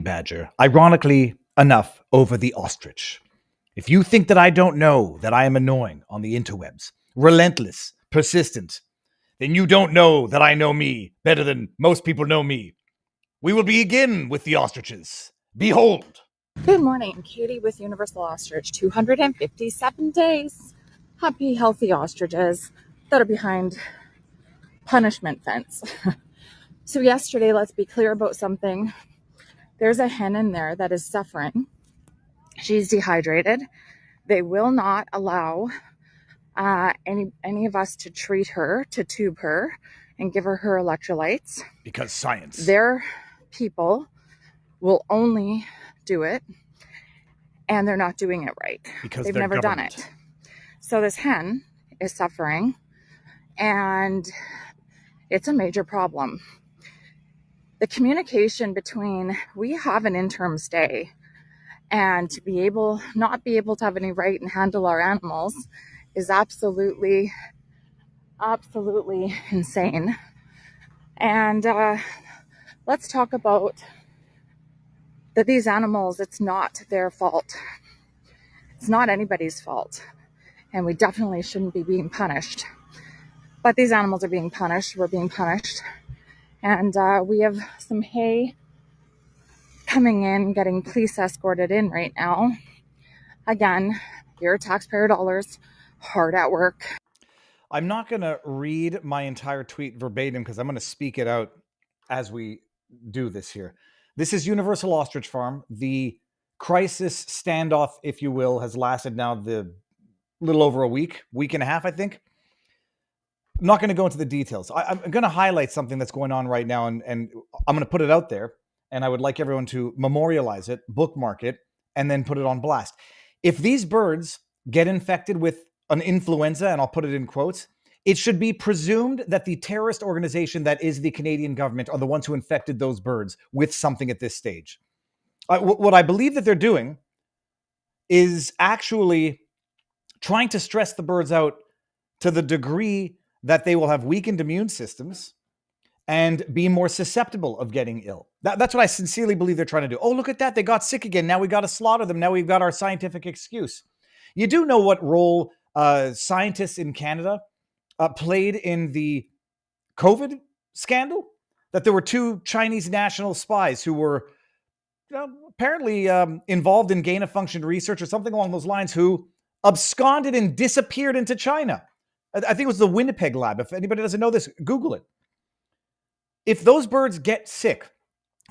badger, ironically enough, over the ostrich. If you think that I don't know that I am annoying on the interwebs, relentless, persistent, then you don't know that I know me better than most people know me. We will begin with the ostriches. Behold. Good morning, Katie with Universal Ostrich. 257 days. Happy, healthy ostriches that are behind punishment fence. So yesterday, let's be clear about something. There's a hen in there that is suffering. She's dehydrated. They will not allow any of us to treat her, to tube her, and give her electrolytes. Because science. Their people will only do it, and they're not doing it right. Because they've never government. done it. So this hen is suffering, and it's a major problem. The communication between, we have an interim stay, and to not be able to have any right and handle our animals is absolutely insane. And let's talk about that these animals, it's not their fault. It's not anybody's fault. And we definitely shouldn't be being punished. But these animals are being punished. We're being punished. And we have some hay coming in, getting police escorted in right now. Again, your taxpayer dollars, hard at work. I'm not going to read my entire tweet verbatim because I'm going to speak it out as we do this here. This is Universal Ostrich Farm. The crisis standoff, if you will, has lasted now the little over a week and a half, I think. I'm not going to go into the details. I'm going to highlight something that's going on right now, and I'm going to put it out there, and I would like everyone to memorialize it, bookmark it, and then put it on blast. If these birds get infected with an influenza, and I'll put it in quotes, it should be presumed that the terrorist organization that is the Canadian government are the ones who infected those birds with something at this stage. What I believe that they're doing is actually trying to stress the birds out to the degree that they will have weakened immune systems and be more susceptible of getting ill. That's what I sincerely believe they're trying to do. Oh, look at that. They got sick again. Now we got to slaughter them. Now we've got our scientific excuse. You do know what role scientists in Canada played in the COVID scandal? That there were two Chinese national spies who were apparently involved in gain-of-function research or something along those lines, who absconded and disappeared into China. I think it was the Winnipeg lab. If anybody doesn't know this, Google it. If those birds get sick,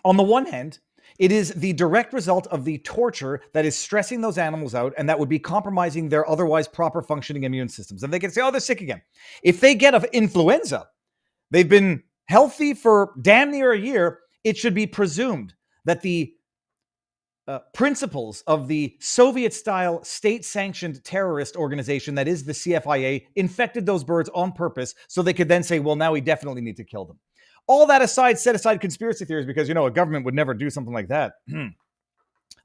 on the one hand, it is the direct result of the torture that is stressing those animals out, and that would be compromising their otherwise proper functioning immune systems. And they can say, oh, they're sick again. If they get influenza, they've been healthy for damn near a year, it should be presumed that the principles of the Soviet-style state-sanctioned terrorist organization that is the CFIA infected those birds on purpose so they could then say, well, now we definitely need to kill them. All that aside, set aside conspiracy theories, because, a government would never do something like that.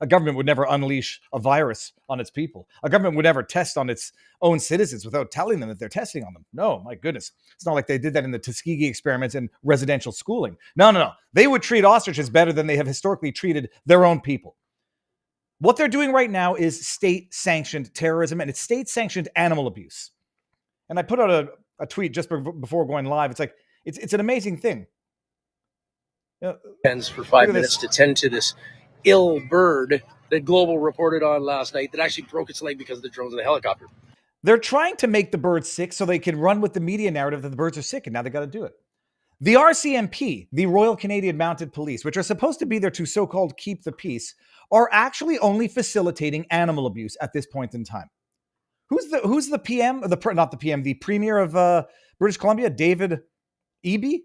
A government would never unleash a virus on its people. A government would never test on its own citizens without telling them that they're testing on them. No, my goodness. It's not like they did that in the Tuskegee experiments and residential schooling. No. They would treat ostriches better than they have historically treated their own people. What they're doing right now is state-sanctioned terrorism, and it's state-sanctioned animal abuse. And I put out a tweet just before going live. It's like, it's an amazing thing. For 5 minutes to tend to this ill bird that Global reported on last night that actually broke its leg because of the drones and the helicopter. They're trying to make the birds sick so they can run with the media narrative that the birds are sick, and now they got to do it. The RCMP, the Royal Canadian Mounted Police, which are supposed to be there to so-called keep the peace, are actually only facilitating animal abuse at this point in time. Who's the PM? The Premier of British Columbia, David Eby?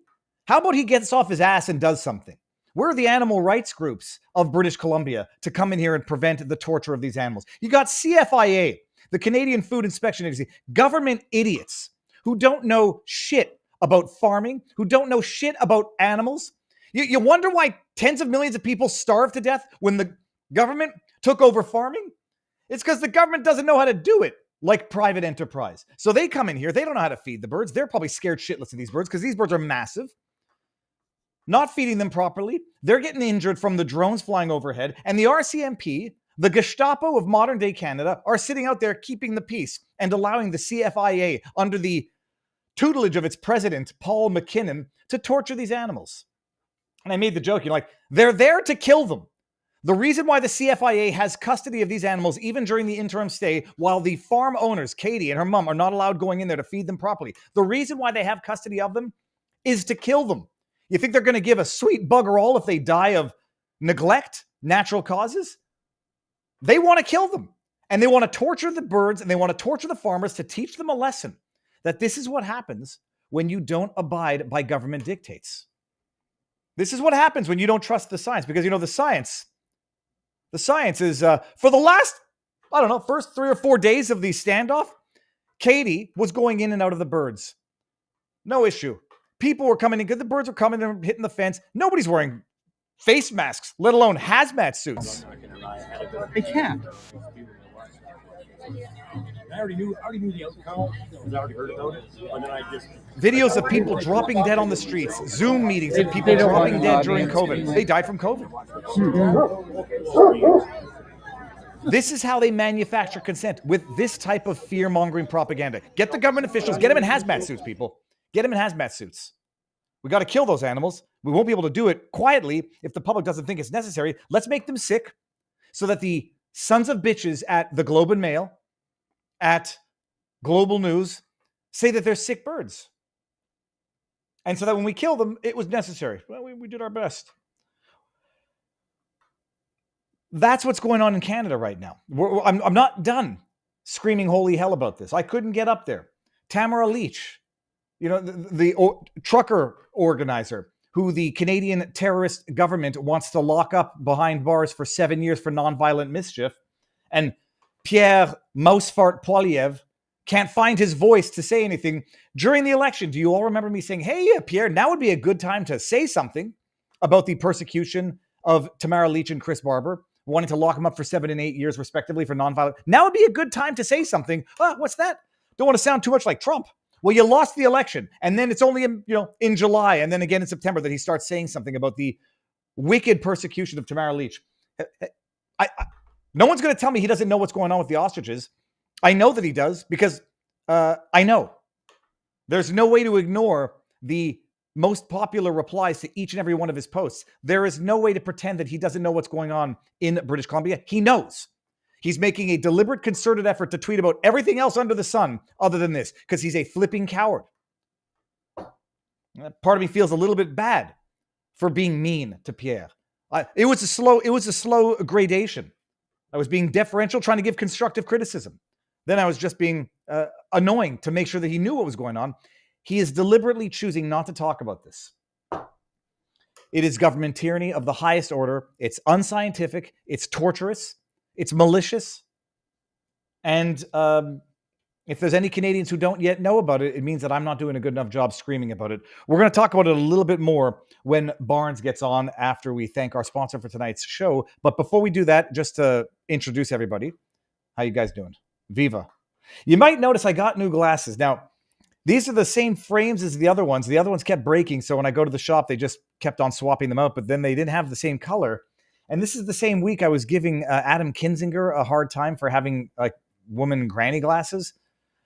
How about he gets off his ass and does something? Where are the animal rights groups of British Columbia to come in here and prevent the torture of these animals? You got CFIA, the Canadian Food Inspection Agency, government idiots who don't know shit about farming, who don't know shit about animals. You wonder why tens of millions of people starved to death when the government took over farming? It's because the government doesn't know how to do it like private enterprise. So they come in here, they don't know how to feed the birds. They're probably scared shitless of these birds because these birds are massive. not feeding them properly. They're getting injured from the drones flying overhead. And the RCMP, the Gestapo of modern day Canada, are sitting out there keeping the peace and allowing the CFIA, under the tutelage of its president, Paul McKinnon, to torture these animals. And I made the joke, they're there to kill them. The reason why the CFIA has custody of these animals, even during the interim stay, while the farm owners, Katie and her mom, are not allowed going in there to feed them properly, the reason why they have custody of them is to kill them. You think they're going to give a sweet bugger all if they die of neglect, natural causes? They want to kill them. And they want to torture the birds, and they want to torture the farmers to teach them a lesson that this is what happens when you don't abide by government dictates. This is what happens when you don't trust the science, because the science is, for the last, first 3 or 4 days of the standoff, Katie was going in and out of the birds. No issue. People were coming in, because the birds were coming and hitting the fence. Nobody's wearing face masks, let alone hazmat suits. They can't. I already knew the outcome. I already heard about it. And then I just... Videos of people dropping dead on the streets. Zoom meetings of people dropping dead during COVID. They died from COVID. This is how they manufacture consent, with this type of fear-mongering propaganda. Get the government officials, get them in hazmat suits, people. Get them in hazmat suits. We got to kill those animals. We won't be able to do it quietly if the public doesn't think it's necessary. Let's make them sick so that the sons of bitches at the Globe and Mail, at Global News, say that they're sick birds. And so that when we kill them, it was necessary. Well, we did our best. That's what's going on in Canada right now. I'm not done screaming holy hell about this. I couldn't get up there. Tamara Leach, the trucker organizer who the Canadian terrorist government wants to lock up behind bars for 7 years for nonviolent mischief, and Pierre Mousefart Poiliev can't find his voice to say anything during the election. Do you all remember me saying, hey, Pierre, now would be a good time to say something about the persecution of Tamara Leach and Chris Barber, wanting to lock them up for 7 and 8 years, respectively, for nonviolent? Now would be a good time to say something. What's that? Don't want to sound too much like Trump. Well, you lost the election, and then it's only in July, and then again in September that he starts saying something about the wicked persecution of Tamara Leach. No one's going to tell me he doesn't know what's going on with the ostriches. I know that he does, because I know. There's no way to ignore the most popular replies to each and every one of his posts. There is no way to pretend that he doesn't know what's going on in British Columbia. He knows. He's making a deliberate, concerted effort to tweet about everything else under the sun other than this, because he's a flipping coward. Part of me feels a little bit bad for being mean to Pierre. It was a slow gradation. I was being deferential, trying to give constructive criticism. Then I was just being annoying to make sure that he knew what was going on. He is deliberately choosing not to talk about this. It is government tyranny of the highest order. It's unscientific. It's torturous. It's malicious. And if there's any Canadians who don't yet know about it, it means that I'm not doing a good enough job screaming about it. We're going to talk about it a little bit more when Barnes gets on after we thank our sponsor for tonight's show. But before we do that, just to introduce everybody, how you guys doing? Viva. You might notice I got new glasses. Now, these are the same frames as the other ones. The other ones kept breaking, so when I go to the shop, they just kept on swapping them out, but then they didn't have the same color. And this is the same week I was giving Adam Kinzinger a hard time for having woman granny glasses.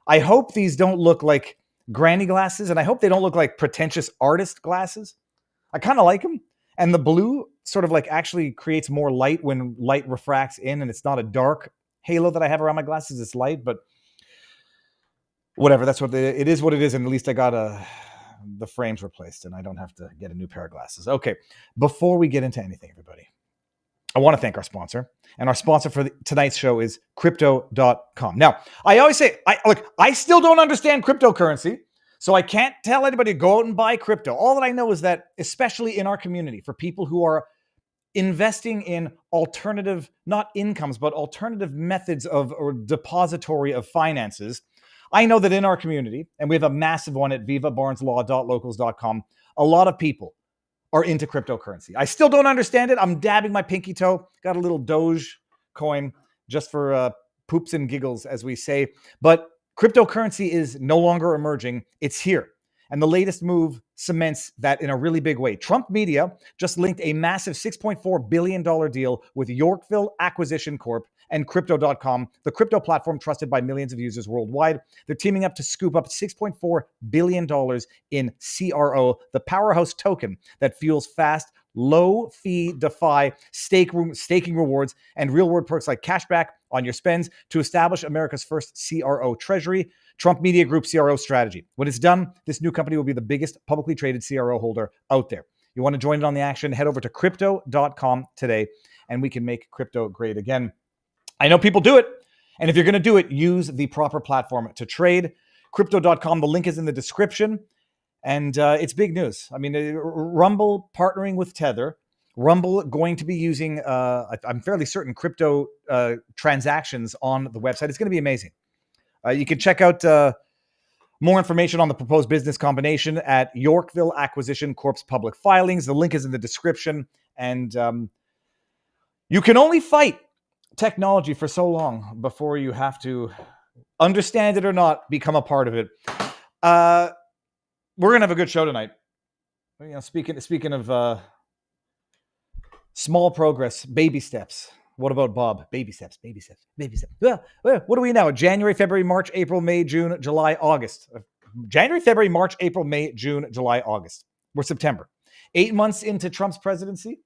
I hope these don't look like granny glasses, and I hope they don't look like pretentious artist glasses. I kind of like them. And the blue sort of actually creates more light when light refracts in, and it's not a dark halo that I have around my glasses. It's light, but whatever. That's it is what it is. And at least I got the frames replaced, and I don't have to get a new pair of glasses. Okay. Before we get into anything, everybody, I want to thank our sponsor. And our sponsor for tonight's show is Crypto.com. Now, I always say, I still don't understand cryptocurrency, so I can't tell anybody to go out and buy crypto. All that I know is that, especially in our community, for people who are investing in alternative, not incomes, but alternative methods of or depository of finances, I know that in our community, and we have a massive one at vivabarneslaw.locals.com, a lot of people are into cryptocurrency. I still don't understand it. I'm dabbing my pinky toe. Got a little Doge coin just for poops and giggles, as we say. But cryptocurrency is no longer emerging. It's here. And the latest move cements that in a really big way. Trump Media just linked a massive $6.4 billion deal with Yorkville Acquisition Corp and Crypto.com, the crypto platform trusted by millions of users worldwide. They're teaming up to scoop up $6.4 billion in CRO, the powerhouse token that fuels fast, low-fee DeFi staking rewards and real-world perks like cashback on your spends to establish America's first CRO treasury. Trump Media Group CRO strategy. When it's done, this new company will be the biggest publicly traded CRO holder out there. You want to join in on the action? Head over to crypto.com today, and we can make crypto great again. I know people do it, and if you're going to do it, use the proper platform to trade. Crypto.com, the link is in the description, and it's big news. I mean, Rumble partnering with Tether, Rumble going to be using, I'm fairly certain, crypto transactions on the website. It's going to be amazing. You can check out more information on the proposed business combination at Yorkville Acquisition Corp's public filings. The link is in the description. And you can only fight technology for so long before you have to, understand it or not, become a part of it. We're going to have a good show tonight. You know, speaking of small progress, baby steps. What about Bob? Baby steps, baby steps, baby steps. Well, what are we now? January, February, March, April, May, June, July, August. January, February, March, April, May, June, July, August. We're September. 8 months into Trump's presidency.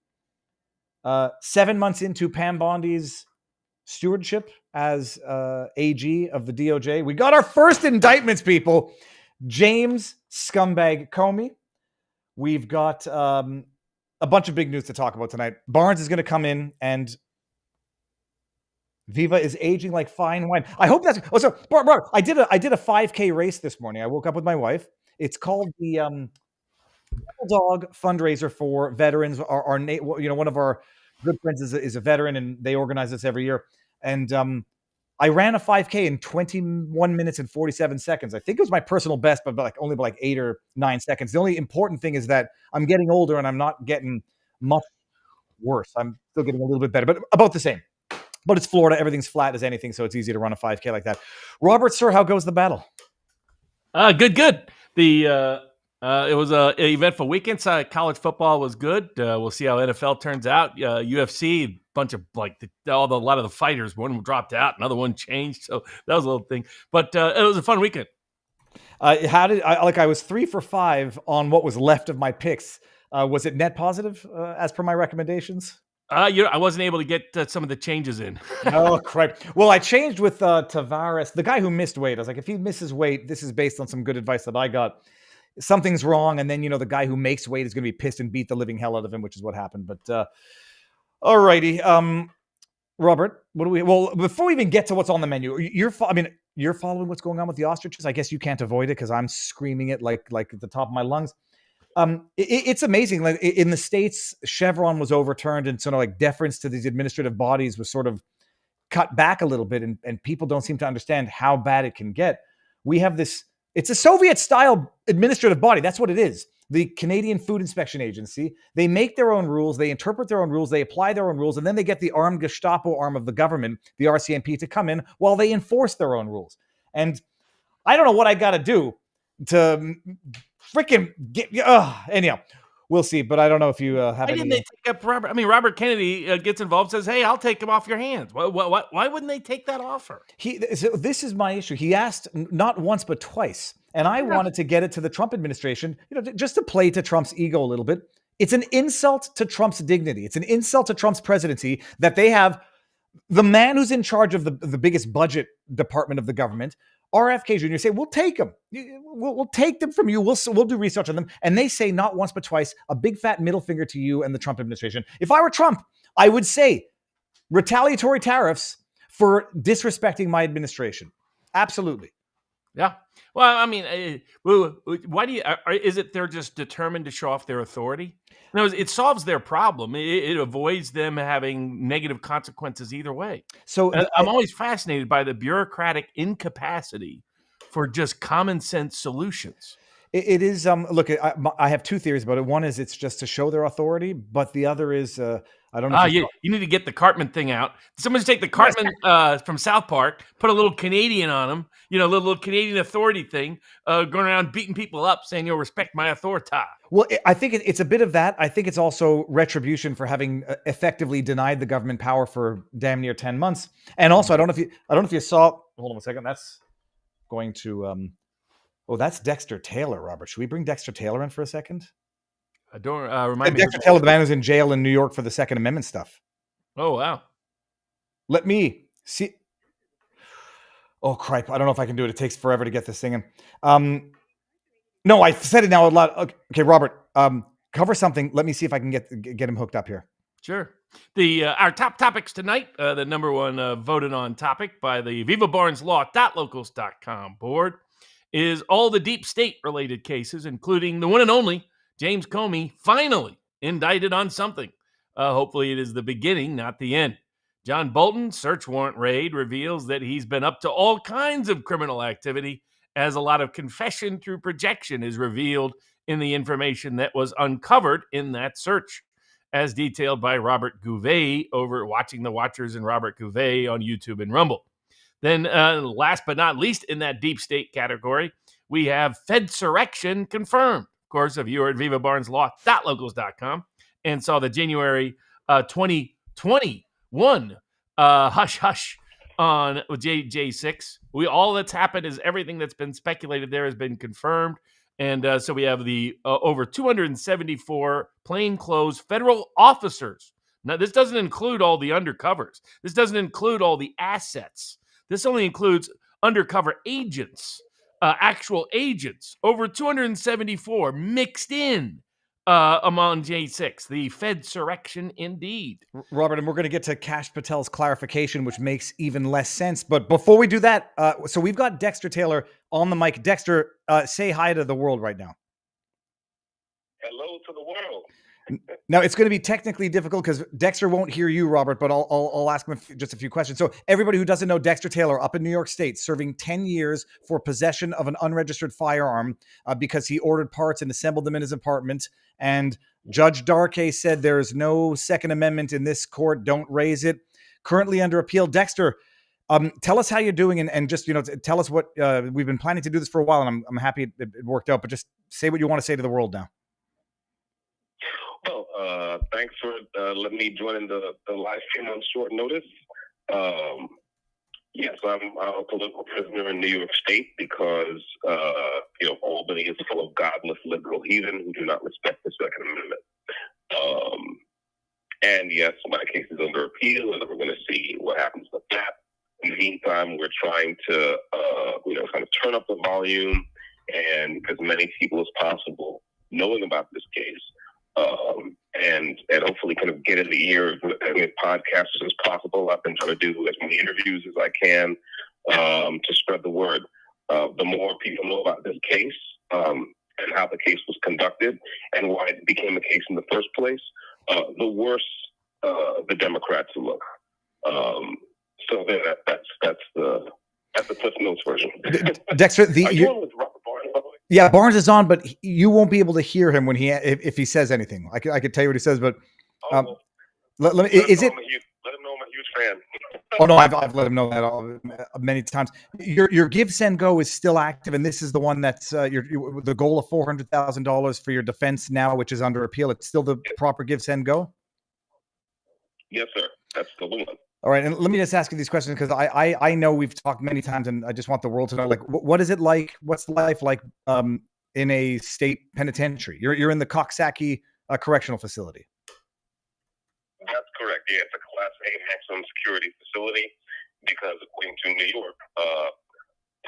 7 months into Pam Bondi's stewardship as AG of the DOJ. We got our first indictments, people. James Scumbag Comey. We've got a bunch of big news to talk about tonight. Barnes is going to come in and Viva is aging like fine wine. I hope that's. Oh, so bro, I did a 5K race this morning. I woke up with my wife. It's called the Dog fundraiser for veterans. Our one of our good friends is a veteran, and they organize this every year. And I ran a 5K in 21 minutes and 47 seconds. I think it was my personal best, but only by 8 or 9 seconds. The only important thing is that I'm getting older and I'm not getting much worse. I'm still getting a little bit better, but about the same. But it's Florida. Everything's flat as anything, so it's easy to run a 5K like that. Robert, sir, how goes the battle? Good. It was an eventful weekend. College football was good. We'll see how NFL turns out. UFC, bunch of a lot of the fighters. One dropped out, another one changed. So that was a little thing. But it was a fun weekend. I was 3 for 5 on what was left of my picks. Was it net positive as per my recommendations? I wasn't able to get some of the changes in. Oh, crap. Well, I changed with Tavares, the guy who missed weight. I was like, if he misses weight, this is based on some good advice that I got. Something's wrong. And then, the guy who makes weight is going to be pissed and beat the living hell out of him, which is what happened. But all righty. Robert, before we even get to what's on the menu, you're following what's going on with the ostriches. I guess you can't avoid it because I'm screaming it like at the top of my lungs. It's amazing. Like in the States, Chevron was overturned, and sort of deference to these administrative bodies was sort of cut back a little bit, and people don't seem to understand how bad it can get. We have this, it's a Soviet-style administrative body. That's what it is. The Canadian Food Inspection Agency. They make their own rules, they interpret their own rules, they apply their own rules, and then they get the armed Gestapo arm of the government, the RCMP, to come in while they enforce their own rules. And I don't know what I got to do to freaking get. Anyhow, we'll see. But I don't know if you have. Why didn't they take up Robert? I mean, Robert Kennedy gets involved, says, "Hey, I'll take him off your hands." Why wouldn't they take that offer? So this is my issue. He asked not once but twice, and I wanted to get it to the Trump administration, just to play to Trump's ego a little bit. It's an insult to Trump's dignity. It's an insult to Trump's presidency that they have the man who's in charge of the biggest budget department of the government, RFK Jr., say, we'll take them. We'll take them from you. We'll do research on them. And they say not once but twice, a big fat middle finger to you and the Trump administration. If I were Trump, I would say retaliatory tariffs for disrespecting my administration. Absolutely. Yeah. Well, I mean, why do you? Is it they're just determined to show off their authority? No, it solves their problem. It avoids them having negative consequences either way. So I'm always fascinated by the bureaucratic incapacity for just common sense solutions. It is. Look, I have two theories about it. One is it's just to show their authority, but the other is I don't know if you need to get the Cartman thing out. Somebody take the Cartman from South Park, put a little Canadian on him, you know, a little Canadian authority thing, going around beating people up, saying, "You'll respect my authority." Well, I think it's a bit of that. I think it's also retribution for having effectively denied the government power for damn near 10 months. And also, I don't know if you saw. Hold on a second. That's going to. That's Dexter Taylor, Robert. Should we bring Dexter Taylor in for a second? I don't remind me. Dexter Taylor, the man who's in jail in New York for the Second Amendment stuff. Oh, wow. Let me see. Oh, cripe. I don't know if I can do it. It takes forever to get this thing in. No, I said it now a lot. Okay, Robert, cover something. Let me see if I can get him hooked up here. Sure. Our top topics tonight, the number one voted on topic by the vivabarneslaw.locals.com board is all the deep state related cases, including the one and only James Comey, finally indicted on something. Hopefully it is the beginning, not the end. John Bolton's search warrant raid reveals that he's been up to all kinds of criminal activity, as a lot of confession through projection is revealed in the information that was uncovered in that search, as detailed by Robert Gouvet over Watching the Watchers and Robert Gouvet on YouTube and Rumble. Then last but not least in that deep state category, we have Fed-Surrection confirmed. Of course, if you are at vivabarneslaw.locals.com and saw the January 2021 hush hush on J6, all that's happened is everything that's been speculated there has been confirmed. And so we have the over 274 plainclothes federal officers. Now, this doesn't include all the undercovers. This doesn't include all the assets. This only includes undercover agents, actual agents, over 274 mixed in among J6, the Fed-Surrection indeed. Robert, and we're going to get to Kash Patel's clarification, which makes even less sense. But before we do that, so we've got Dexter Taylor on the mic. Dexter, say hi to the world right now. Hello to the world. Now, it's going to be technically difficult because Dexter won't hear you, Robert, but I'll ask him just a few questions. So everybody who doesn't know, Dexter Taylor up in New York State, serving 10 years for possession of an unregistered firearm because he ordered parts and assembled them in his apartment. And Judge Darkay said there's no Second Amendment in this court. Don't raise it. Currently under appeal. Dexter, tell us how you're doing and just, tell us what we've been planning to do this for a while. And I'm happy it worked out, but just say what you want to say to the world now. Well, thanks for letting me join in the live stream on short notice. Yes, I'm a political prisoner in New York State because, Albany is full of godless liberal heathen who do not respect the Second Amendment. And yes, my case is under appeal, and we're going to see what happens with that. In the meantime, we're trying to, kind of turn up the volume and as many people as possible knowing about this case. And hopefully kind of get in the ear of as many podcasters as possible. I've been trying to do as many interviews as I can to spread the word. The more people know about this case and how the case was conducted and why it became a case in the first place, the worse the Democrats look. So that's the Cliff Notes version. Dexter, are you on with Robert Barnes, by the way? Yeah, Barnes is on, but you won't be able to hear him when if he says anything. I could tell you what he says, but let him know I'm a huge fan. Oh no, I've let him know that many times. Your Give Send Go is still active, and this is the one that's the goal of $400,000 for your defense now, which is under appeal. It's still the proper Give Send Go. Yes, sir. That's the one. All right, and let me just ask you these questions because I know we've talked many times, and I just want the world to know, like, what is it like? What's life like in a state penitentiary? You're in the Coxsackie Correctional Facility. That's correct. Yeah, it's a Class A maximum security facility because, according to New York,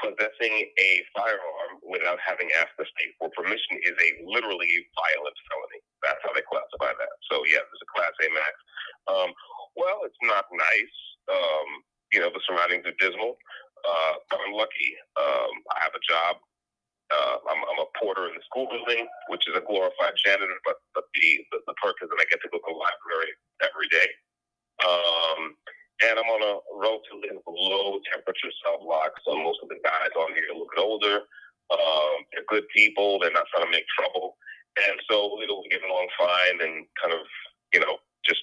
possessing a firearm without having asked the state for permission is literally a violent felony. That's how they classify that. So yeah, there's a Class A max. Well, it's not nice. The surroundings are dismal. But I'm lucky. I have a job. I'm a porter in the school building, which is a glorified janitor, but the perk is that I get to go to the library every day. And I'm on a relatively low temperature cell block, so most of the guys on here are a little bit older. They're good people. They're not trying to make trouble. And so we get along fine and kind of, just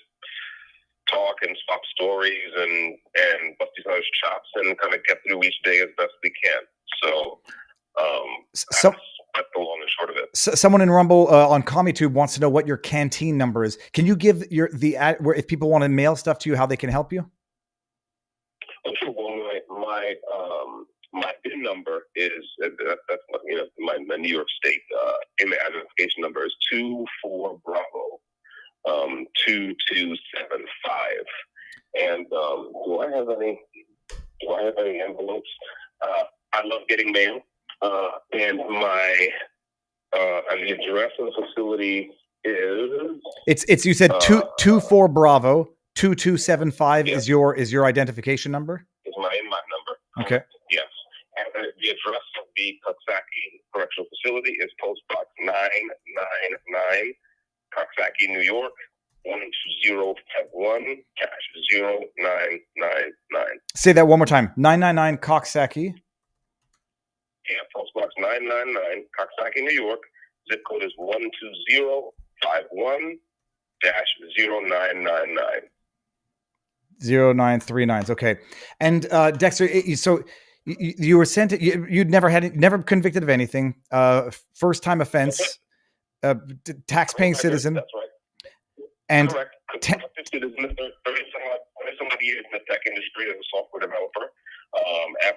top stories and bust each other's chops and kind of get through each day as best we can. So So, that's the long and short of it. someone in Rumble on CommieTube wants to know what your canteen number is. Can you give where if people want to mail stuff to you, how they can help you? Okay, well, my PIN number is that's my New York State image identification number is 24 Bravo 2275. And do I have any envelopes? I love getting mail. And my and the address of the facility is it's you said 24 Bravo 2275 is your identification number? Is my inmate number. Okay. Yes. And the address of the Coxsackie Correctional Facility is Post Box 999, Coxsackie, New York, 12051, cash 0999. Say that one more time. 999 Coxsackie. Yeah, Post Box 999, Coxsackie, New York. Zip code is 12051-0999. 0939s. Okay. And Dexter, so you were sent. You'd never convicted of anything. First time offense. Tax-paying citizen. That's right. And correct. Citizen, 30-some-odd years in the tech industry as a software developer.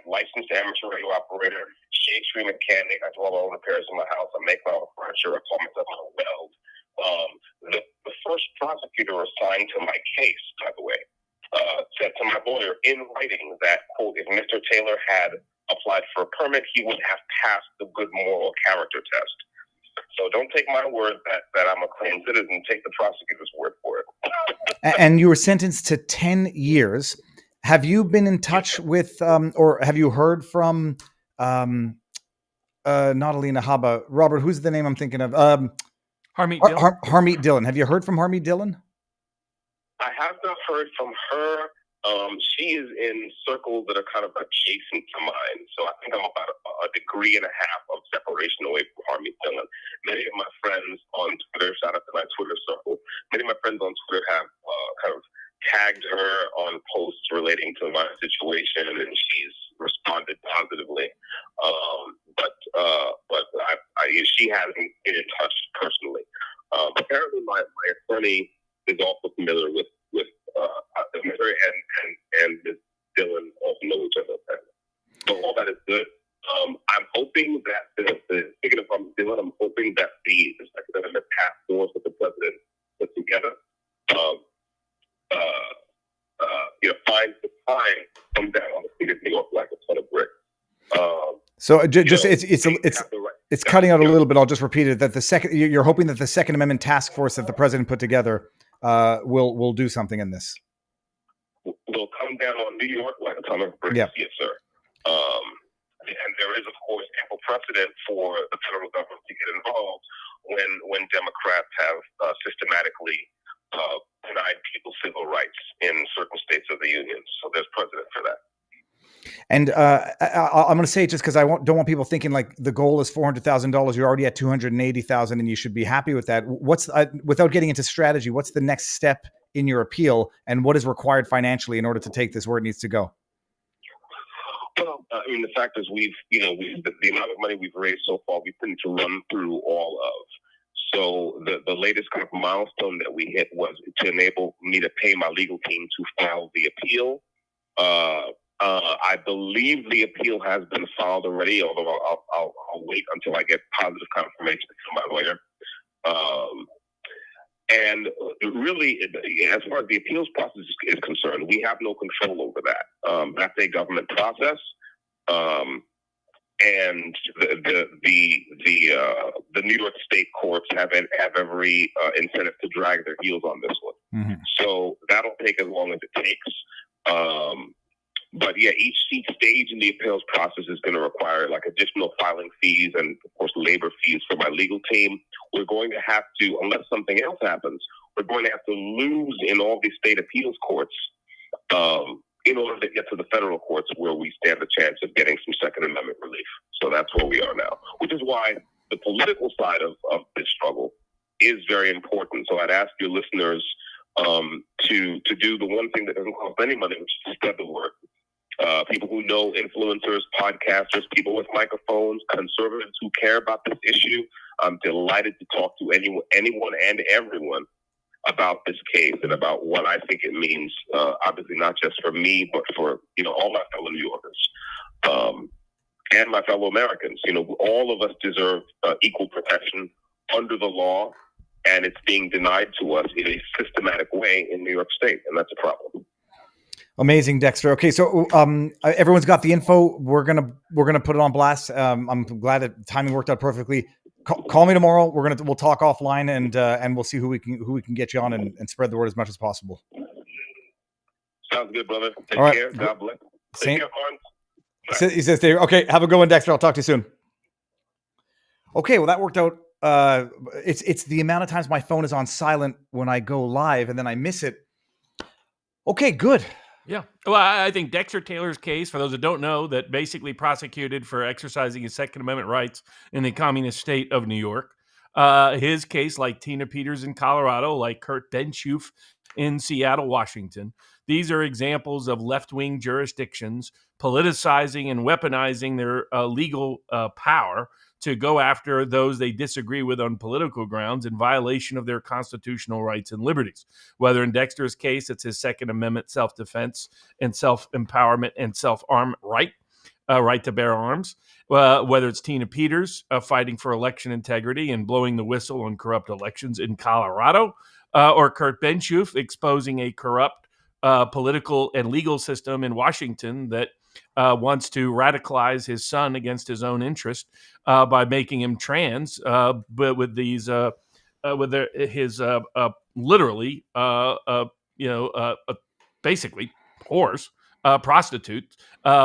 Licensed amateur radio operator, shade tree mechanic. I do all my own repairs in my house. I make my own furniture. I call myself a weld. The first prosecutor assigned to my case, by the way, said to my lawyer in writing that, quote, if Mr. Taylor had applied for a permit, he would have passed the good moral character test. So don't take my word that I'm a clean citizen. Take the prosecutor's word for it. And you were sentenced to 10 years. Have you been in touch with, or have you heard from, not Alina Haba, Robert, who's the name I'm thinking of? Harmeet Dillon. Harmeet Dillon. Have you heard from Harmeet Dillon? I have not heard from her. She is in circles that are kind of adjacent to mine. So I think I'm about a degree and a half of separation away from Harmeet Dillon. Many of my friends on Twitter, shout out to my Twitter circle, many of my friends on Twitter have kind of tagged her on posts relating to my situation, and she's responded positively. But she hasn't been in touch personally. Apparently, my attorney is also familiar with her and Ms. Dillon also know each other. So all that is good. I'm hoping that speaking of Dillon, I'm hoping that the Second Amendment task force that the president put together, finds the time to come down on the street of New York like a ton of bricks. So it's cutting out a little bit. I'll just repeat it. That you're hoping that the Second Amendment task force that the president put together will do something in this. Will come down on New York like a ton of bricks. Yeah. Yes, sir. And there is, of course, ample precedent for the federal government to get involved when Democrats have systematically denied people civil rights in certain states of the union. So there's precedent for that. And I'm going to say it just because don't want people thinking like the goal is $400,000. You're already at $280,000, and you should be happy with that. Without getting into strategy, what's the next step in your appeal, and what is required financially in order to take this where it needs to go? Well, the fact is, the amount of money we've raised so far, we've been to run through all of. So the latest kind of milestone that we hit was to enable me to pay my legal team to file the appeal. I believe the appeal has been filed already, although I'll wait until I get positive confirmation from my lawyer. And really, as far as the appeals process is concerned, we have no control over that. That's a government process, and the New York state courts have every incentive to drag their heels on this one. Mm-hmm. So that'll take as long as it takes. But yeah, each stage in the appeals process is going to require like additional filing fees and, of course, labor fees for my legal team. We're going to have to, unless something else happens, we're going to have to lose in all these state appeals courts in order to get to the federal courts where we stand a chance of getting some Second Amendment relief. So that's where we are now, which is why the political side of this struggle is very important. So I'd ask your listeners to do the one thing that doesn't cost any money, which is to spread the word. People who know influencers, podcasters, people with microphones, conservatives who care about this issue. I'm delighted to talk to anyone and everyone about this case and about what I think it means, obviously not just for me, but for, all my fellow New Yorkers and my fellow Americans. All of us deserve equal protection under the law, and it's being denied to us in a systematic way in New York State, and that's a problem. Amazing, Dexter. Okay, so everyone's got the info. We're gonna put it on blast. I'm glad that timing worked out perfectly. Call me tomorrow. We'll talk offline and we'll see who we can get you on and spread the word as much as possible. Sounds good, brother. Take All right. care. God bless. Take care, Barnes. He says, okay, have a good one, Dexter. I'll talk to you soon. Okay, well, that worked out. It's the amount of times my phone is on silent when I go live and then I miss it. Okay, good. Yeah. Well, I think Dexter Taylor's case, for those that don't know, that basically prosecuted for exercising his Second Amendment rights in the communist state of New York. His case, like Tina Peters in Colorado, like Kurt Benschuf in Seattle, Washington, these are examples of left-wing jurisdictions politicizing and weaponizing their legal power to go after those they disagree with on political grounds in violation of their constitutional rights and liberties. Whether in Dexter's case, it's his Second Amendment self-defense and self-empowerment and self-arm right to bear arms. Whether it's Tina Peters fighting for election integrity and blowing the whistle on corrupt elections in Colorado, or Kurt Benschuf exposing a corrupt political and legal system in Washington that wants to radicalize his son against his own interest by making him trans, but with these, his literally, basically whores, prostitute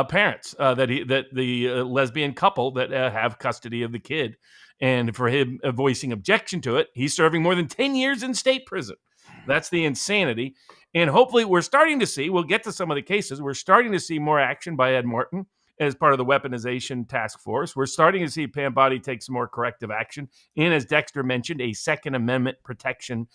parents that the lesbian couple that have custody of the kid, and for him voicing objection to it, he's serving more than 10 years in state prison. That's the insanity. And hopefully we're starting to see, we'll get to some of the cases, we're starting to see more action by Ed Martin as part of the weaponization task force. We're starting to see Pam Bondi take some more corrective action in, as Dexter mentioned, a Second Amendment protection.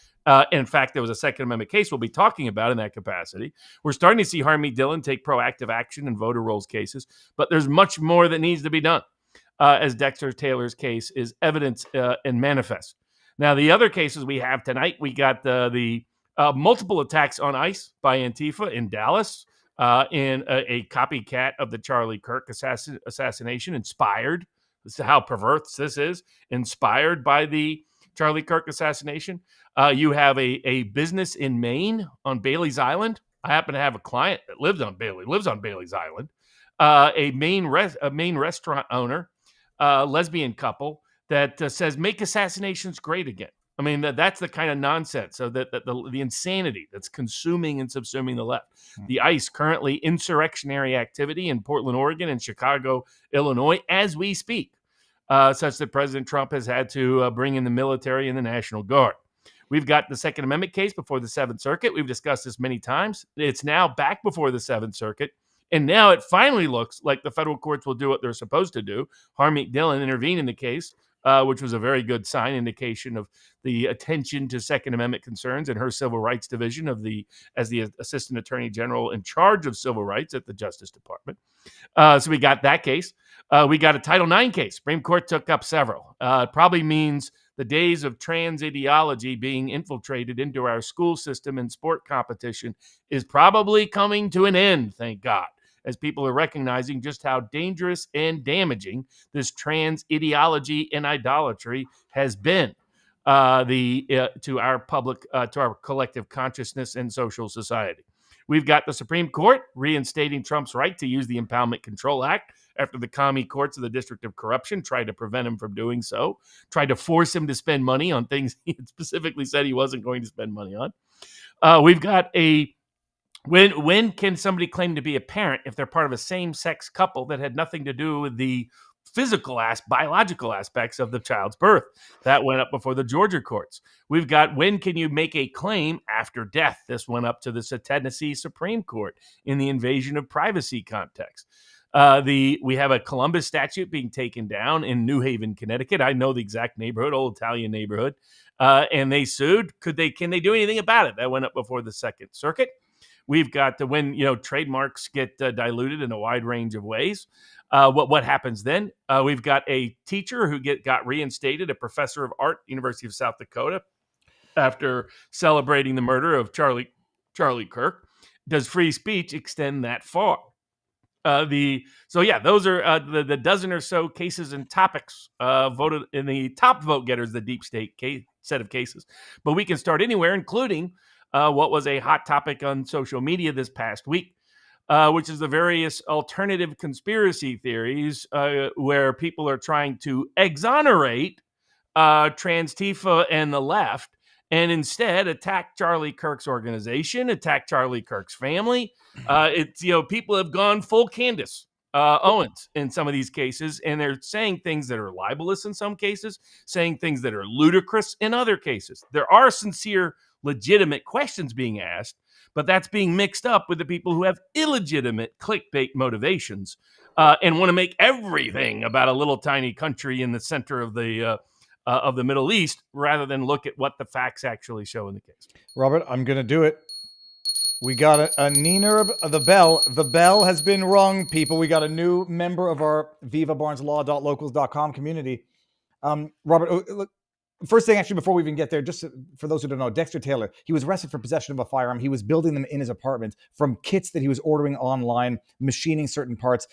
In fact, there was a Second Amendment case we'll be talking about in that capacity. We're starting to see Harmeet Dillon take proactive action in voter rolls cases, but there's much more that needs to be done, as Dexter Taylor's case is evidence and manifest. Now, the other cases we have tonight, we got the multiple attacks on ICE by Antifa in Dallas, in a copycat of the Charlie Kirk assassination, inspired. This is how perverse this is, inspired by the Charlie Kirk assassination. You have a business in Maine on Bailey's Island. I happen to have a client that lives on Bailey's Island. A Maine restaurant owner, lesbian couple that says, make assassinations great again. I mean, that's the kind of nonsense. So that the insanity that's consuming and subsuming the left. The ICE currently insurrectionary activity in Portland, Oregon, and Chicago, Illinois, as we speak, such that President Trump has had to bring in the military and the National Guard. We've got the Second Amendment case before the Seventh Circuit. We've discussed this many times. It's now back before the Seventh Circuit. And now it finally looks like the federal courts will do what they're supposed to do. Harmeet Dillon intervened in the case, which was a very good sign, indication of the attention to Second Amendment concerns in her Civil Rights Division as the Assistant Attorney General in charge of civil rights at the Justice Department. So we got that case. We got a Title IX case. Supreme Court took up several. It probably means the days of trans ideology being infiltrated into our school system and sport competition is probably coming to an end, thank God, as people are recognizing just how dangerous and damaging this trans ideology and idolatry has been to our public, to our collective consciousness and social society. We've got the Supreme Court reinstating Trump's right to use the Impoundment Control Act after the Comey courts of the District of Corruption tried to prevent him from doing so, tried to force him to spend money on things he had specifically said he wasn't going to spend money on. We've got when can somebody claim to be a parent if they're part of a same-sex couple that had nothing to do with the biological aspects of the child's birth? That went up before the Georgia courts. We've got when can you make a claim after death? This went up to the Tennessee Supreme Court in the invasion of privacy context. We have a Columbus statute being taken down in New Haven, Connecticut. I know the exact neighborhood, old Italian neighborhood, and they sued. Can they do anything about it? That went up before the Second Circuit. We've got when trademarks get diluted in a wide range of ways. What happens then? We've got a teacher who got reinstated, a professor of art, University of South Dakota, after celebrating the murder of Charlie Kirk. Does free speech extend that far? Those are the dozen or so cases and topics voted in the top vote getters, the deep state set of cases. But we can start anywhere, including what was a hot topic on social media this past week, which is the various alternative conspiracy theories where people are trying to exonerate Trans-Tifa and the left, and instead attack Charlie Kirk's organization, attack Charlie Kirk's family. People have gone full Candace Owens in some of these cases, and they're saying things that are libelous in some cases, saying things that are ludicrous in other cases. There are sincere, legitimate questions being asked, but that's being mixed up with the people who have illegitimate clickbait motivations and want to make everything about a little tiny country in the center of the Middle East, rather than look at what the facts actually show in the case. Robert, I'm going to do it. We got a Nina, the bell. The bell has been rung, people. We got a new member of our vivabarneslaw.locals.com community. Robert, look, first thing, actually, before we even get there, just for those who don't know, Dexter Taylor, he was arrested for possession of a firearm. He was building them in his apartment from kits that he was ordering online, machining certain parts,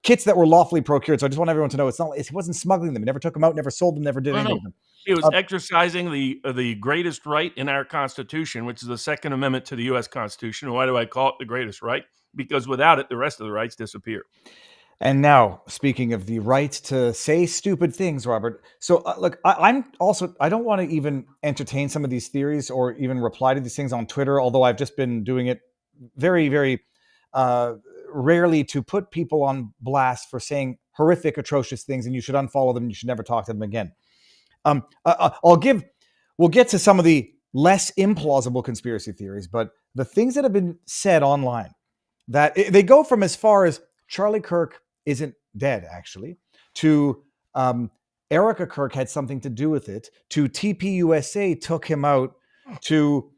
kits that were lawfully procured. So I just want everyone to know he wasn't smuggling them. He never took them out, never sold them, never did anything with them. He was exercising the greatest right in our Constitution, which is the Second Amendment to the U.S. Constitution. Why do I call it the greatest right? Because without it, the rest of the rights disappear. And now, speaking of the right to say stupid things, Robert. So, look, I don't want to even entertain some of these theories or even reply to these things on Twitter, although I've just been doing it very, very rarely to put people on blast for saying horrific, atrocious things, and you should unfollow them and you should never talk to them again. We'll get to some of the less implausible conspiracy theories, but the things that have been said online, that they go from as far as Charlie Kirk isn't dead, actually, to Erica Kirk had something to do with it, to TPUSA took him out, to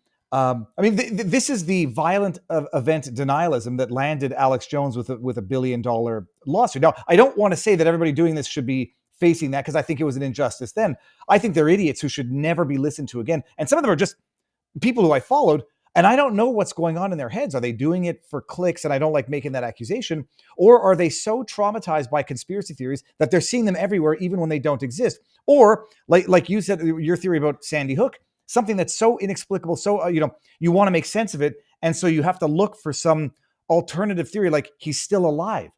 this is the violent event denialism that landed Alex Jones with a $1 billion lawsuit. Now, I don't want to say that everybody doing this should be facing that, because I think it was an injustice then. I think they're idiots who should never be listened to again. And some of them are just people who I followed, and I don't know what's going on in their heads. Are they doing it for clicks? And I don't like making that accusation. Or are they so traumatized by conspiracy theories that they're seeing them everywhere, even when they don't exist? Or like you said, your theory about Sandy Hook, something that's so inexplicable, so, you want to make sense of it. And so you have to look for some alternative theory, like he's still alive.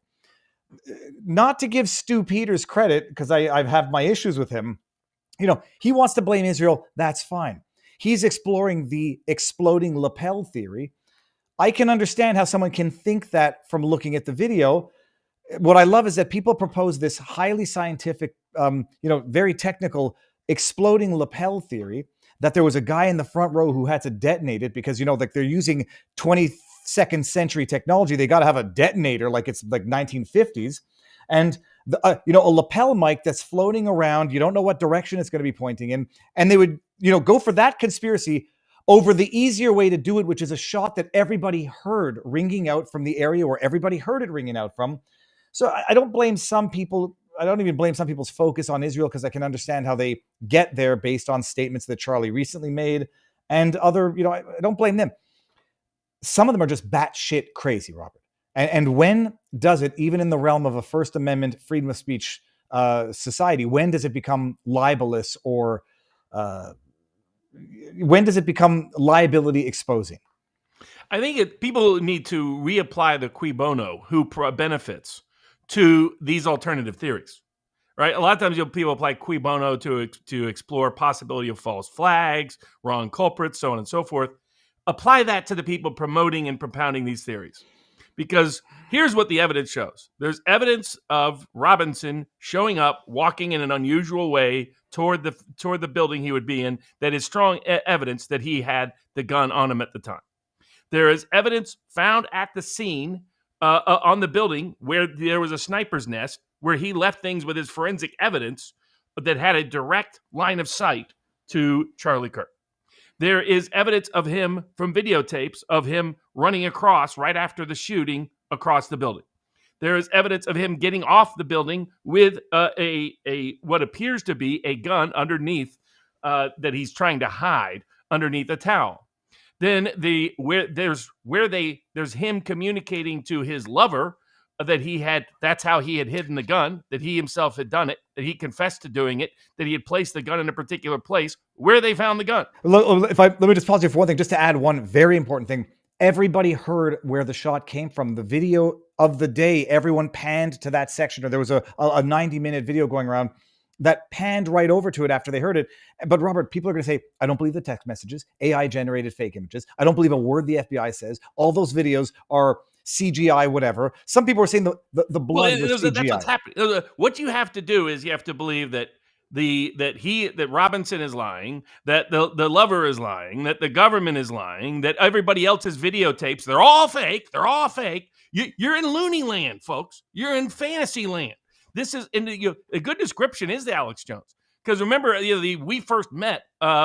Not to give Stu Peters credit, because I have my issues with him. He wants to blame Israel. That's fine. He's exploring the exploding lapel theory. I can understand how someone can think that from looking at the video. What I love is that people propose this highly scientific, very technical exploding lapel theory, that there was a guy in the front row who had to detonate it because, they're using 22nd century technology. They got to have a detonator, like it's like 1950s. And a lapel mic that's floating around. You don't know what direction it's going to be pointing in. And they would, go for that conspiracy over the easier way to do it, which is a shot that everybody heard ringing out from the area where everybody heard it ringing out from. So I don't blame some people. I don't even blame some people's focus on Israel, because I can understand how they get there based on statements that Charlie recently made and other, I don't blame them. Some of them are just batshit crazy, Robert. And when does it, even in the realm of a First Amendment freedom of speech society, when does it become libelous, or when does it become liability exposing? I think people need to reapply the cui bono, who benefits, to these alternative theories, right? A lot of times people apply cui bono to explore possibility of false flags, wrong culprits, so on and so forth. Apply that to the people promoting and propounding these theories. Because here's what the evidence shows. There's evidence of Robinson showing up, walking in an unusual way toward the building he would be in, that is strong evidence that he had the gun on him at the time. There is evidence found at the scene on the building where there was a sniper's nest, where he left things with his forensic evidence that had a direct line of sight to Charlie Kirk. There is evidence of him from videotapes of him running across right after the shooting across the building. There is evidence of him getting off the building with a what appears to be a gun underneath that he's trying to hide underneath a towel. Then there's him communicating to his lover that that's how he had hidden the gun, that he himself had done it, that he confessed to doing it, that he had placed the gun in a particular place where they found the gun. Let me just pause you for one thing, just to add one very important thing. Everybody heard where the shot came from. The video of the day, everyone panned to that section, or there was a 90-minute video going around that panned right over to it after they heard it. But Robert, people are going to say, I don't believe the text messages, AI generated fake images. I don't believe a word the FBI says. All those videos are CGI, whatever. Some people are saying the blood was CGI. That's what's happening. What you have to do is you have to believe that that Robinson is lying, that the lover is lying, that the government is lying, that everybody else's videotapes, they're all fake. They're all fake. You're in loony land, folks. You're in fantasy land. This is a good description is the Alex Jones. Because remember, we first met,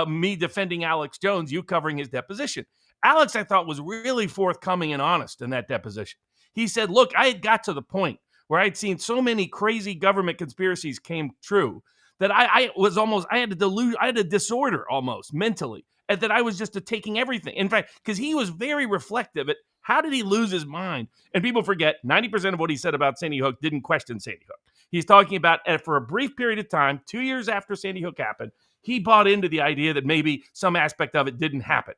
me defending Alex Jones, you covering his deposition. Alex, I thought, was really forthcoming and honest in that deposition. He said, look, I had got to the point where I'd seen so many crazy government conspiracies came true that I had a disorder almost mentally, and that I was just taking everything. In fact, because he was very reflective at how did he lose his mind? And people forget 90% of what he said about Sandy Hook didn't question Sandy Hook. He's talking about for a brief period of time, 2 years after Sandy Hook happened, he bought into the idea that maybe some aspect of it didn't happen.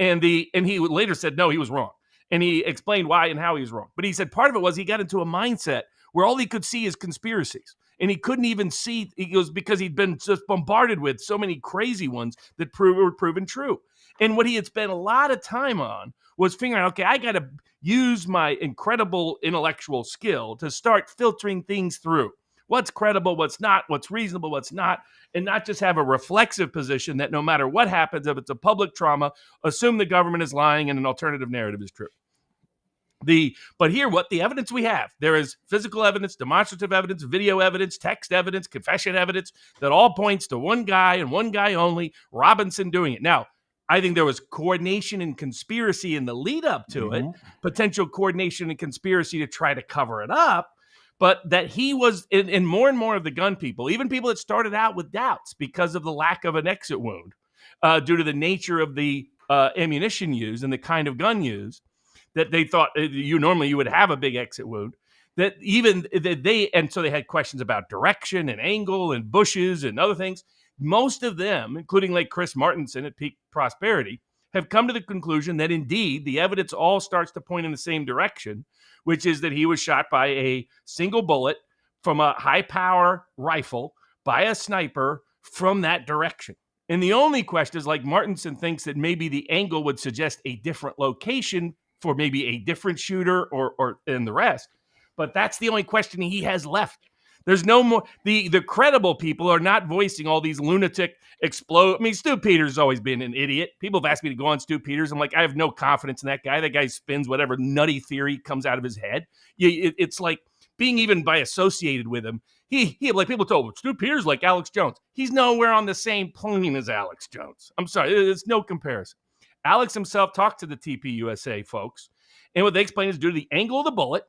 And he later said, no, he was wrong. And he explained why and how he was wrong. But he said part of it was he got into a mindset where all he could see is conspiracies. And he couldn't even see, he goes, because he'd been just bombarded with so many crazy ones that were proven true. And what he had spent a lot of time on was figuring out, okay, I got to use my incredible intellectual skill to start filtering things through. What's credible, what's not, what's reasonable, what's not, and not just have a reflexive position that no matter what happens, if it's a public trauma, assume the government is lying and an alternative narrative is true. But here, what the evidence we have, there is physical evidence, demonstrative evidence, video evidence, text evidence, confession evidence that all points to one guy and one guy only, Robinson, doing it. Now, I think there was coordination and conspiracy in the lead up to it, potential coordination and conspiracy to try to cover it up, but that he was in more and more of the gun people, even people that started out with doubts because of the lack of an exit wound due to the nature of the ammunition used and the kind of gun used, that they thought you would have a big exit wound, and so they had questions about direction and angle and bushes and other things. Most of them, including like Chris Martinson at Peak Prosperity, have come to the conclusion that indeed the evidence all starts to point in the same direction, which is that he was shot by a single bullet from a high power rifle by a sniper from that direction. And the only question is, like, Martinson thinks that maybe the angle would suggest a different location for maybe a different shooter or and the rest. But that's the only question he has left. There's no more. The credible people are not voicing all these lunatic explode. I mean, Stu Peters has always been an idiot. People have asked me to go on Stu Peters. I'm like, I have no confidence in that guy. That guy spins whatever nutty theory comes out of his head. It's like being even by associated with him. He like people told Stu Peters like Alex Jones. He's nowhere on the same plane as Alex Jones. I'm sorry, there's no comparison. Alex himself talked to the TPUSA folks, and what they explained is due to the angle of the bullet,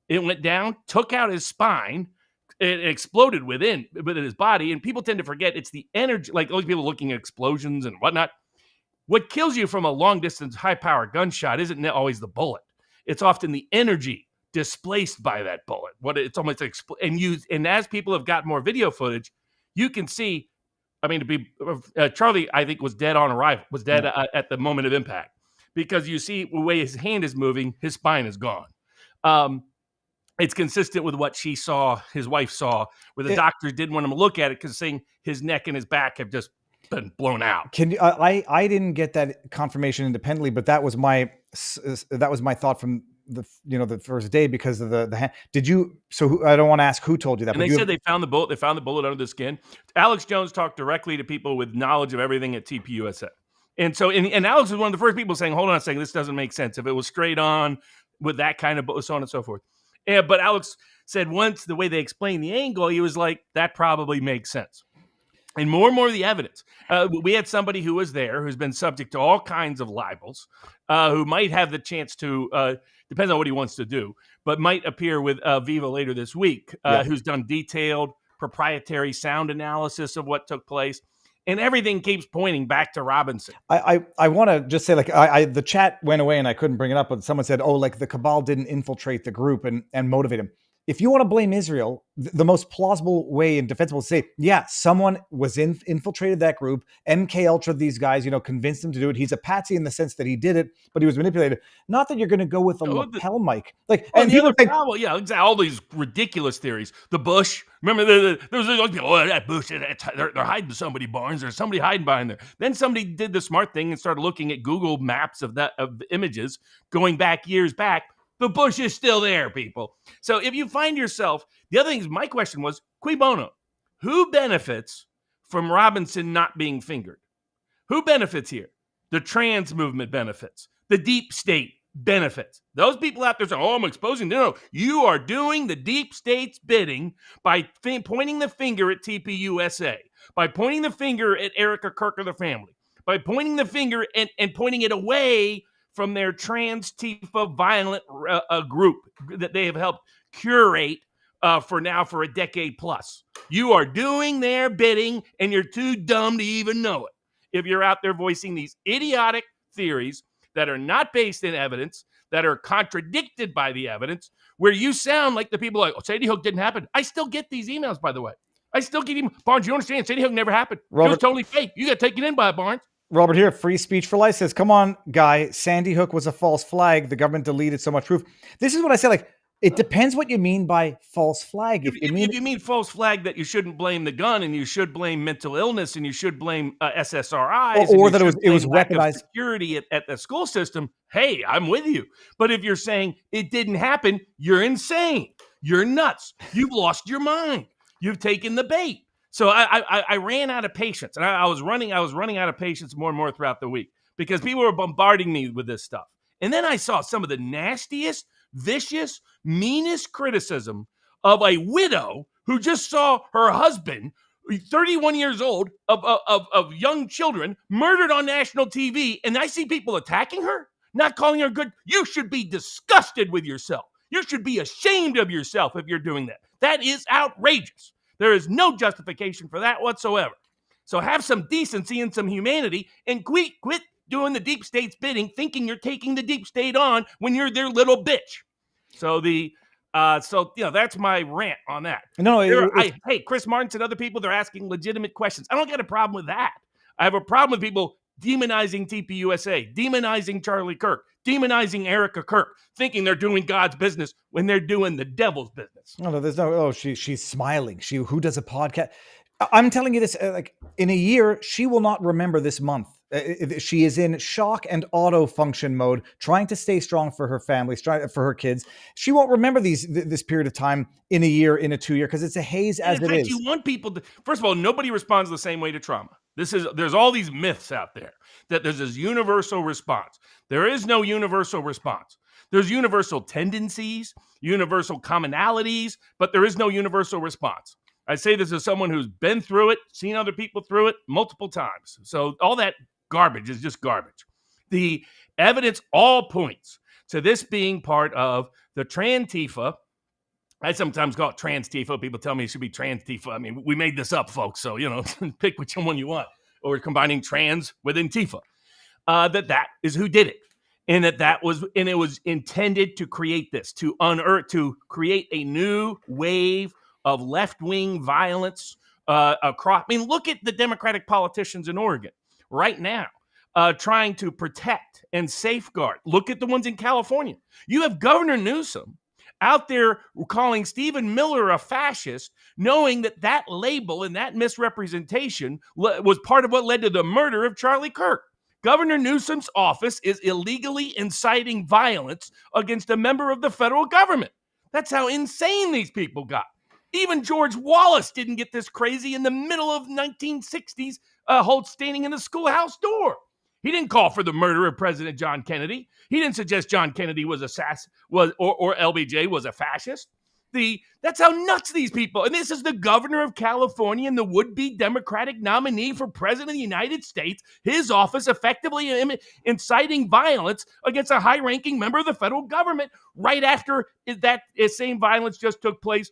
it went down, took out his spine, it exploded within his body, and people tend to forget it's the energy, like all these people looking at explosions and whatnot. What kills you from a long-distance, high-power gunshot isn't always the bullet. It's often the energy displaced by that bullet. It's almost and as people have got more video footage, you can see. I mean, Charlie, I think, was dead on arrival, was dead at the moment of impact, because you see the way his hand is moving, his spine is gone. It's consistent with what she saw, his wife saw, where the doctors didn't want him to look at it because saying his neck and his back have just been blown out. I didn't get that confirmation independently, but that was my thought from the first day because of the hand. Did you? So I don't want to ask who told you that. And they said they found the bullet. They found the bullet under the skin. Alex Jones talked directly to people with knowledge of everything at TPUSA. And so, and Alex was one of the first people saying, hold on a second, this doesn't make sense. If it was straight on with that kind of so on and so forth. But Alex said once the way they explained the angle, he was like, that probably makes sense. And more of the evidence. We had somebody who was there who's been subject to all kinds of libels, who might have the chance to, depends on what he wants to do, but might appear with Viva later this week, who's done detailed proprietary sound analysis of what took place. And everything keeps pointing back to Robinson. I want to just say, like, the chat went away and I couldn't bring it up, but someone said, oh, like the cabal didn't infiltrate the group and motivate him. If you want to blame Israel, the most plausible way and defensible to say, yeah, someone was infiltrated that group. MK Ultra, these guys, convinced him to do it. He's a patsy in the sense that he did it, but he was manipulated. Not that you're going to go with a lapel mic. Like, and people think, all these ridiculous theories. The Bush, remember, there was those people, that Bush, they're hiding somebody, Barnes. There's somebody hiding behind there. Then somebody did the smart thing and started looking at Google Maps of images going back years back. The Bush is still there, people. So if you find yourself, the other thing is, my question was, cui bono? Who benefits from Robinson not being fingered? Who benefits here? The trans movement benefits. The deep state benefits. Those people out there saying, oh, I'm exposing. No, you are doing the deep state's bidding by pointing the finger at TPUSA, by pointing the finger at Erica Kirk or the family, by pointing the finger and pointing it away from their trans Tifa violent group that they have helped curate for a decade plus. You are doing their bidding, and you're too dumb to even know it. If you're out there voicing these idiotic theories that are not based in evidence, that are contradicted by the evidence, where you sound like the people like, oh, Sandy Hook didn't happen. I still get these emails, by the way. I still get them. Barnes, you understand? Sandy Hook never happened. Robert, it was totally fake. You got taken in by it, Barnes. Robert here, Free Speech for Life says, come on, guy, Sandy Hook was a false flag. The government deleted so much proof. This is what I say, like, it depends what you mean by false flag. If you mean false flag, that you shouldn't blame the gun and you should blame mental illness and you should blame SSRIs or that it was weaponized security at the school system, hey, I'm with you. But if you're saying it didn't happen, you're insane. You're nuts. You've lost your mind. You've taken the bait. So I ran out of patience, and I was running out of patience more and more throughout the week because people were bombarding me with this stuff. And then I saw some of the nastiest, vicious, meanest criticism of a widow who just saw her husband, 31 years old, of young children, murdered on national TV. And I see people attacking her, not calling her good. You should be disgusted with yourself. You should be ashamed of yourself if you're doing that. That is outrageous. There is no justification for that whatsoever. So have some decency and some humanity and quit doing the deep state's bidding, thinking you're taking the deep state on when you're their little bitch. So that's my rant on that. Hey, Chris Martin and other people, they're asking legitimate questions. I don't get a problem with that. I have a problem with people demonizing TPUSA, demonizing Charlie Kirk, demonizing Erica Kirk, thinking they're doing God's business when they're doing the devil's business. No, there's no, she's smiling. Who does a podcast? I'm telling you this, like, in a year, she will not remember this month. She is in shock and auto function mode, trying to stay strong for her family, for her kids. She won't remember this period of time in a year, in a 2 year, because it's a haze as it is. You want people to, first of all, nobody responds the same way to trauma. There's all these myths out there that there's this universal response. There is no universal response. There's universal tendencies, universal commonalities, but there is no universal response. I say this as someone who's been through it, seen other people through it multiple times. So all that garbage is just garbage. The evidence all points to this being part of the Trantifa. I sometimes call it Trans-Tifa. People tell me it should be Trans-Tifa. I mean, we made this up, folks. So, pick which one you want. Or we're combining trans within Tifa. That is who did it. And it was intended to create this, to create a new wave of left-wing violence across. I mean, look at the Democratic politicians in Oregon right now trying to protect and safeguard. Look at the ones in California. You have Governor Newsom out there calling Stephen Miller a fascist, knowing that label and that misrepresentation was part of what led to the murder of Charlie Kirk. Governor Newsom's office is illegally inciting violence against a member of the federal government. That's how insane these people got. Even George Wallace didn't get this crazy in the middle of 1960s, Holt standing in the schoolhouse door. He didn't call for the murder of President John Kennedy. He didn't suggest John Kennedy was or LBJ was a fascist. That's how nuts these people. And this is the governor of California and the would-be Democratic nominee for president of the United States, his office effectively inciting violence against a high-ranking member of the federal government right after that same violence just took place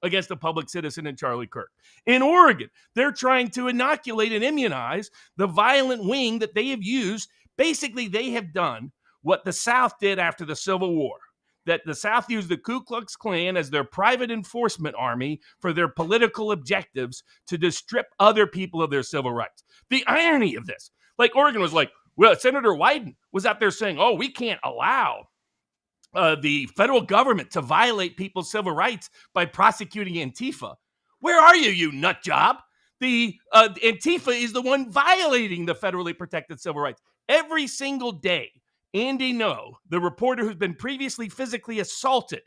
against a public citizen in Charlie Kirk. In Oregon, they're trying to inoculate and immunize the violent wing that they have used. Basically, they have done what the South did after the Civil War, that the South used the Ku Klux Klan as their private enforcement army for their political objectives to strip other people of their civil rights. The irony of this, like Oregon was like, well, Senator Wyden was out there saying, oh, we can't allow the federal government to violate people's civil rights by prosecuting Antifa. Where are you, you nut job? The Antifa is the one violating the federally protected civil rights. Every single day, Andy Ngo, the reporter who's been previously physically assaulted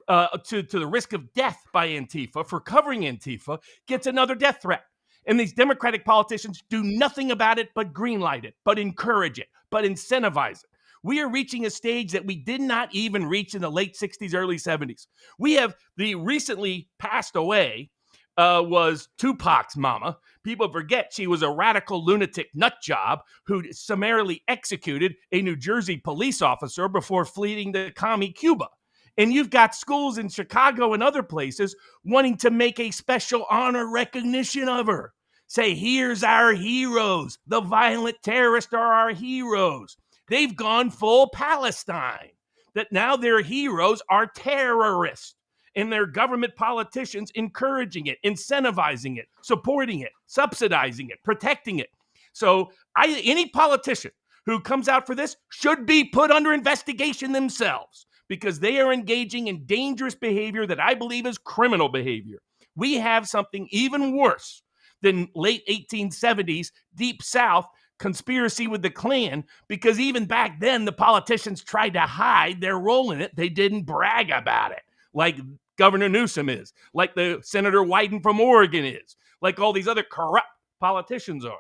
to the risk of death by Antifa for covering Antifa, gets another death threat. And these Democratic politicians do nothing about it but greenlight it, but encourage it, but incentivize it. We are reaching a stage that we did not even reach in the late 60s, early 70s. We have the recently passed away was Tupac's mama. People forget she was a radical lunatic nut job who summarily executed a New Jersey police officer before fleeing to commie Cuba. And you've got schools in Chicago and other places wanting to make a special honor recognition of her. Say, here's our heroes. The violent terrorists are our heroes. They've gone full Palestine, that now their heroes are terrorists, and their government politicians encouraging it, incentivizing it, supporting it, subsidizing it, protecting it. So any politician who comes out for this should be put under investigation themselves, because they are engaging in dangerous behavior that I believe is criminal behavior. We have something even worse than late 1870s Deep South conspiracy with the Klan, because even back then the politicians tried to hide their role in it. They didn't brag about it, like Governor Newsom is, like the Senator Wyden from Oregon is, like all these other corrupt politicians are.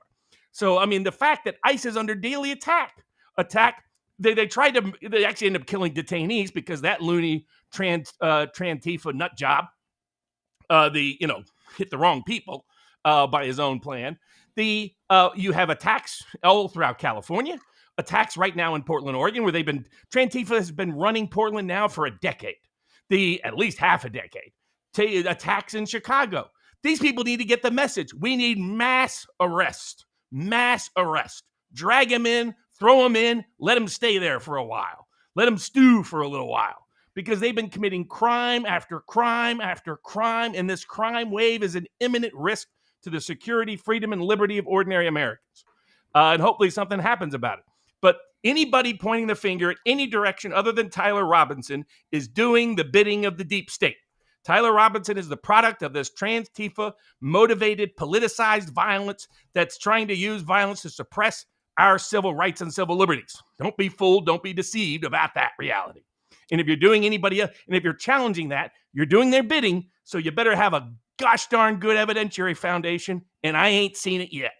So, I mean, the fact that ICE is under daily attack, they actually end up killing detainees because that loony Trantifa nut job, hit the wrong people by his own plan. You have attacks all throughout California, attacks right now in Portland, Oregon, where Trantifa has been running Portland now for a decade, at least half a decade. Attacks in Chicago. These people need to get the message. We need mass arrest. Drag them in, throw them in, let them stay there for a while. Let them stew for a little while, because they've been committing crime after crime after crime, and this crime wave is an imminent risk to the security, freedom, and liberty of ordinary Americans. And hopefully something happens about it. But anybody pointing the finger at any direction other than Tyler Robinson is doing the bidding of the deep state. Tyler Robinson is the product of this Trantifa motivated, politicized violence that's trying to use violence to suppress our civil rights and civil liberties. Don't be fooled, don't be deceived about that reality. And if you're doing anybody else, and if you're challenging that, you're doing their bidding, so you better have a gosh darn good evidentiary foundation, and I ain't seen it yet.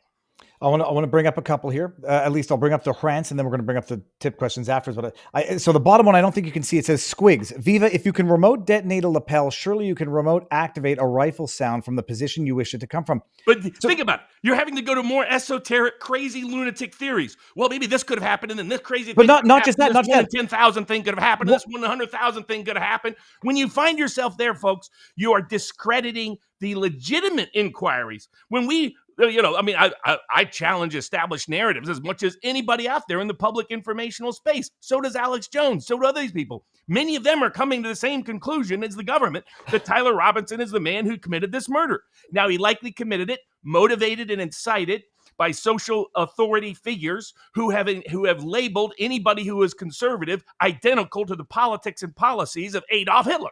I want to bring up a couple here. At least I'll bring up the rants, and then we're going to bring up the tip questions afterwards. But so the bottom one, I don't think you can see. It says Squigs. Viva, if you can remote detonate a lapel, surely you can remote activate a rifle sound from the position you wish it to come from. But think about it. You're having to go to more esoteric, crazy, lunatic theories. Well, maybe this could have happened, and then this crazy thing. But not just that. Not just that. 10,000 thing could have happened. This 100,000 thing could have happened. When you find yourself there, folks, you are discrediting the legitimate inquiries. When we, I challenge established narratives as much as anybody out there in the public informational space. So does Alex Jones. So do other people. Many of them are coming to the same conclusion as the government, that Tyler Robinson is the man who committed this murder. Now, he likely committed it, motivated and incited by social authority figures who have labeled anybody who is conservative identical to the politics and policies of Adolf Hitler.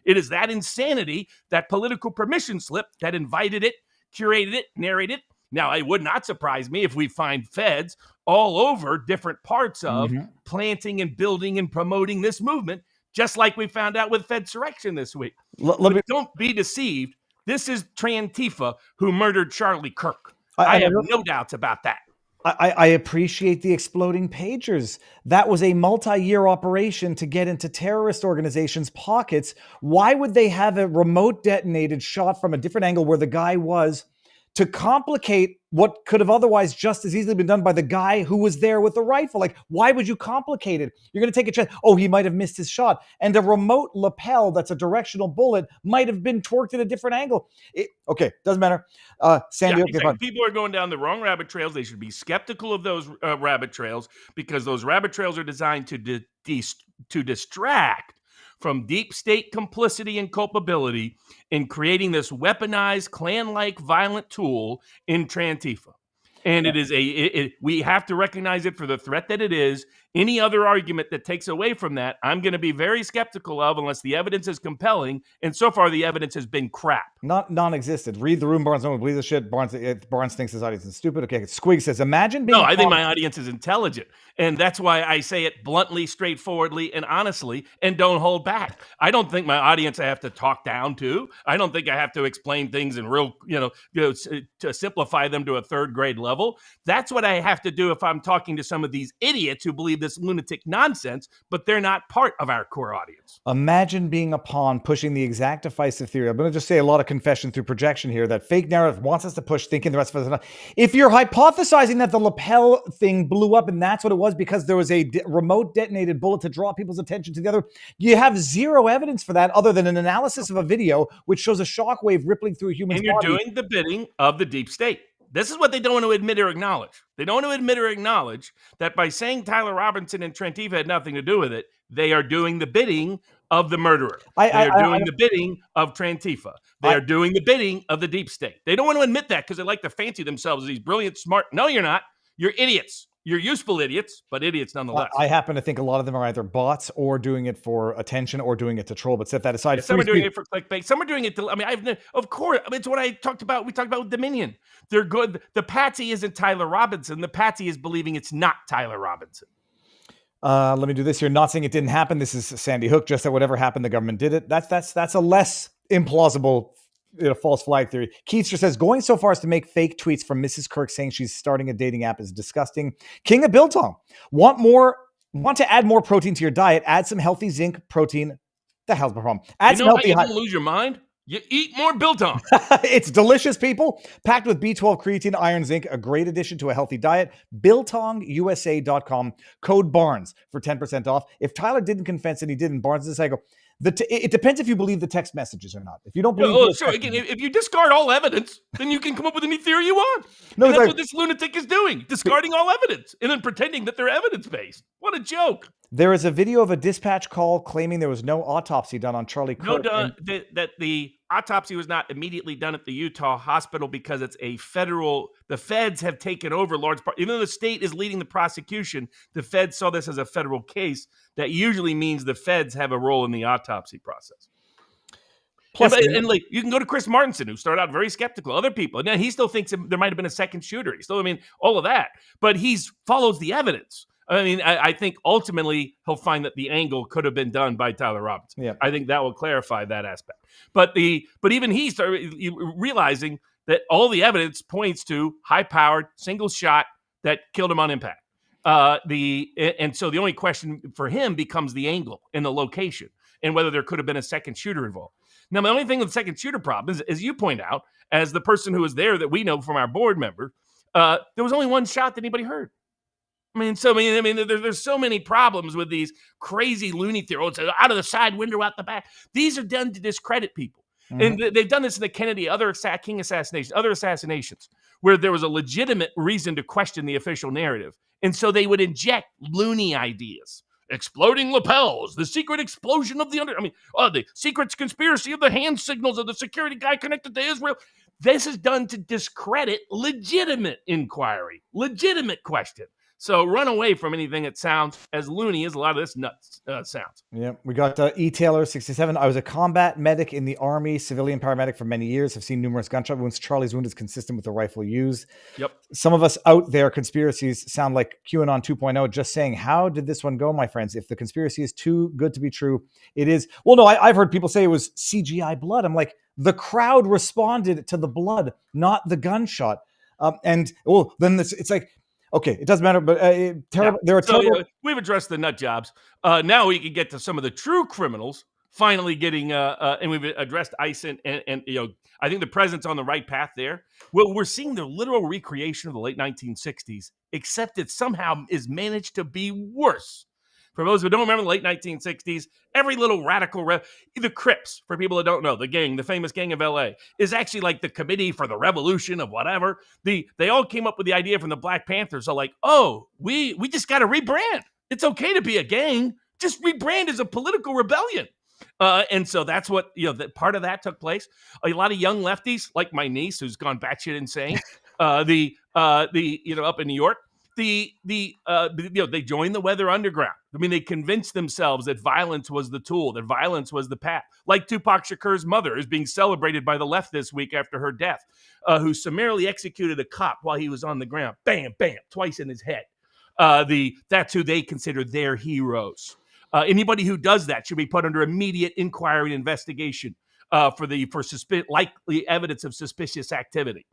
It is that insanity, that political permission slip that invited it, curated it, narrated it. Now, it would not surprise me if we find feds all over different parts of planting and building and promoting this movement, just like we found out with Fed-Surrection this week. Don't be deceived. This is Trantifa who murdered Charlie Kirk. I have no doubts about that. I appreciate the exploding pagers. That was a multi-year operation to get into terrorist organizations' pockets. Why would they have a remote detonated shot from a different angle where the guy was, to complicate what could have otherwise just as easily been done by the guy who was there with the rifle? Like, why would you complicate it? You're going to take a chance. Oh, he might have missed his shot. And a remote lapel that's a directional bullet might have been torqued at a different angle. Okay, doesn't matter. Sandy, Yeah, okay, exactly. fine. People are going down the wrong rabbit trails. They should be skeptical of those rabbit trails, because those rabbit trails are designed to distract from deep state complicity and culpability in creating this weaponized Klan-like violent tool in Trantifa. And it is we have to recognize it for the threat that it is. Any other argument that takes away from that, I'm going to be very skeptical of, unless the evidence is compelling. And so far, the evidence has been crap. Non-existent. Read the room. Barnes. No one believes this shit. Barnes thinks his audience is stupid. Okay. Squig says, imagine being. No, I think my audience is intelligent. And that's why I say it bluntly, straightforwardly, and honestly, and don't hold back. I don't think my audience I have to talk down to. I don't think I have to explain things in real, to simplify them to a third grade level. That's what I have to do if I'm talking to some of these idiots who believe this lunatic nonsense, but they're not part of our core audience. Imagine being a pawn pushing the exact divisive theory. I'm going to just say a lot of confession through projection here that fake narrative wants us to push, thinking the rest of us are not. If you're hypothesizing that the lapel thing blew up and that's what it was because there was a remote detonated bullet to draw people's attention to the other, you have zero evidence for that other than an analysis of a video which shows a shockwave rippling through a human's body. And you're doing the bidding of the deep state. This is what they don't want to admit or acknowledge. They don't want to admit or acknowledge that by saying Tyler Robinson and Trantifa had nothing to do with it, they are doing the bidding of the murderer. They are doing the bidding of Trantifa. They are doing the bidding of the deep state. They don't want to admit that because they like to fancy themselves as these brilliant, smart. No, you're not. You're idiots. You're useful idiots, but idiots nonetheless. I happen to think a lot of them are either bots or doing it for attention or doing it to troll. But set that aside. Yeah, some are doing it for clickbait. Some are doing it to. Of course. It's what I talked about. We talked about with Dominion. They're good. The patsy isn't Tyler Robinson. The patsy is believing it's not Tyler Robinson. Let me do this here. Not saying it didn't happen. This is Sandy Hook. Just that whatever happened, the government did it. That's a less implausible false flag theory. Keithster says, going so far as to make fake tweets from Mrs. Kirk saying she's starting a dating app is disgusting. King of Biltong, want to add more protein to your diet? Add some healthy zinc protein. The hell's the problem? Add some healthy. You don't lose your mind. You eat more Biltong. It's delicious, people. Packed with B12, creatine, iron, zinc. A great addition to a healthy diet. BiltongUSA.com. Code Barnes for 10% off. If Tyler didn't confess and he didn't, Barnes is like, it depends if you believe the text messages or not. If you don't believe, again, if you discard all evidence, then you can come up with any theory you want. No, and that's what this lunatic is doing, discarding all evidence and then pretending that they're evidence-based. What a joke. There is a video of a dispatch call claiming there was no autopsy done on Charlie Kirk. That the autopsy was not immediately done at the Utah hospital because it's a federal. The feds have taken over large part. Even though the state is leading the prosecution, the feds saw this as a federal case. That usually means the feds have a role in the autopsy process. Plus, and like you can go to Chris Martinson, who started out very skeptical. Other people, now he still thinks there might have been a second shooter. He still, all of that, but he follows the evidence. I think ultimately he'll find that the angle could have been done by Tyler Robinson. Yeah. I think that will clarify that aspect. But even he started realizing that all the evidence points to high-powered single shot that killed him on impact. And so the only question for him becomes the angle and the location and whether there could have been a second shooter involved. Now, the only thing with the second shooter problem is, as you point out, as the person who was there that we know from our board member, there was only one shot that anybody heard. There's so many problems with these crazy loony theories. Oh, it's out of the side window, out the back. These are done to discredit people. Mm-hmm. And they've done this in the Kennedy, King assassinations, other assassinations, where there was a legitimate reason to question the official narrative. And so they would inject loony ideas. Exploding lapels, the secret explosion of the secret conspiracy of the hand signals of the security guy connected to Israel. This is done to discredit legitimate inquiry, legitimate question. So run away from anything that sounds as loony as a lot of this nuts sounds. Yeah, we got E. Taylor, 67. I was a combat medic in the Army, civilian paramedic for many years. Have seen numerous gunshot wounds. Charlie's wound is consistent with the rifle used. Yep. Some of us out there, conspiracies sound like QAnon 2.0. Just saying, how did this one go, my friends? If the conspiracy is too good to be true, it is. Well, no, I've heard people say it was CGI blood. I'm like, the crowd responded to the blood, not the gunshot. Then it's like, Okay, it doesn't matter, but terrible. Yeah. There are So terrible. we've addressed the nut jobs. Now we can get to some of the true criminals finally getting, and we've addressed ICE and I think the president's on the right path there. Well, we're seeing the literal recreation of the late 1960s, except it somehow is managed to be worse. For those who don't remember the late 1960s, every little radical, the Crips, for people that don't know, the gang, the famous gang of LA, is actually like the Committee for the Revolution of whatever. They all came up with the idea from the Black Panthers. So like, oh, we just got to rebrand. It's okay to be a gang. Just rebrand as a political rebellion. And so that's what, that part of that took place. A lot of young lefties, like my niece, who's gone batshit insane, up in New York, they joined the Weather Underground. I mean, they convinced themselves that violence was the tool, that violence was the path. Like Tupac Shakur's mother is being celebrated by the left this week after her death, who summarily executed a cop while he was on the ground. Bam, bam, twice in his head. That's who they consider their heroes. Anybody who does that should be put under immediate inquiry and investigation for likely evidence of suspicious activity.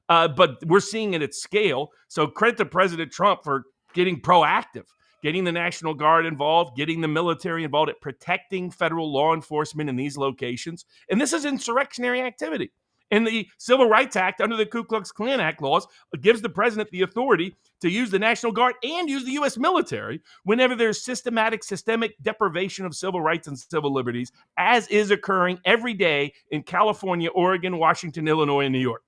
But we're seeing it at scale. So credit to President Trump for getting proactive, getting the National Guard involved, getting the military involved at protecting federal law enforcement in these locations. And this is insurrectionary activity. And the Civil Rights Act, under the Ku Klux Klan Act laws, gives the president the authority to use the National Guard and use the U.S. military whenever there's systemic deprivation of civil rights and civil liberties, as is occurring every day in California, Oregon, Washington, Illinois, and New York.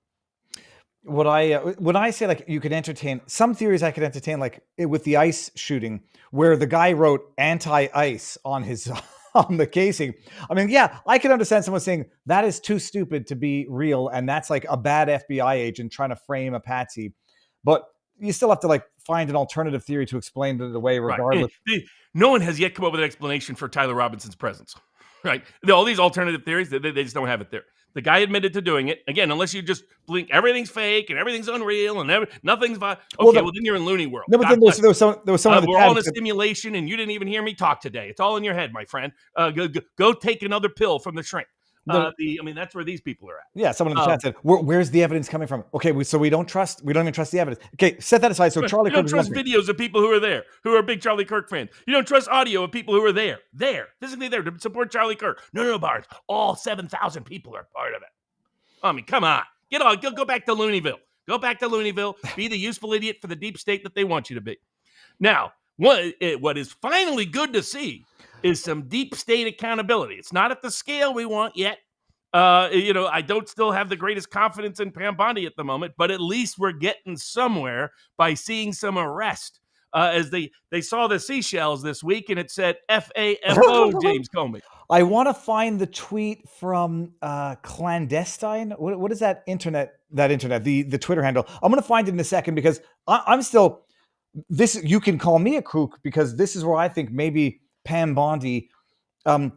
When I say like you could entertain some theories, I could entertain like with the ICE shooting, where the guy wrote anti-ICE on his on the casing. I mean, yeah, I can understand someone saying that is too stupid to be real, and that's like a bad FBI agent trying to frame a patsy. But you still have to like find an alternative theory to explain it away, regardless. Right. No one has yet come up with an explanation for Tyler Robinson's presence. Right? All these alternative theories, they just don't have it there. The guy admitted to doing it. Again, unless you just blink, everything's fake and everything's unreal and nothing's then you're in loony world. No, but then there was some we're all in a simulation and you didn't even hear me talk today. It's all in your head, my friend. Go take another pill from the shrink. That's where these people are at. Yeah, someone in the chat said, "Where's the evidence coming from?" Okay, so we don't even trust the evidence. Okay, set that aside. So Charlie, you don't trust videos of people who are there, who are big Charlie Kirk fans. You don't trust audio of people who are there, physically there to support Charlie Kirk. No, Barnes. All 7,000 people are part of it. I mean, come on, go back to Looneyville. Go back to Looneyville. Be the useful idiot for the deep state that they want you to be. Now, what is finally good to see is some deep state accountability. It's not at the scale we want yet. I don't still have the greatest confidence in Pam Bondi at the moment, but at least we're getting somewhere by seeing some arrest. As they saw the seashells this week, and it said FAFO James Comey. I want to find the tweet from Clandestine. What is that internet? The Twitter handle. I'm going to find it in a second because I'm still this. You can call me a kook because this is where I think maybe Pam Bondi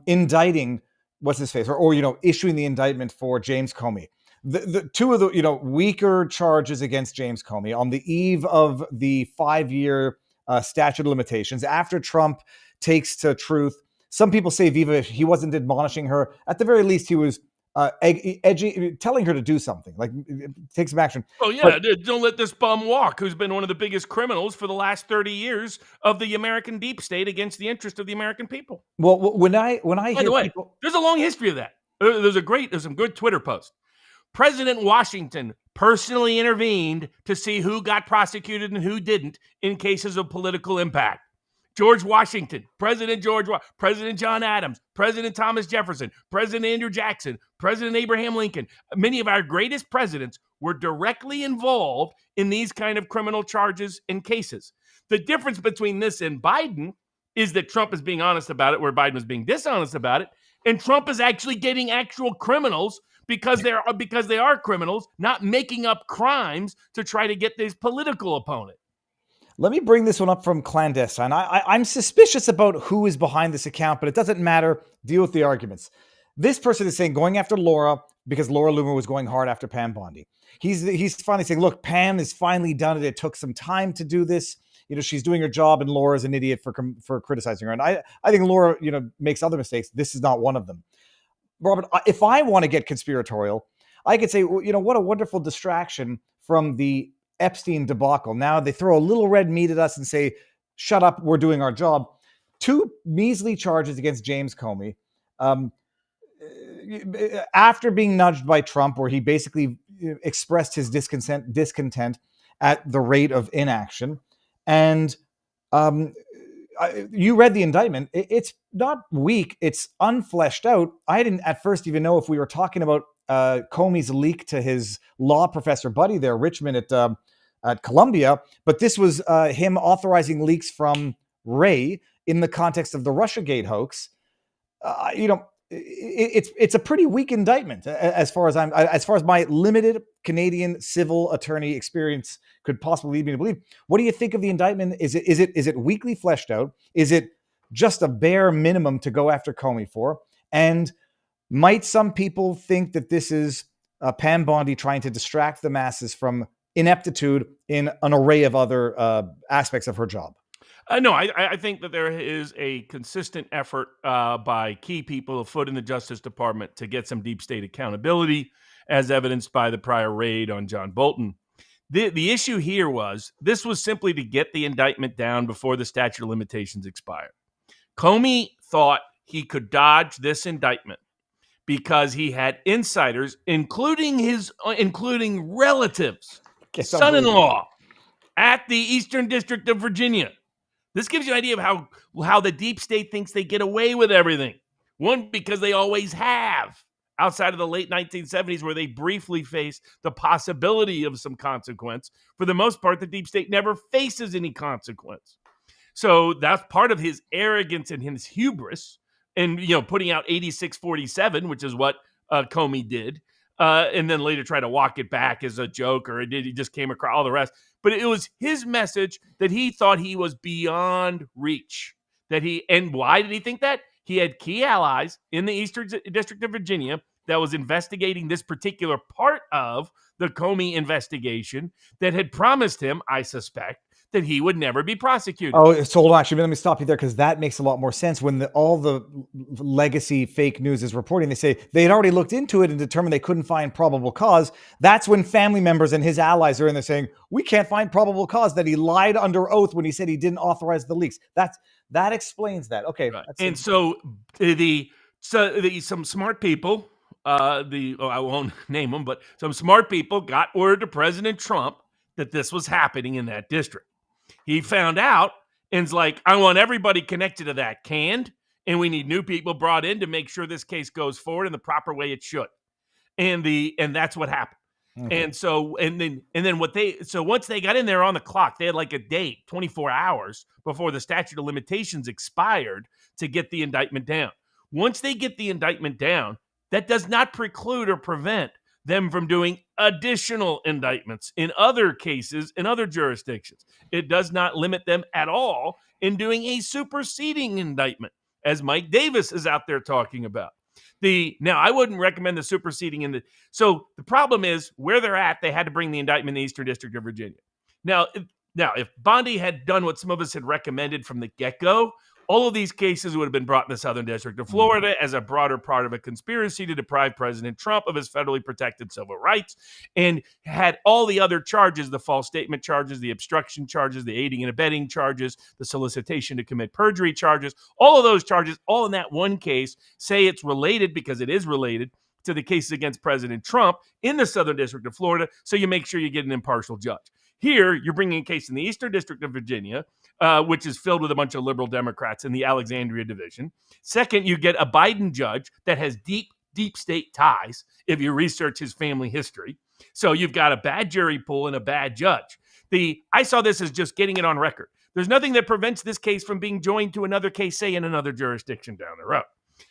indicting what's his face or issuing the indictment for James Comey. The two of the weaker charges against James Comey on the eve of the 5-year statute of limitations after Trump takes to truth. Some people say Viva, he wasn't admonishing her. At the very least, he was telling her to do something, like take some action. Oh yeah, don't let this bum walk, who's been one of the biggest criminals for the last 30 years of the American deep state against the interest of the American people. Well, when I by the way, people... there's a long history of that. There's some good Twitter posts. President Washington personally intervened to see who got prosecuted and who didn't in cases of political impact. George Washington, President John Adams, President Thomas Jefferson, President Andrew Jackson, President Abraham Lincoln. Many of our greatest presidents were directly involved in these kind of criminal charges and cases. The difference between this and Biden is that Trump is being honest about it, where Biden was being dishonest about it, and Trump is actually getting actual criminals because they are criminals, not making up crimes to try to get this political opponent. Let me bring this one up from Clandestine. I'm suspicious about who is behind this account, but it doesn't matter. Deal with the arguments. This person is saying going after Laura because Laura Loomer was going hard after Pam Bondi. He's finally saying, look, Pam has finally done it. It took some time to do this. She's doing her job, and Laura's an idiot for criticizing her. And I think Laura, makes other mistakes. This is not one of them. Robert, if I want to get conspiratorial, I could say, what a wonderful distraction from the Epstein debacle. Now they throw a little red meat at us and say, shut up, we're doing our job. 2 measly charges against James Comey. After being nudged by Trump, where he basically expressed his discontent at the rate of inaction. And you read the indictment. It's not weak. It's unfleshed out. I didn't at first even know if we were talking about Comey's leak to his law professor buddy there, Richmond at Columbia. But this was him authorizing leaks from Ray in the context of the Russiagate hoax. It's a pretty weak indictment as far as my limited Canadian civil attorney experience could possibly lead me to believe. What do you think of the indictment? Is it weakly fleshed out? Is it just a bare minimum to go after Comey for? And might some people think that this is Pam Bondi trying to distract the masses from ineptitude in an array of other aspects of her job? No, I think that there is a consistent effort by key people afoot in the Justice Department to get some deep state accountability, as evidenced by the prior raid on John Bolton. The issue here was this was simply to get the indictment down before the statute of limitations expired. Comey thought he could dodge this indictment because he had insiders, including relatives, son-in-law, at the Eastern District of Virginia. This gives you an idea of how the deep state thinks they get away with everything. One, because they always have, outside of the late 1970s, where they briefly faced the possibility of some consequence. For the most part, the deep state never faces any consequence. So that's part of his arrogance and his hubris, and putting out 8647, which is what Comey did, and then later try to walk it back as a joke, or he just came across all the rest. But it was his message that he thought he was beyond reach. And why did he think that? He had key allies in the Eastern District of Virginia that was investigating this particular part of the Comey investigation that had promised him, I suspect, that he would never be prosecuted. Oh, so hold on. Actually, let me stop you there, because that makes a lot more sense. When all the legacy fake news is reporting, they say they had already looked into it and determined they couldn't find probable cause. That's when family members and his allies are in there saying, we can't find probable cause, that he lied under oath when he said he didn't authorize the leaks. That explains that. Okay. Right. And so some smart people, I won't name them, but some smart people got word to President Trump that this was happening in that district. He found out and's like, I want everybody connected to that canned, and we need new people brought in to make sure this case goes forward in the proper way it should. And that's what happened. Okay. And so once they got in there on the clock, they had like a date, 24 hours before the statute of limitations expired to get the indictment down. Once they get the indictment down, that does not preclude or prevent them from doing additional indictments in other cases in other jurisdictions. It does not limit them at all in doing a superseding indictment, as Mike Davis is out there talking about. Now, I wouldn't recommend the superseding so the problem is where they're at, they had to bring the indictment in the Eastern District of Virginia. Now, if Bondi had done what some of us had recommended from the get-go, all of these cases would have been brought in the Southern District of Florida as a broader part of a conspiracy to deprive President Trump of his federally protected civil rights, and had all the other charges, the false statement charges, the obstruction charges, the aiding and abetting charges, the solicitation to commit perjury charges, all of those charges, all in that one case, say it's related, because it is related to the cases against President Trump in the Southern District of Florida, so you make sure you get an impartial judge. Here, you're bringing a case in the Eastern District of Virginia, which is filled with a bunch of liberal Democrats in the Alexandria division. Second, you get a Biden judge that has deep, deep state ties, if you research his family history. So you've got a bad jury pool and a bad judge. I saw this as just getting it on record. There's nothing that prevents this case from being joined to another case, say, in another jurisdiction down the road.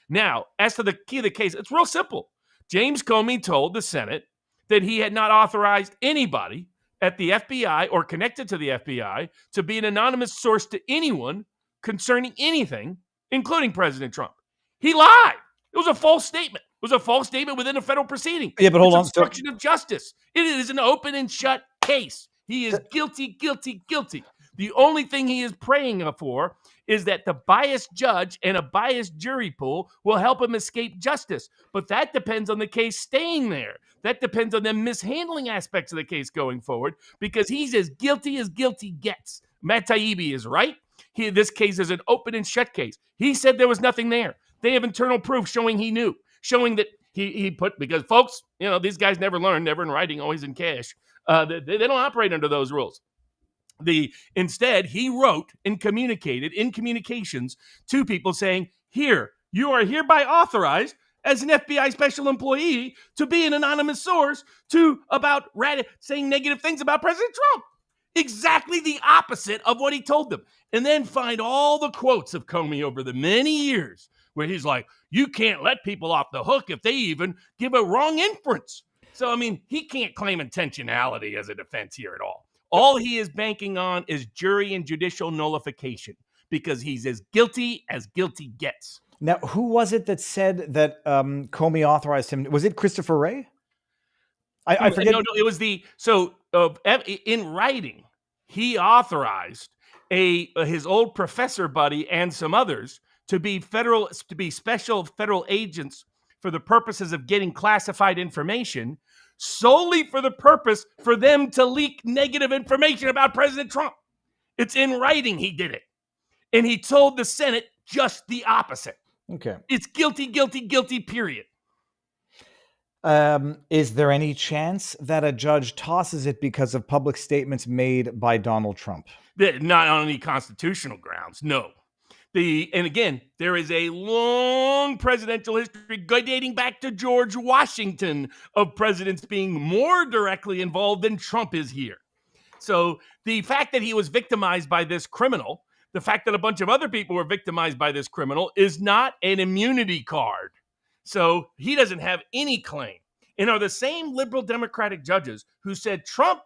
Now, as to the key of the case, it's real simple. James Comey told the Senate that he had not authorized anybody at the FBI or connected to the FBI to be an anonymous source to anyone concerning anything, including President Trump. He lied. It was a false statement. It was a false statement within a federal proceeding. Yeah, but hold on. Obstruction of justice. It is an open and shut case. He is guilty, guilty, guilty. The only thing he is praying for is that the biased judge and a biased jury pool will help him escape justice. But that depends on the case staying there. That depends on them mishandling aspects of the case going forward, because he's as guilty gets. Matt Taibbi is right. This case is an open and shut case. He said there was nothing there. They have internal proof showing he knew, showing that he put, because folks, these guys never learn, never in writing, always in cash. They don't operate under those rules. Instead, he wrote and communicated in communications to people saying, here, you are hereby authorized as an FBI special employee to be an anonymous source about saying negative things about President Trump. Exactly the opposite of what he told them. And then find all the quotes of Comey over the many years where he's like, you can't let people off the hook if they even give a wrong inference. So, he can't claim intentionality as a defense here at all. All he is banking on is jury and judicial nullification, because he's as guilty gets. Now, who was it that said that Comey authorized him? Was it Christopher Wray? I forget. No, it was in writing, he authorized his old professor buddy and some others to be special federal agents for the purposes of getting classified information, solely for the purpose for them to leak negative information about President Trump. It's in writing he did it. And he told the Senate just the opposite. Okay. It's guilty, period. Is there any chance that a judge tosses it because of public statements made by Donald Trump? Not on any constitutional grounds, no. And again, there is a long presidential history dating back to George Washington of presidents being more directly involved than Trump is here. So the fact that he was victimized by this criminal, the fact that a bunch of other people were victimized by this criminal, is not an immunity card. So he doesn't have any claim. And are the same liberal Democratic judges who said Trump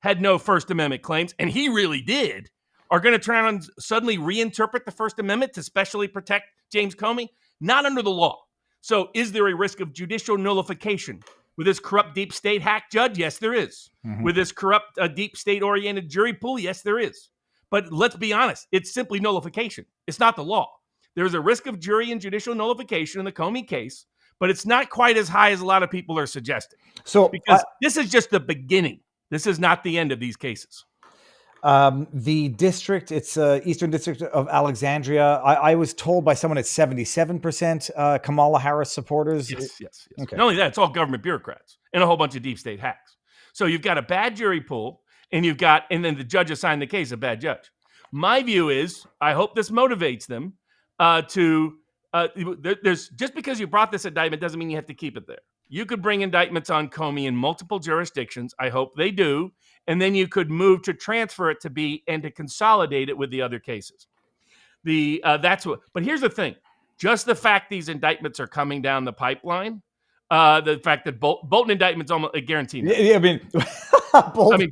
had no First Amendment claims, and he really did, are going to try and suddenly reinterpret the First Amendment to specially protect James Comey? Not under the law. So is there a risk of judicial nullification with this corrupt deep state hack judge? Yes, there is. Mm-hmm. With this corrupt deep state-oriented jury pool? Yes, there is. But let's be honest, it's simply nullification. It's not the law. There's a risk of jury and judicial nullification in the Comey case, but it's not quite as high as a lot of people are suggesting. So, because this is just the beginning. This is not the end of these cases. The district, it's Eastern District of Alexandria. I was told by someone it's 77% Kamala Harris supporters. Yes. Okay. Not only that, it's all government bureaucrats and a whole bunch of deep state hacks. So you've got a bad jury pool, and then the judge assigned the case, a bad judge. My view is, I hope this motivates them there's just because you brought this indictment doesn't mean you have to keep it there. You could bring indictments on Comey in multiple jurisdictions. I hope they do. And then you could move to transfer it and to consolidate it with the other cases. But here's the thing. Just the fact these indictments are coming down the pipeline, the fact that Bolton indictment's almost a guarantee. Yeah,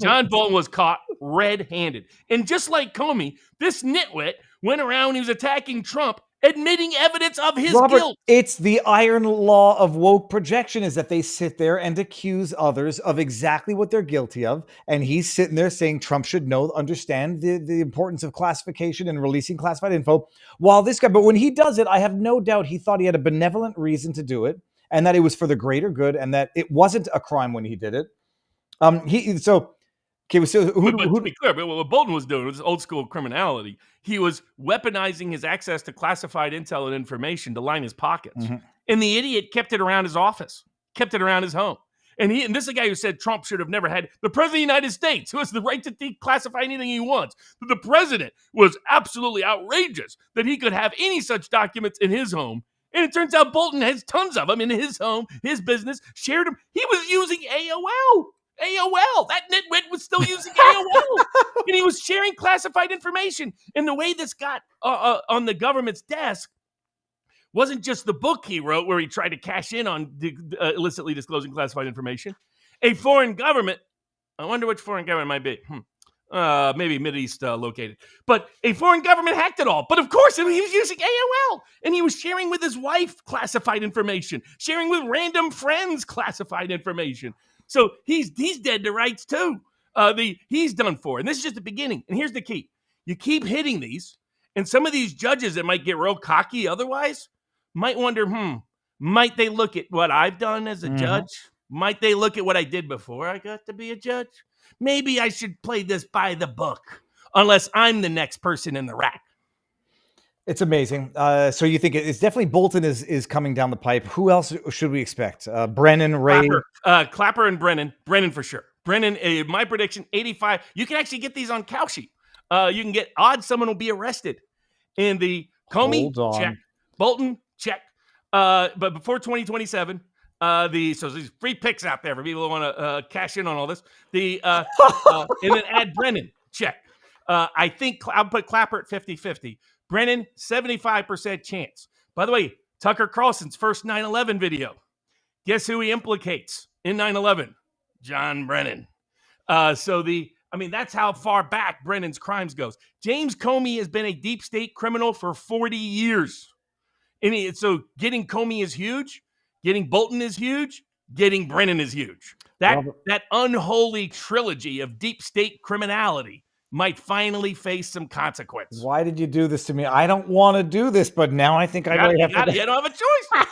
John Bolton was caught red-handed. And just like Comey, this nitwit went around, he was attacking Trump, admitting evidence of his guilt. It's the iron law of woke projection, is that they sit there and accuse others of exactly what they're guilty of. And he's sitting there saying Trump should understand the importance of classification and releasing classified info. But when he does it, I have no doubt he thought he had a benevolent reason to do it, and that it was for the greater good, and that it wasn't a crime when he did it. But to be clear, what Bolton was doing was old school criminality. He was weaponizing his access to classified intel and information to line his pockets. Mm-hmm. And the idiot kept it around his office, kept it around his home. And this is a guy who said Trump should have never had the president of the United States, who has the right to declassify anything he wants. But the president was absolutely outrageous that he could have any such documents in his home. And it turns out Bolton has tons of them in his home, his business, shared them. He was using AOL. That nitwit was still using AOL, and he was sharing classified information. And the way this got on the government's desk wasn't just the book he wrote where he tried to cash in on illicitly disclosing classified information. A foreign government, I wonder which foreign government it might be. Maybe Mideast located. But a foreign government hacked it all. But of course, he was using AOL, and he was sharing with his wife classified information, sharing with random friends classified information. So he's dead to rights too. He's done for. And this is just the beginning. And here's the key. you keep hitting these, and some of these judges that might get real cocky otherwise might wonder, might they look at what I've done as a judge? Might they look at what I did before I got to be a judge? Maybe I should play this by the book, unless I'm the next person in the rack. It's amazing. So you think it's definitely Bolton is coming down the pipe. Who else should we expect? Brennan, Ray, Clapper, and Brennan. Brennan for sure. Brennan, my prediction, 85. You can actually get these on Kalshi. You can get odds someone will be arrested. In the Comey, check. Bolton, check. But before 2027, so there's free picks out there for people who want to cash in on all this. And then add Brennan, check. I think I'll put Clapper at 50-50. Brennan, 75% chance. By the way, Tucker Carlson's first 9/11 video. Guess who he implicates in 9/11? John Brennan. That's how far back Brennan's crimes goes. James Comey has been a deep state criminal for 40 years. So getting Comey is huge. Getting Bolton is huge. Getting Brennan is huge. That unholy trilogy of deep state criminality might finally face some consequence. Why did you do this to me? I don't want to do this, but now I think I might have to. You don't have a choice.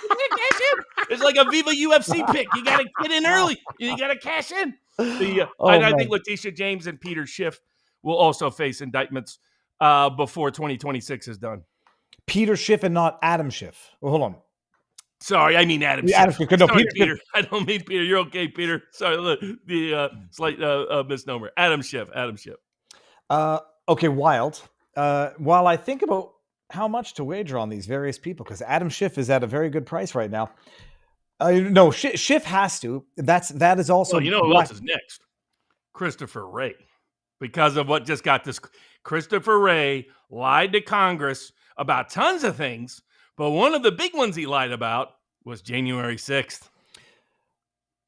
It's like a Viva UFC pick. You got to get in early. You got to cash in. I think Letitia James and Peter Schiff will also face indictments before 2026 is done. Peter Schiff and not Adam Schiff. Well, hold on. Sorry, I mean Adam Schiff. Adam Schiff. No, Sorry, Peter. I don't mean Peter. You're okay, Peter. Sorry, the slight misnomer. Adam Schiff. Okay, wild. While I think about how much to wager on these various people, because Adam Schiff is at a very good price right now. No, Schiff has to. That is also. Well, you know who else is next? Christopher Wray, because of what just got this. Christopher Wray lied to Congress about tons of things, but one of the big ones he lied about was January 6th.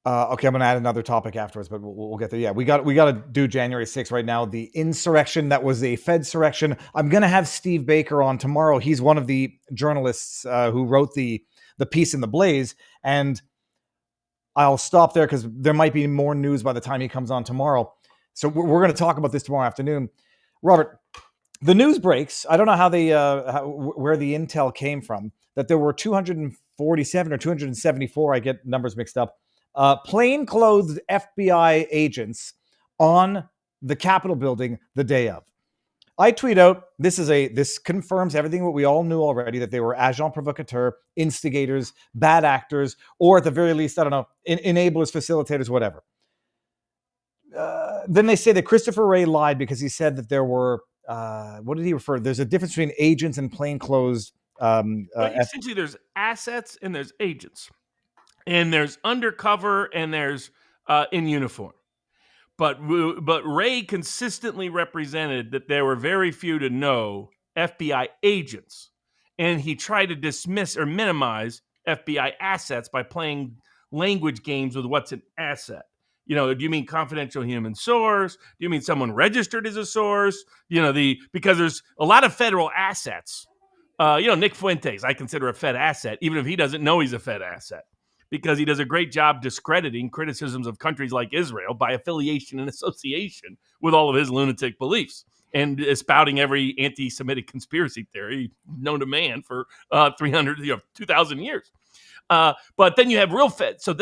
Okay, I'm going to add another topic afterwards, but we'll get there. Yeah, we got to do January 6th right now. The insurrection that was a Fed-Surrection. I'm going to have Steve Baker on tomorrow. He's one of the journalists who wrote the piece in The Blaze, and I'll stop there because there might be more news by the time he comes on tomorrow. So we're going to talk about this tomorrow afternoon. Robert, the news breaks. I don't know how where the intel came from, that there were 247 or 274. I get numbers mixed up. Plainclothes FBI agents on the Capitol building the day of. I tweet out, this confirms everything what we all knew already, that they were agents provocateurs, instigators, bad actors, or at the very least, I don't know, enablers, facilitators, whatever. Then they say that Christopher Wray lied because he said that there were, what did he refer? There's a difference between agents and plainclothes. Essentially, there's assets and there's agents. And there's undercover and there's in uniform. But Wray consistently represented that there were very few to no FBI agents. And he tried to dismiss or minimize FBI assets by playing language games with what's an asset. You know, do you mean confidential human source? Do you mean someone registered as a source? Because there's a lot of federal assets. Nick Fuentes, I consider a Fed asset, even if he doesn't know he's a Fed asset, because he does a great job discrediting criticisms of countries like Israel by affiliation and association with all of his lunatic beliefs and spouting every anti-Semitic conspiracy theory known to man for 2,000 years. But then you have real Fed. So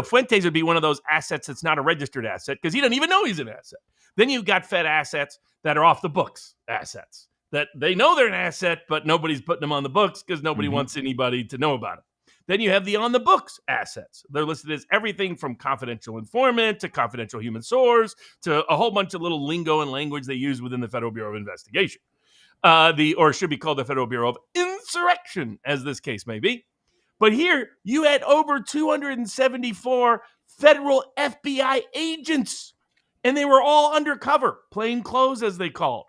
Fuentes would be one of those assets that's not a registered asset because he doesn't even know he's an asset. Then you've got Fed assets that are off the books assets that they know they're an asset, but nobody's putting them on the books because nobody wants anybody to know about it. Then you have the on the books assets. They're listed as everything from confidential informant to confidential human source to a whole bunch of little lingo and language they use within the Federal Bureau of Investigation. Or it should be called the Federal Bureau of Insurrection, as this case may be. But here you had over 274 federal FBI agents, and they were all undercover, plain clothes as they called.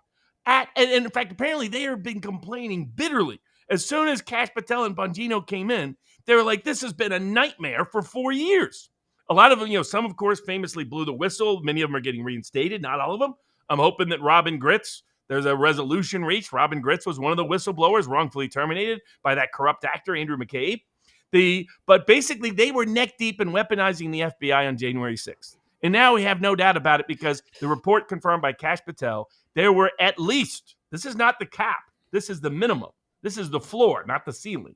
And in fact, apparently they have been complaining bitterly. As soon as Kash Patel and Bongino came in, they were like, this has been a nightmare for 4 years. A lot of them, some, of course, famously blew the whistle. Many of them are getting reinstated, not all of them. I'm hoping that Robin Gritz, there's a resolution reached. Robin Gritz was one of the whistleblowers wrongfully terminated by that corrupt actor, Andrew McCabe. But basically, they were neck deep in weaponizing the FBI on January 6th. And now we have no doubt about it because the report confirmed by Kash Patel there were at least, this is not the cap, this is the minimum, this is the floor, not the ceiling.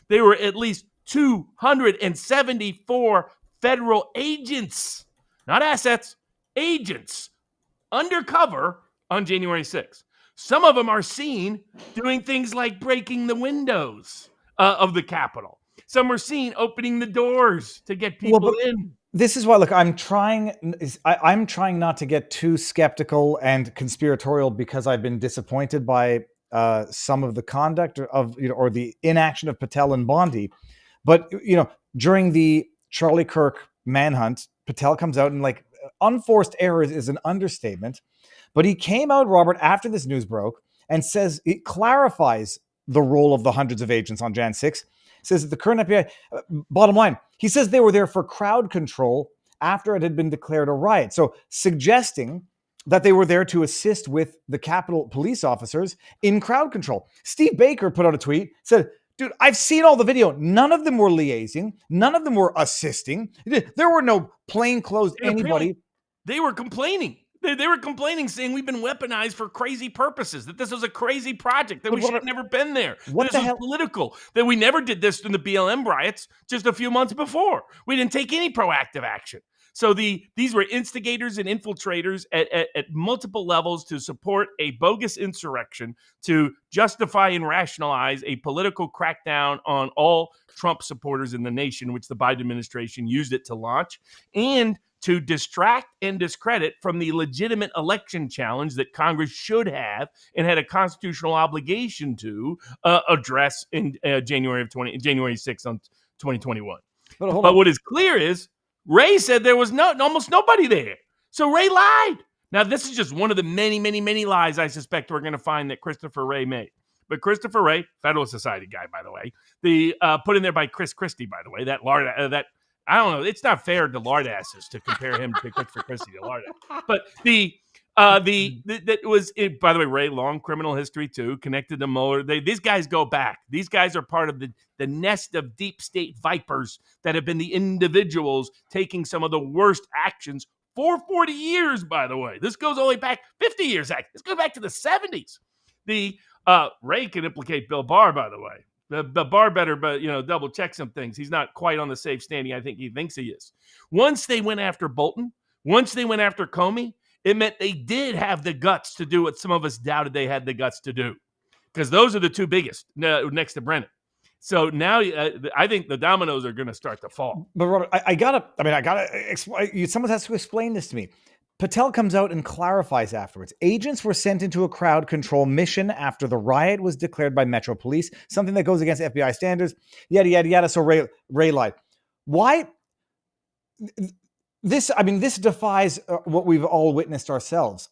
There were at least 274 federal agents, not assets, agents, undercover on January 6th. Some of them are seen doing things like breaking the windows of the Capitol. Some are seen opening the doors to get people in. This is why, look, I'm trying not to get too skeptical and conspiratorial because I've been disappointed by some of the conduct of, or the inaction of Patel and Bondi. But, during the Charlie Kirk manhunt, Patel comes out and, like, unforced errors is an understatement. But he came out, Robert, after this news broke and says it clarifies the role of the hundreds of agents on Jan 6. Says that the current FBI, bottom line, he says they were there for crowd control after it had been declared a riot. So suggesting that they were there to assist with the Capitol police officers in crowd control. Steve Baker put out a tweet, said, dude, I've seen all the video. None of them were liaising. None of them were assisting. There were no plainclothes anybody. They were complaining. They were complaining, saying we've been weaponized for crazy purposes, that this was a crazy project, that we should have never been there. This was political, that we never did this in the BLM riots just a few months before. We didn't take any proactive action. So these were instigators and infiltrators at multiple levels to support a bogus insurrection, to justify and rationalize a political crackdown on all Trump supporters in the nation, which the Biden administration used it to launch, and to distract and discredit from the legitimate election challenge that Congress should have and had a constitutional obligation to address in January 6th on 2021. But what is clear is Ray said there was almost nobody there. So Ray lied. Now, this is just one of the many, many, many lies I suspect we're going to find that Christopher Wray made. But Christopher Wray, Federalist Society guy, by the way, put in there by Chris Christie, by the way, that I don't know. It's not fair to lardasses to compare him to Christopher Christie to lardass. But that was, by the way, Ray, long criminal history too, connected to Mueller. These guys go back. These guys are part of the nest of deep state vipers that have been the individuals taking some of the worst actions for 40 years, by the way. This goes only back 50 years. This goes back to the 70s. Ray can implicate Bill Barr, by the way. The Barr better, but double check some things. He's not quite on the safe standing I think he thinks he is. Once they went after Bolton, once they went after Comey, it meant they did have the guts to do what some of us doubted they had the guts to do, because those are the two biggest next to Brennan. So now I think the dominoes are going to start to fall. But Robert, I gotta explain. Someone has to explain this to me. Patel comes out and clarifies afterwards. Agents were sent into a crowd control mission after the riot was declared by Metro Police, something that goes against FBI standards, yada, yada, yada. So Ray lied. Why? This defies what we've all witnessed ourselves.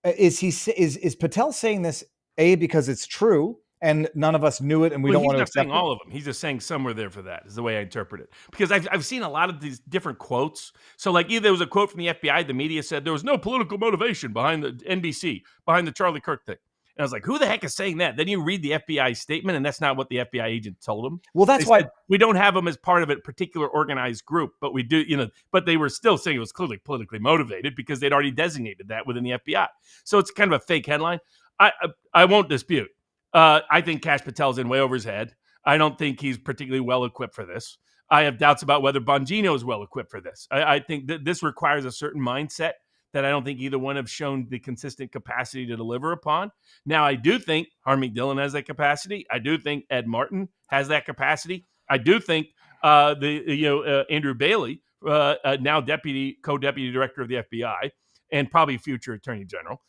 Is Patel saying this, A, because it's true, and none of us knew it, and we don't want to accept it? He's not saying all of them. He's just saying some were there for that, is the way I interpret it. Because I've seen a lot of these different quotes. So, like, either there was a quote from the FBI, the media said there was no political motivation behind the NBC, behind the Charlie Kirk thing. And I was like, who the heck is saying that? Then you read the FBI statement, and that's not what the FBI agent told him. Well, that's why we don't have them as part of a particular organized group, but we do, but they were still saying it was clearly politically motivated because they'd already designated that within the FBI. So it's kind of a fake headline. I won't dispute. I think Kash Patel's in way over his head. I don't think he's particularly well equipped for this. I have doubts about whether Bongino is well equipped for this. I think that this requires a certain mindset that I don't think either one have shown the consistent capacity to deliver upon. Now, I do think Harmony Dillon has that capacity. I do think Ed Martin has that capacity. I do think Andrew Bailey, now co-deputy director of the FBI, and probably future attorney general,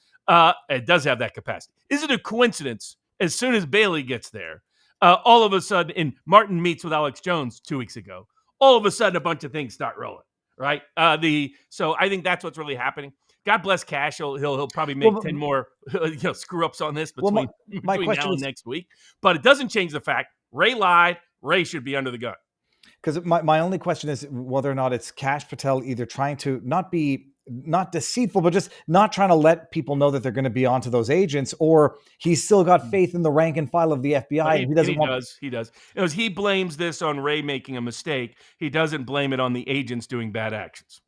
it does have that capacity. Is it a coincidence? As soon as Bailey gets there, all of a sudden, and Martin meets with Alex Jones 2 weeks ago, all of a sudden a bunch of things start rolling, right? So I think that's what's really happening. God bless Kash. He'll probably make 10 more screw ups on this between now and next week. But it doesn't change the fact Ray lied. Ray should be under the gun. Because my only question is whether or not it's Kash Patel either trying to not deceitful, but just not trying to let people know that they're going to be onto those agents, or he's still got faith in the rank and file of the FBI. He does. He blames this on Ray making a mistake. He doesn't blame it on the agents doing bad actions.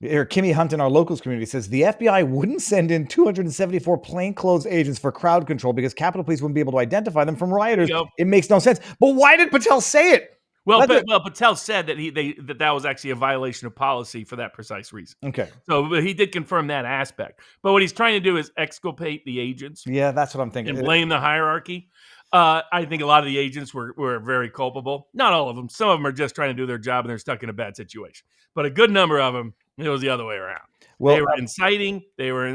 Here, Kimmy Hunt in our locals community says the FBI wouldn't send in 274 plainclothes agents for crowd control because Capitol Police wouldn't be able to identify them from rioters. It makes no sense. But why did Patel say it? Well, Patel said that that was actually a violation of policy for that precise reason. Okay. So he did confirm that aspect. But what he's trying to do is exculpate the agents. Yeah, that's what I'm thinking. And blame the hierarchy. I think a lot of the agents were very culpable. Not all of them. Some of them are just trying to do their job and they're stuck in a bad situation. But a good number of them, it was the other way around. Well, they were inciting, they were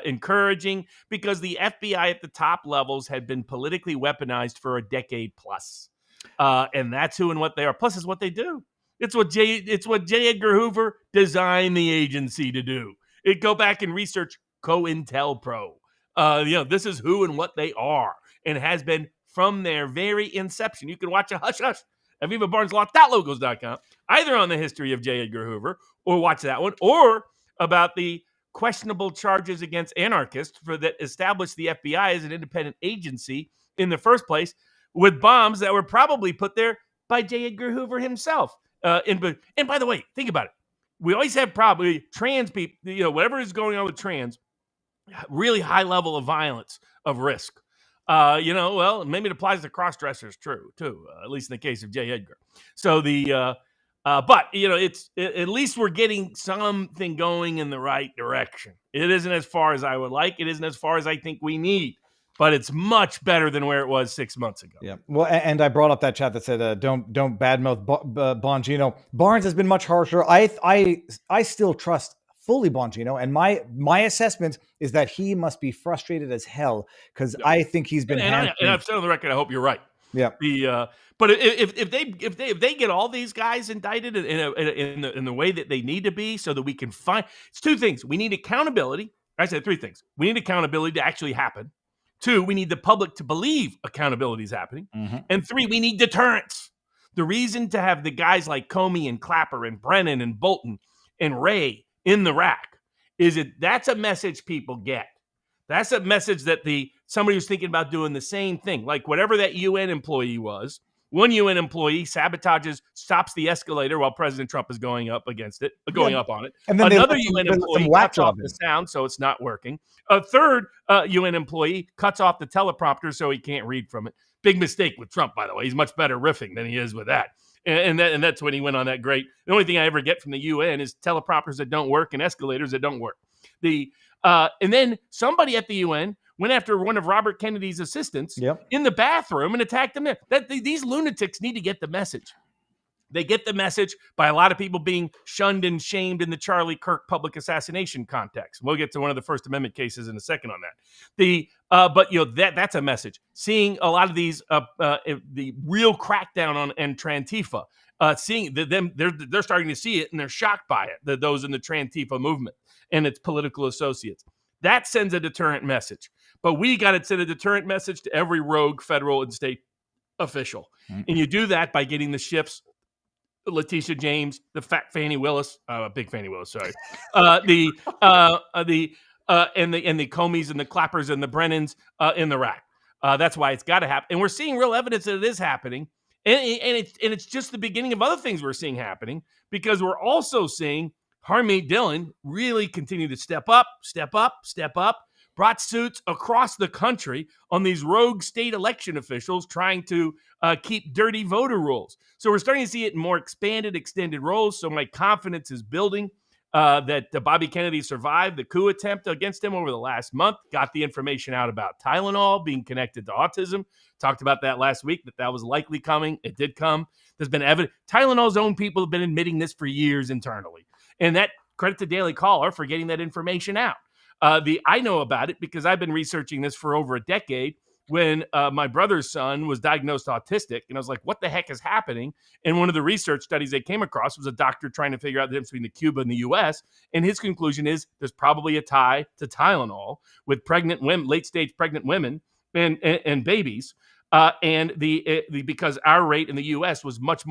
encouraging, because the FBI at the top levels had been politically weaponized for a decade plus. And that's who and what they are. Plus, it's what they do. It's what J. Edgar Hoover designed the agency to do. Go back and research COINTELPRO. This is who and what they are, and has been from their very inception. You can watch a hush hush at vivabarneslaw.logos.com, either on the history of J. Edgar Hoover, or watch that one, or about the questionable charges against anarchists that established the FBI as an independent agency in the first place, with bombs that were probably put there by J. Edgar Hoover himself. And by the way, think about it. We always have probably trans people, whatever is going on with trans, really high level of violence, of risk. Well, maybe it applies to cross-dressers, true, too, at least in the case of J. Edgar. So but it's at least we're getting something going in the right direction. It isn't as far as I would like. It isn't as far as I think we need. But it's much better than where it was 6 months ago. Yeah. Well, and I brought up that chat that said, don't badmouth Bongino. Barnes has been much harsher. I still trust fully Bongino, and my assessment is that he must be frustrated as hell, because I think he's been. And I've said on the record, I hope you're right. Yeah. But if they get all these guys indicted in the way that they need to be, so that we can find, it's two things. We need accountability. I said three things. We need accountability to actually happen. 2, we need the public to believe accountability is happening. Mm-hmm. And 3, we need deterrence. The reason to have the guys like Comey and Clapper and Brennan and Bolton and Wray in the rack is that's a message people get. That's a message that somebody who's thinking about doing the same thing, like whatever that UN employee was. One UN employee stops the escalator while President Trump is going up on it. And then another UN employee cuts off the sound so it's not working. A third UN employee cuts off the teleprompter so he can't read from it. Big mistake with Trump, by the way. He's much better riffing than he is with that. And that's when he went on that great. The only thing I ever get from the UN is teleprompters that don't work and escalators that don't work. And then somebody at the UN went after one of Robert Kennedy's assistants in the bathroom and attacked him there. These lunatics need to get the message. They get the message by a lot of people being shunned and shamed in the Charlie Kirk public assassination context. We'll get to one of the First Amendment cases in a second on that. But that's a message. Seeing a lot of these, the real crackdown on and Trantifa, seeing them, they're starting to see it and they're shocked by it. Those in the Trantifa movement and its political associates. That sends a deterrent message. But we got to send a deterrent message to every rogue federal and state official. Mm-hmm. And you do that by getting the Schiffs, Letitia James, the fat Fannie Willis, big Fannie Willis, sorry, and the Comeys and the Clappers and the Brennans in the rack. That's why it's got to happen. And we're seeing real evidence that it is happening. And it's just the beginning of other things we're seeing happening, because we're also seeing Harmeet Dillon really continue to step up, brought suits across the country on these rogue state election officials trying to keep dirty voter rolls. So we're starting to see it in more expanded, extended roles. So my confidence is building that Bobby Kennedy survived the coup attempt against him over the last month, got the information out about Tylenol being connected to autism. Talked about that last week, that was likely coming. It did come. There's been evidence. Tylenol's own people have been admitting this for years internally. And that credit to Daily Caller for getting that information out. I know about it because I've been researching this for over a decade when my brother's son was diagnosed autistic. And I was like, what the heck is happening? And one of the research studies they came across was a doctor trying to figure out the difference between Cuba and the U.S. And his conclusion is there's probably a tie to Tylenol with pregnant women, late-stage pregnant women and babies. Because our rate in the U.S. was much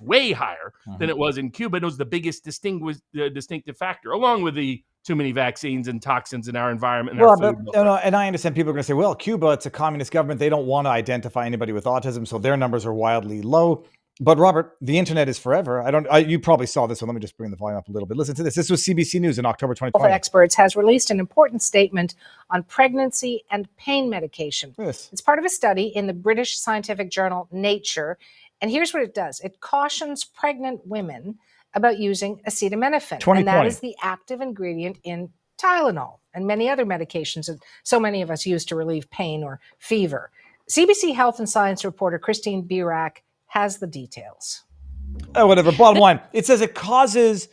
way higher than it was in Cuba. It was the biggest distinctive factor, along with the too many vaccines and toxins in our environment. And and I understand people are going to say, well, Cuba, it's a communist government. They don't want to identify anybody with autism, so their numbers are wildly low. But Robert, the internet is forever. You probably saw this, so let me just bring the volume up a little bit. Listen to this. This was CBC News in October 2020. Experts has released an important statement on pregnancy and pain medication. Yes. It's part of a study in the British scientific journal Nature. And here's what it does. It cautions pregnant women about using acetaminophen. And that is the active ingredient in Tylenol and many other medications that so many of us use to relieve pain or fever. CBC Health and Science reporter Christine Burak has the details. Oh, whatever. Bottom line, it says it causes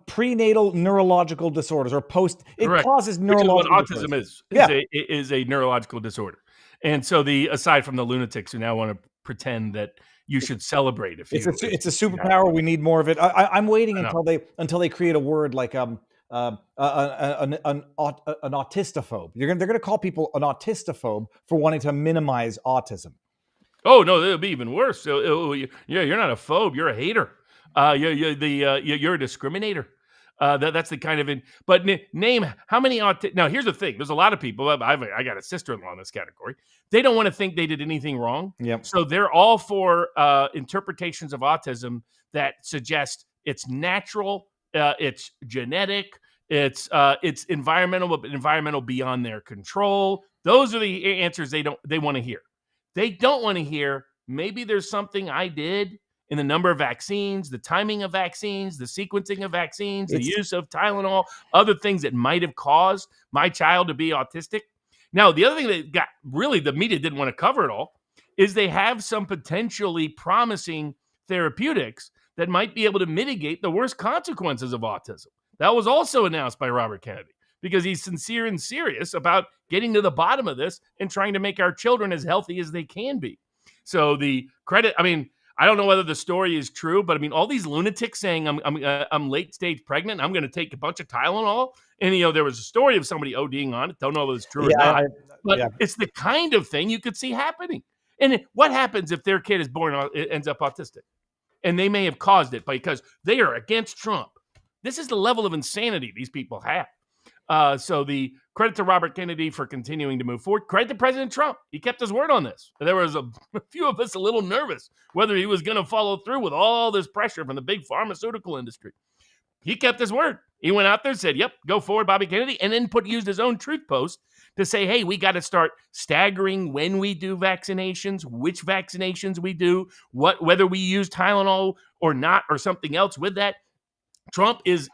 prenatal neurological disorders or post. It Correct. causes neurological Which is what autism is a neurological disorder. And so aside from the lunatics who now want to pretend that you should celebrate it's a superpower. We need more of it. I'm waiting until they create a word like an autistophobe. They're going to call people an autistophobe for wanting to minimize autism. Oh no, it'll be even worse. So, you're not a phobe. You're a hater. You're a discriminator. That's the kind of But name how many Now, here's the thing. There's a lot of people. I got a sister-in-law in this category. They don't want to think they did anything wrong. Yep. So they're all for interpretations of autism that suggest it's natural, it's genetic, it's environmental, but environmental beyond their control. Those are the answers they want to hear. They don't want to hear, maybe there's something I did in the number of vaccines, the timing of vaccines, the sequencing of vaccines, the use of Tylenol, other things that might have caused my child to be autistic. Now, the other thing that the media didn't want to cover at all is they have some potentially promising therapeutics that might be able to mitigate the worst consequences of autism. That was also announced by Robert Kennedy, because he's sincere and serious about getting to the bottom of this and trying to make our children as healthy as they can be. So the credit, I don't know whether the story is true, but all these lunatics saying I'm late stage pregnant, I'm going to take a bunch of Tylenol, and there was a story of somebody ODing on it. Don't know if it's true or not, but it's the kind of thing you could see happening. And what happens if their kid is ends up autistic, and they may have caused it because they are against Trump? This is the level of insanity these people have. So the credit to Robert Kennedy for continuing to move forward. Credit to President Trump. He kept his word on this. There was a few of us a little nervous whether he was going to follow through with all this pressure from the big pharmaceutical industry. He kept his word. He went out there and said, yep, go forward, Bobby Kennedy, and then used his own truth post to say, hey, we got to start staggering when we do vaccinations, which vaccinations we do, whether we use Tylenol or not, or something else with that. Trump is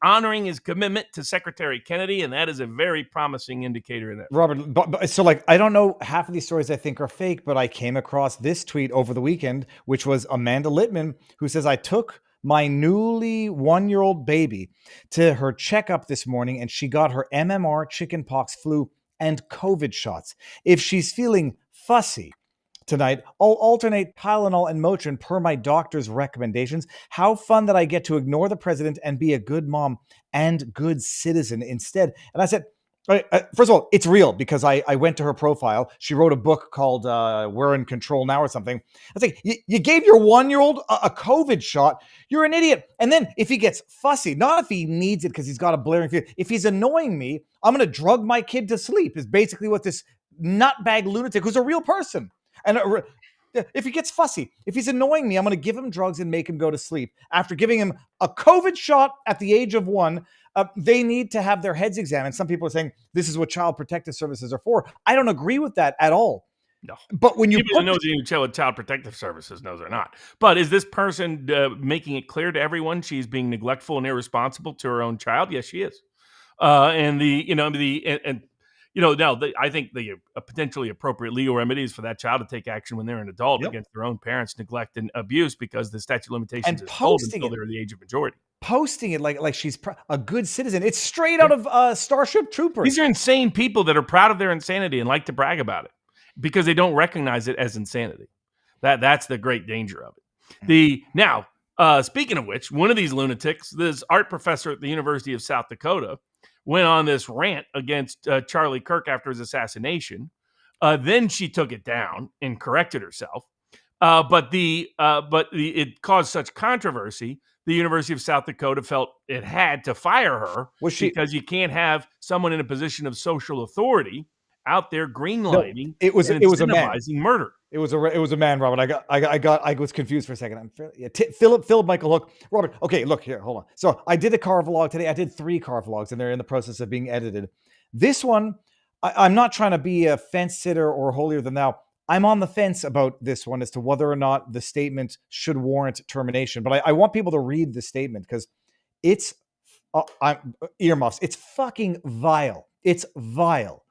honoring his commitment to Secretary Kennedy, and that is a very promising indicator in that. Robert, so I don't know, half of these stories I think are fake, but I came across this tweet over the weekend, which was Amanda Littman, who says, I took my newly 1-year-old baby to her checkup this morning, and she got her MMR, chickenpox, flu, and COVID shots. If she's feeling fussy tonight, I'll alternate Tylenol and Motrin per my doctor's recommendations. How fun that I get to ignore the president and be a good mom and good citizen instead. And I said, first of all, it's real, because I went to her profile. She wrote a book called We're in Control Now or something. I was like, you gave your 1-year-old a COVID shot. You're an idiot. And then if he gets fussy, not if he needs it because he's got a blaring fever, if he's annoying me, I'm going to drug my kid to sleep, is basically what this nutbag lunatic, who's a real person. And if he gets fussy, if he's annoying me, I'm going to give him drugs and make him go to sleep. After giving him a COVID shot at the age of 1, they need to have their heads examined. Some people are saying this is what Child Protective Services are for. I don't agree with that at all. No. But when you know what Child Protective Services knows or not. But is this person making it clear to everyone she's being neglectful and irresponsible to her own child? Yes, she is. I think the potentially appropriate legal remedy is for that child to take action when they're an adult against their own parents' neglect and abuse, because the statute of limitations is told until they're the age of majority. Posting it like she's a good citizen. It's straight out of Starship Troopers. These are insane people that are proud of their insanity and like to brag about it because they don't recognize it as insanity. That's the great danger of it. Speaking of which, one of these lunatics, this art professor at the University of South Dakota, went on this rant against Charlie Kirk after his assassination. Then she took it down and corrected herself. But it caused such controversy, the University of South Dakota felt it had to fire her because you can't have someone in a position of social authority out there greenlighting No, it was a man. incentivizing murder. It was a man, Robert. I was confused for a second. Philip Michael Hook. Robert, okay, look here, hold on. So I did a car vlog today. I did 3 car vlogs, and they're in the process of being edited. This one, I'm not trying to be a fence sitter or holier than thou. I'm on the fence about this one as to whether or not the statement should warrant termination. But I want people to read the statement because it's earmuffs. It's fucking vile. It's vile.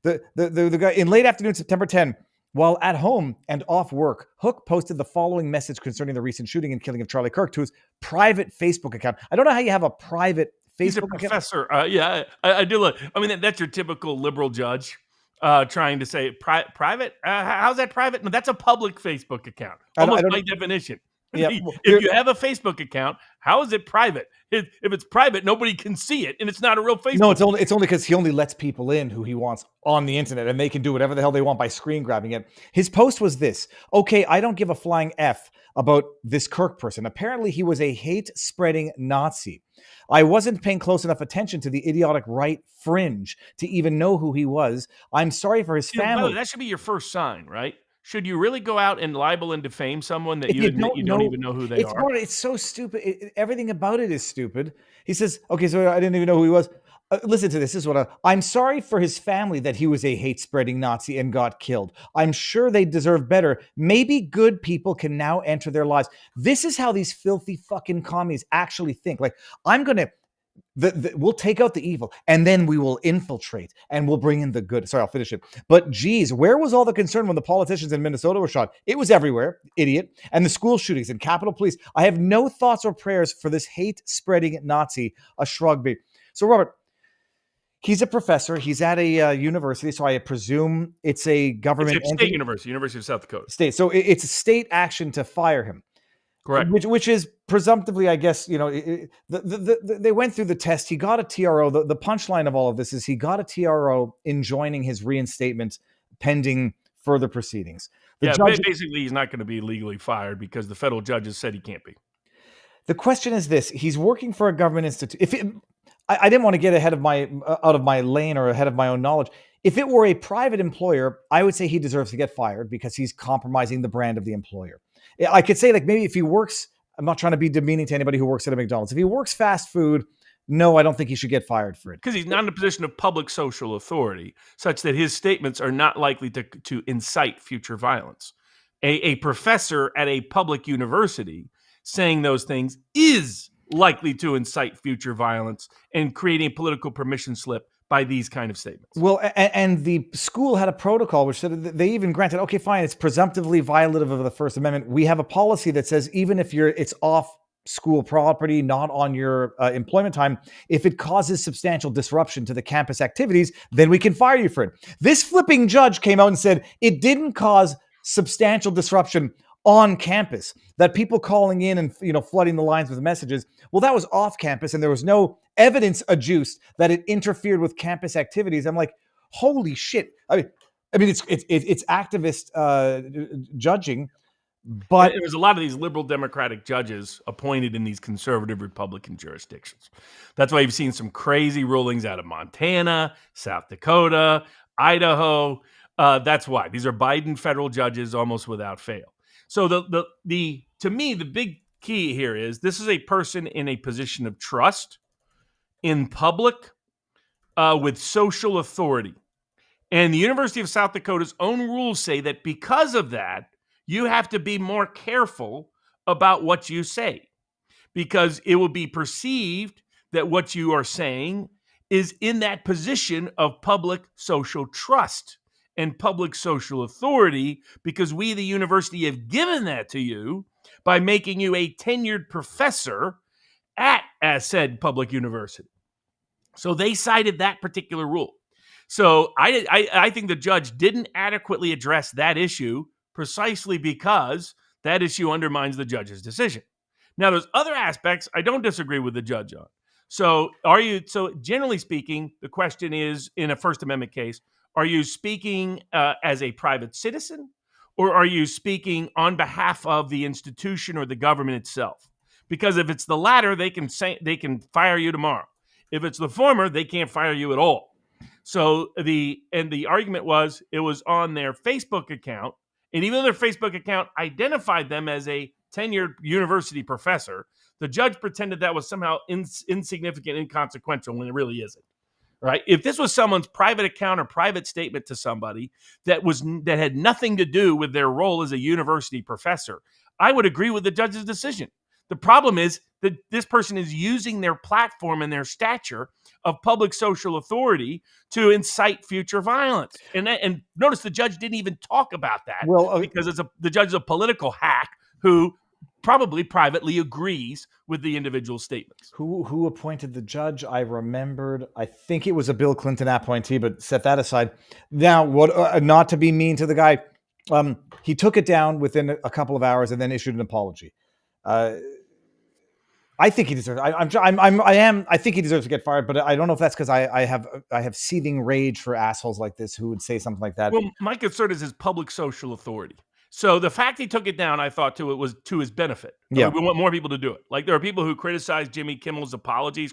The guy in late afternoon, September 10, while at home and off work, Hook posted the following message concerning the recent shooting and killing of Charlie Kirk to his private Facebook account. I don't know how you have a private Facebook He's a professor. Yeah, I do look. I mean, that's your typical liberal judge trying to say private. How's that private? No, that's a public Facebook account. Almost by definition. Yeah. If you have a Facebook account, how is it private? If it's private, nobody can see it, and it's not a real Facebook. No, it's only because he only lets people in who he wants on the internet, and they can do whatever the hell they want by screen grabbing it. His post was this: okay, I don't give a flying F about this Kirk person. Apparently, he was a hate-spreading Nazi. I wasn't paying close enough attention to the idiotic right fringe to even know who he was. I'm sorry for his family. That should be your first sign, right? Should you really go out and libel and defame someone that you don't even know who they are? It's so stupid. Everything about it is stupid. He says, okay, so I didn't even know who he was. Listen to this. This is what I'm sorry for his family that he was a hate-spreading Nazi and got killed. I'm sure they deserve better. Maybe good people can now enter their lives. This is how these filthy fucking commies actually think. Like, I'm going to... we'll take out the evil and then we will infiltrate and we'll bring in the good. Sorry, I'll finish it. But geez, where was all the concern when the politicians in Minnesota were shot? It was everywhere, idiot. And the school shootings and Capitol Police. I have no thoughts or prayers for this hate-spreading Nazi. A shrug be. So Robert, he's a professor. He's at a university, so I presume it's a government entity. State university, University of South Dakota. State. So it's a state action to fire him. Correct. Which is presumptively, I guess, they went through the test. He got a TRO. The punchline of all of this is he got a TRO enjoining his reinstatement pending further proceedings. Basically, he's not going to be legally fired because the federal judges said he can't be. The question is this: he's working for a government institute. I didn't want to get ahead of out of my lane or ahead of my own knowledge. If it were a private employer, I would say he deserves to get fired because he's compromising the brand of the employer. I could say, like, maybe if he works, I'm not trying to be demeaning to anybody who works at a McDonald's. If he works fast food, no, I don't think he should get fired for it. Because he's not in a position of public social authority, such that his statements are not likely to incite future violence. A professor at a public university saying those things is likely to incite future violence and creating a political permission slip by these kind of statements. Well, and the school had a protocol which said they even granted, okay, fine, it's presumptively violative of the First Amendment. We have a policy that says even if it's off school property, not on your employment time, if it causes substantial disruption to the campus activities, then we can fire you for it. This flipping judge came out and said it didn't cause substantial disruption on campus, that people calling in and flooding the lines with messages, well, that was off campus and there was no evidence adduced that it interfered with campus activities. I'm like, holy shit. I mean it's activist judging, but there's a lot of these liberal Democratic judges appointed in these conservative Republican jurisdictions. That's why you've seen some crazy rulings out of Montana, South Dakota, Idaho. That's why these are Biden federal judges almost without fail. So to me, the big key here is this is a person in a position of trust in public with social authority. And the University of South Dakota's own rules say that because of that, you have to be more careful about what you say because it will be perceived that what you are saying is in that position of public social trust and public social authority because we, the university, have given that to you by making you a tenured professor at said public university. So they cited that particular rule. So I think the judge didn't adequately address that issue precisely because that issue undermines the judge's decision. Now, there's other aspects I don't disagree with the judge on. So generally speaking, the question is, in a First Amendment case, are you speaking as a private citizen, or are you speaking on behalf of the institution or the government itself? Because if it's the latter, they can fire you tomorrow. If it's the former, they can't fire you at all. So the argument was it was on their Facebook account, and even though their Facebook account identified them as a tenured university professor, the judge pretended that was somehow insignificant, inconsequential, when it really isn't. Right? If this was someone's private account or private statement to somebody that had nothing to do with their role as a university professor, I would agree with the judge's decision. The problem is that this person is using their platform and their stature of public social authority to incite future violence. And notice the judge didn't even talk about that, because the judge is a political hack who probably privately agrees with the individual statements. Who appointed the judge? I remembered. I think it was a Bill Clinton appointee, but set that aside. Now, what? Not to be mean to the guy, he took it down within a couple of hours and then issued an apology. I think he deserves. I think he deserves to get fired, but I don't know if that's because I have seething rage for assholes like this who would say something like that. Well, my concern is his public social authority. So the fact he took it down, I thought it was to his benefit. Yeah. We want more people to do it. Like, there are people who criticize Jimmy Kimmel's apologies.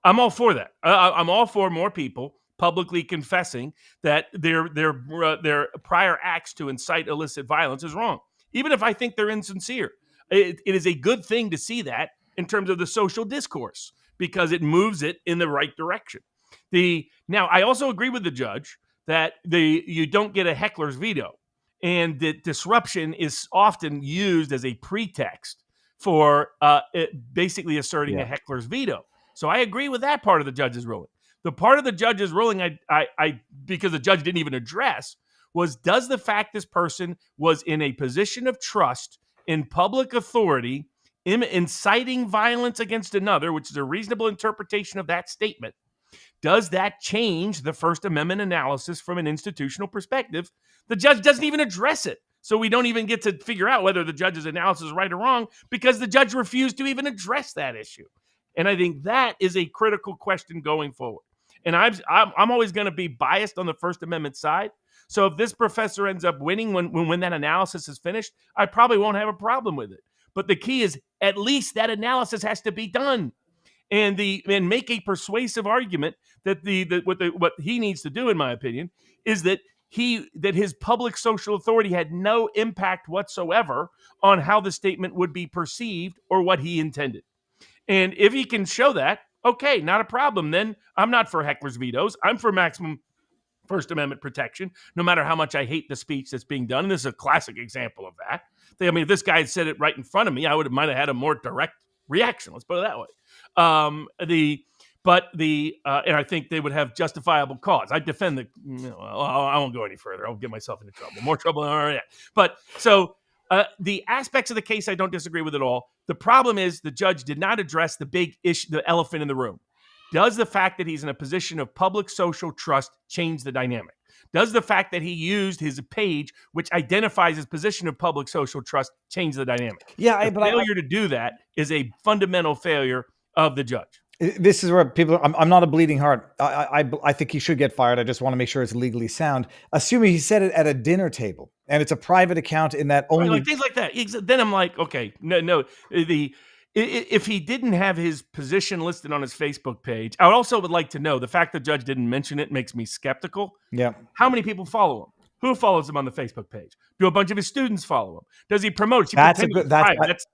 I'm all for that. I'm all for more people publicly confessing that their prior acts to incite illicit violence is wrong, even if I think they're insincere. It is a good thing to see that in terms of the social discourse, because it moves it in the right direction. Now, I also agree with the judge that you don't get a heckler's veto. And that disruption is often used as a pretext for basically asserting a heckler's veto. So I agree with that part of the judge's ruling. The part of the judge's ruling, I because the judge didn't even address, was, does the fact this person was in a position of trust in public authority, inciting violence against another, which is a reasonable interpretation of that statement, does that change the First Amendment analysis from an institutional perspective? The judge doesn't even address it. So we don't even get to figure out whether the judge's analysis is right or wrong, because the judge refused to even address that issue. And I think that is a critical question going forward. And I'm always going to be biased on the First Amendment side. So if this professor ends up winning when that analysis is finished, I probably won't have a problem with it. But the key is, at least that analysis has to be done. And make a persuasive argument that what he needs to do, in my opinion, is that his public social authority had no impact whatsoever on how the statement would be perceived or what he intended. And if he can show that, okay, not a problem. Then I'm not for heckler's vetoes. I'm for maximum First Amendment protection, no matter how much I hate the speech that's being done. And this is a classic example of that. I mean, if this guy had said it right in front of me, I might have had a more direct reaction. Let's put it that way. And I think they would have justifiable cause. I defend I won't go any further. I'll get myself into trouble, more trouble than I already had. But so the aspects of the case I don't disagree with at all. The problem is the judge did not address the big issue, the elephant in the room. Does the fact that he's in a position of public social trust change the dynamic? Does the fact that he used his page, which identifies his position of public social trust, change the dynamic? Yeah, the failure to do that is a fundamental failure of the judge. This is where people. I'm not a bleeding heart. I think he should get fired. I just want to make sure it's legally sound. Assuming he said it at a dinner table and it's a private account in that only like things like that. Then I'm like, okay, no. If he didn't have his position listed on his Facebook page, I would like to know, the fact the judge didn't mention it makes me skeptical. Yeah. How many people follow him? Who follows him on the Facebook page? Do a bunch of his students follow him? Does he promote? That's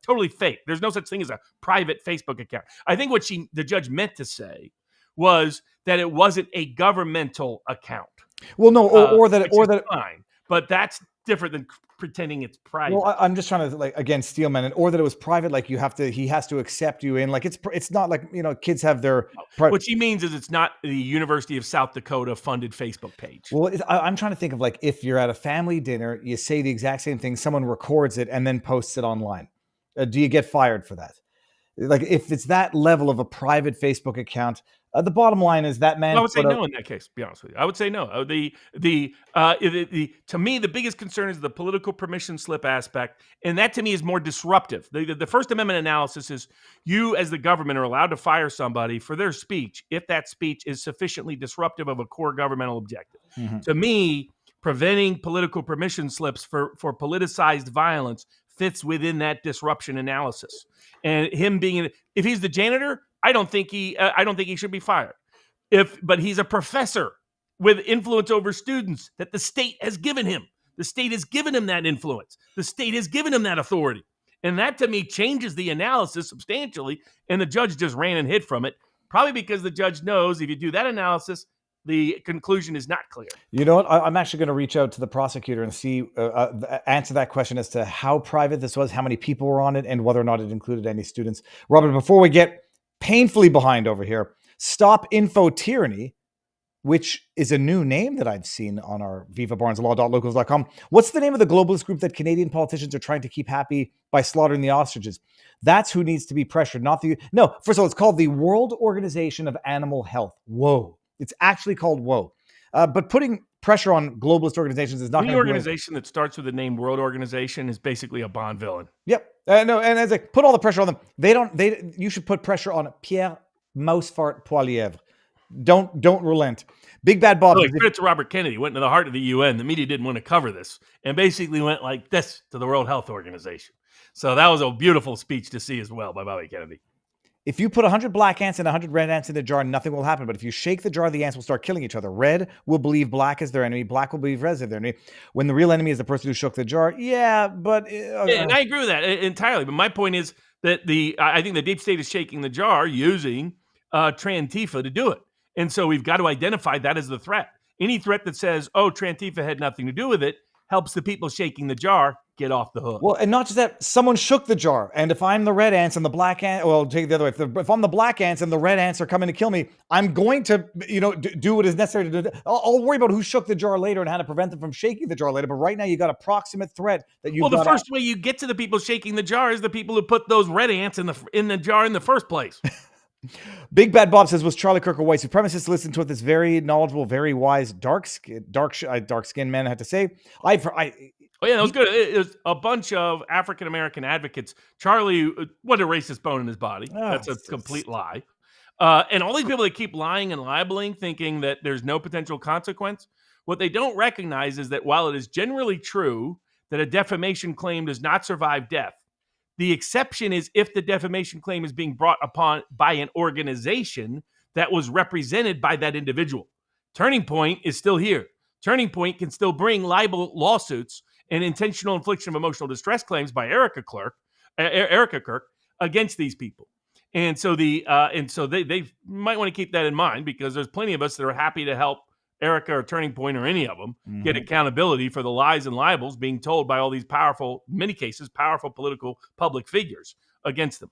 totally fake. There's no such thing as a private Facebook account. I think what the judge meant to say was that it wasn't a governmental account. Well, no, or that fine, but that's different than pretending it's private. Well, I'm just trying to again steelman it, or that it was private. Like he has to accept you in. Like it's not like kids have their. What she means is it's not the University of South Dakota funded Facebook page. Well, I'm trying to think of if you're at a family dinner, you say the exact same thing, someone records it and then posts it online. Do you get fired for that? Like if it's that level of a private Facebook account. The bottom line is that man. I would say no in that case. To be honest with you, I would say no. To me, the biggest concern is the political permission slip aspect, and that to me is more disruptive. The First Amendment analysis is you, as the government, are allowed to fire somebody for their speech if that speech is sufficiently disruptive of a core governmental objective. Mm-hmm. To me, preventing political permission slips for politicized violence fits within that disruption analysis. And him being, if he's the janitor, I don't think he should be fired. But he's a professor with influence over students that the state has given him. The state has given him that influence. The state has given him that authority. And that, to me, changes the analysis substantially. And the judge just ran and hid from it, probably because the judge knows if you do that analysis, the conclusion is not clear. You know what? I'm actually going to reach out to the prosecutor and see, answer that question as to how private this was, how many people were on it, and whether or not it included any students. Robert, before we get painfully behind over here, Stop Info Tyranny, which is a new name that I've seen on our vivabarneslaw.locals.com. What's the name of the globalist group that Canadian politicians are trying to keep happy by slaughtering the ostriches? That's who needs to be pressured, not the... No, first of all, it's called the World Organization of Animal Health. Whoa. It's actually called WHOA. But putting pressure on globalist organizations is not going to... Any organization that starts with the name World Organization is basically a Bond villain. Yep. No, and as like, put all the pressure on them. You should put pressure on Pierre Mousefart Poilievre. Don't relent. Big Bad Bob. Credit to Robert Kennedy. Went to the heart of the UN. The media didn't want to cover this and basically went like this to the World Health Organization. So that was a beautiful speech to see as well by Bobby Kennedy. If you put 100 black ants and 100 red ants in a jar, nothing will happen. But if you shake the jar, the ants will start killing each other. Red will believe black is their enemy. Black will believe red is their enemy. When the real enemy is the person who shook the jar. Yeah, but... and I agree with that entirely. But my point is that I think the deep state is shaking the jar using Trantifa to do it. And so we've got to identify that as the threat. Any threat that says, oh, Trantifa had nothing to do with it, helps the people shaking the jar get off the hook. Well, and not just that, someone shook the jar. And if I'm the red ants and the black ants, well, take it the other way. If I'm the black ants and the red ants are coming to kill me, I'm going to, do what is necessary to do. I'll worry about who shook the jar later and how to prevent them from shaking the jar later. But right now, you got a proximate threat that you. Well, the first way you get to the people shaking the jar is the people who put those red ants in the jar in the first place. Big Bad Bob says, was Charlie Kirk a white supremacist? Listen to what this very knowledgeable, very wise, dark-skinned man had to say. Oh, yeah, that was good. It was a bunch of African-American advocates. Charlie, what a racist bone in his body. That's a complete lie. And all these people that keep lying and libeling, thinking that there's no potential consequence, what they don't recognize is that while it is generally true that a defamation claim does not survive death, the exception is if the defamation claim is being brought upon by an organization that was represented by that individual. Turning Point is still here. Turning Point can still bring libel lawsuits and intentional infliction of emotional distress claims by Erica Kirk against these people. And so they might want to keep that in mind, because there's plenty of us that are happy to help Erica or Turning Point or any of them get accountability for the lies and libels being told by all these powerful, in many cases, powerful political public figures against them.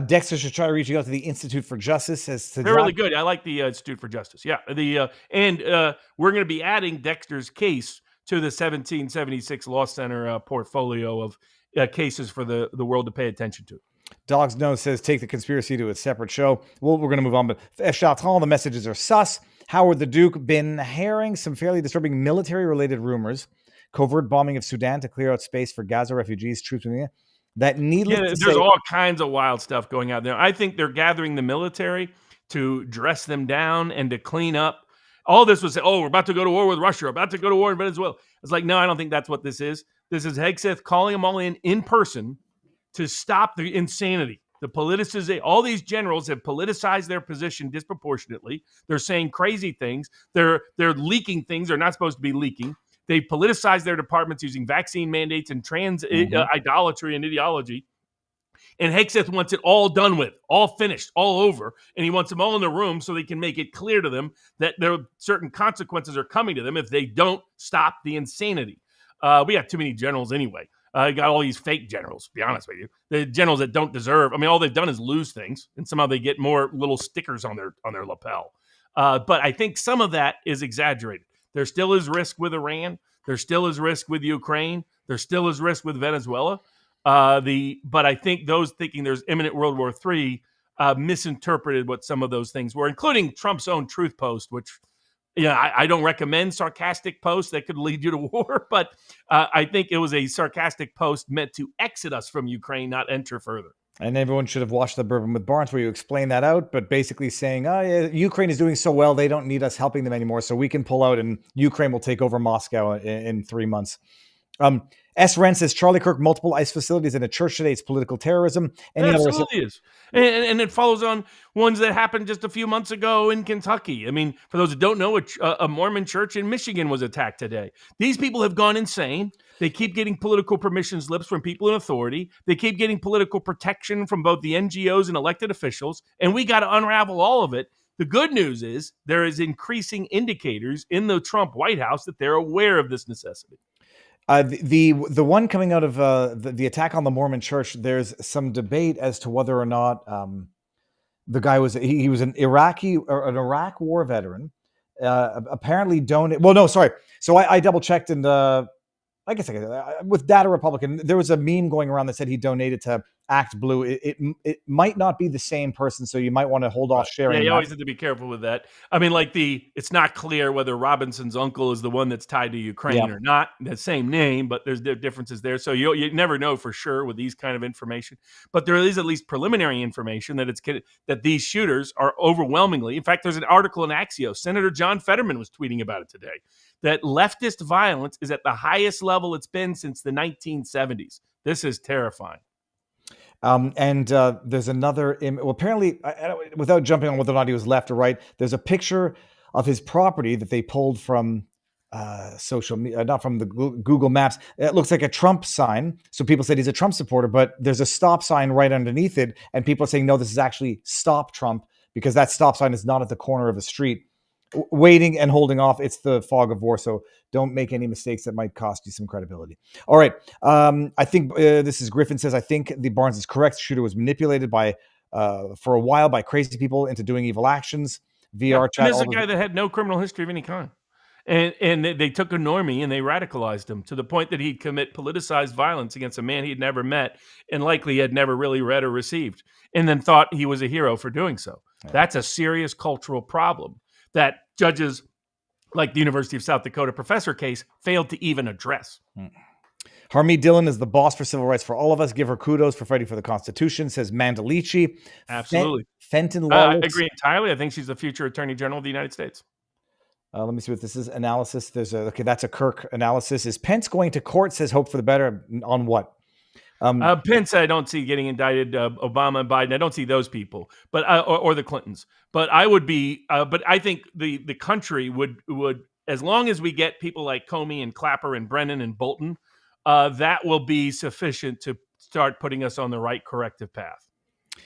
Dexter should try reaching out to the Institute for Justice. They're really good. I like the Institute for Justice. Yeah. And we're going to be adding Dexter's case to the 1776 Law Center portfolio of cases for the world to pay attention to. Dogs Nose says, take the conspiracy to a separate show. Well, we're going to move on. But F. Chatron, the messages are sus. Howard the Duke been hearing some fairly disturbing military-related rumors. Covert bombing of Sudan to clear out space for Gaza refugees. Troops that needless to there's say, all kinds of wild stuff going out there. I think they're gathering the military to dress them down and to clean up. All this was say, oh, we're about to go to war with Russia. We're about to go to war in Venezuela. It's like, no, I don't think that's what this is. This is Hegseth calling them all in person to stop the insanity. The politicization, all these generals have politicized their position disproportionately. They're saying crazy things. They're leaking things they're not supposed to be leaking. They politicize their departments using vaccine mandates and trans idolatry and ideology. And Hegseth wants it all done with, all finished, all over. And he wants them all in the room so they can make it clear to them that there are certain consequences are coming to them if they don't stop the insanity. We got too many generals anyway. Got all these fake generals, to be honest with you. The generals that don't deserve. I mean, all they've done is lose things, and somehow they get more little stickers on their lapel. But I think some of that is exaggerated. There still is risk with Iran. There still is risk with Ukraine. There still is risk with Venezuela. But I think those thinking there's imminent World War III misinterpreted what some of those things were, including Trump's own truth post, which I don't recommend sarcastic posts that could lead you to war, but I think it was a sarcastic post meant to exit us from Ukraine, not enter further. And everyone should have watched the Bourbon with Barnes where you explain that out, but basically saying, oh, yeah, Ukraine is doing so well, they don't need us helping them anymore, so we can pull out and Ukraine will take over Moscow in 3 months. S. Ren says Charlie Kirk, multiple ICE facilities and a church today. It's political terrorism. It absolutely is. And it follows on ones that happened just a few months ago in Kentucky. I mean, for those who don't know, a Mormon church in Michigan was attacked today. These people have gone insane. They keep getting political permission slips from people in authority. They keep getting political protection from both the NGOs and elected officials. And we got to unravel all of it. The good news is there is increasing indicators in the Trump White House that they're aware of this necessity. The one coming out of the attack on the Mormon church, there's some debate as to whether or not the guy was he was an Iraq war veteran, apparently donated. Well, no, sorry. So I double checked, and I guess with Data Republican, there was a meme going around that said he donated to Act Blue. It might not be the same person, so you might want to hold off sharing. Yeah, you always have to be careful with that. I mean, like it's not clear whether Robinson's uncle is the one that's tied to Ukraine or not. The same name, but there's differences there. So you never know for sure with these kind of information. But there is at least preliminary information that these shooters are overwhelmingly. In fact, there's an article in Axios. Senator John Fetterman was tweeting about it today. That leftist violence is at the highest level it's been since the 1970s. This is terrifying. And there's another, apparently, without jumping on whether or not he was left or right, there's a picture of his property that they pulled from social media, not from the Google Maps. It looks like a Trump sign. So people said he's a Trump supporter, but there's a stop sign right underneath it. And people are saying, no, this is actually Stop Trump, because that stop sign is not at the corner of a street. Waiting and holding off. It's the fog of war. So don't make any mistakes that might cost you some credibility. All right. I think this is Griffin says, I think the Barnes is correct. The shooter was manipulated for a while by crazy people into doing evil actions. VR chat. This is a guy that had no criminal history of any kind. And they took a normie and they radicalized him to the point that he'd commit politicized violence against a man he'd never met and likely had never really read or received, and then thought he was a hero for doing so. Yeah. That's a serious cultural problem that judges like the University of South Dakota professor case failed to even address. Harmeet Dillon is the boss for civil rights for all of us. Give her kudos for fighting for the Constitution, says Mandalici. Absolutely. Fenton I agree entirely. I think she's the future Attorney General of the United States. Let me see what this is. Analysis. That's a Kirk analysis. Is Pence going to court? Says hope for the better. On what? Pence, I don't see getting indicted. Obama and Biden, I don't see those people, but or the Clintons. But I would be. But I think the country would, as long as we get people like Comey and Clapper and Brennan and Bolton, that will be sufficient to start putting us on the right corrective path.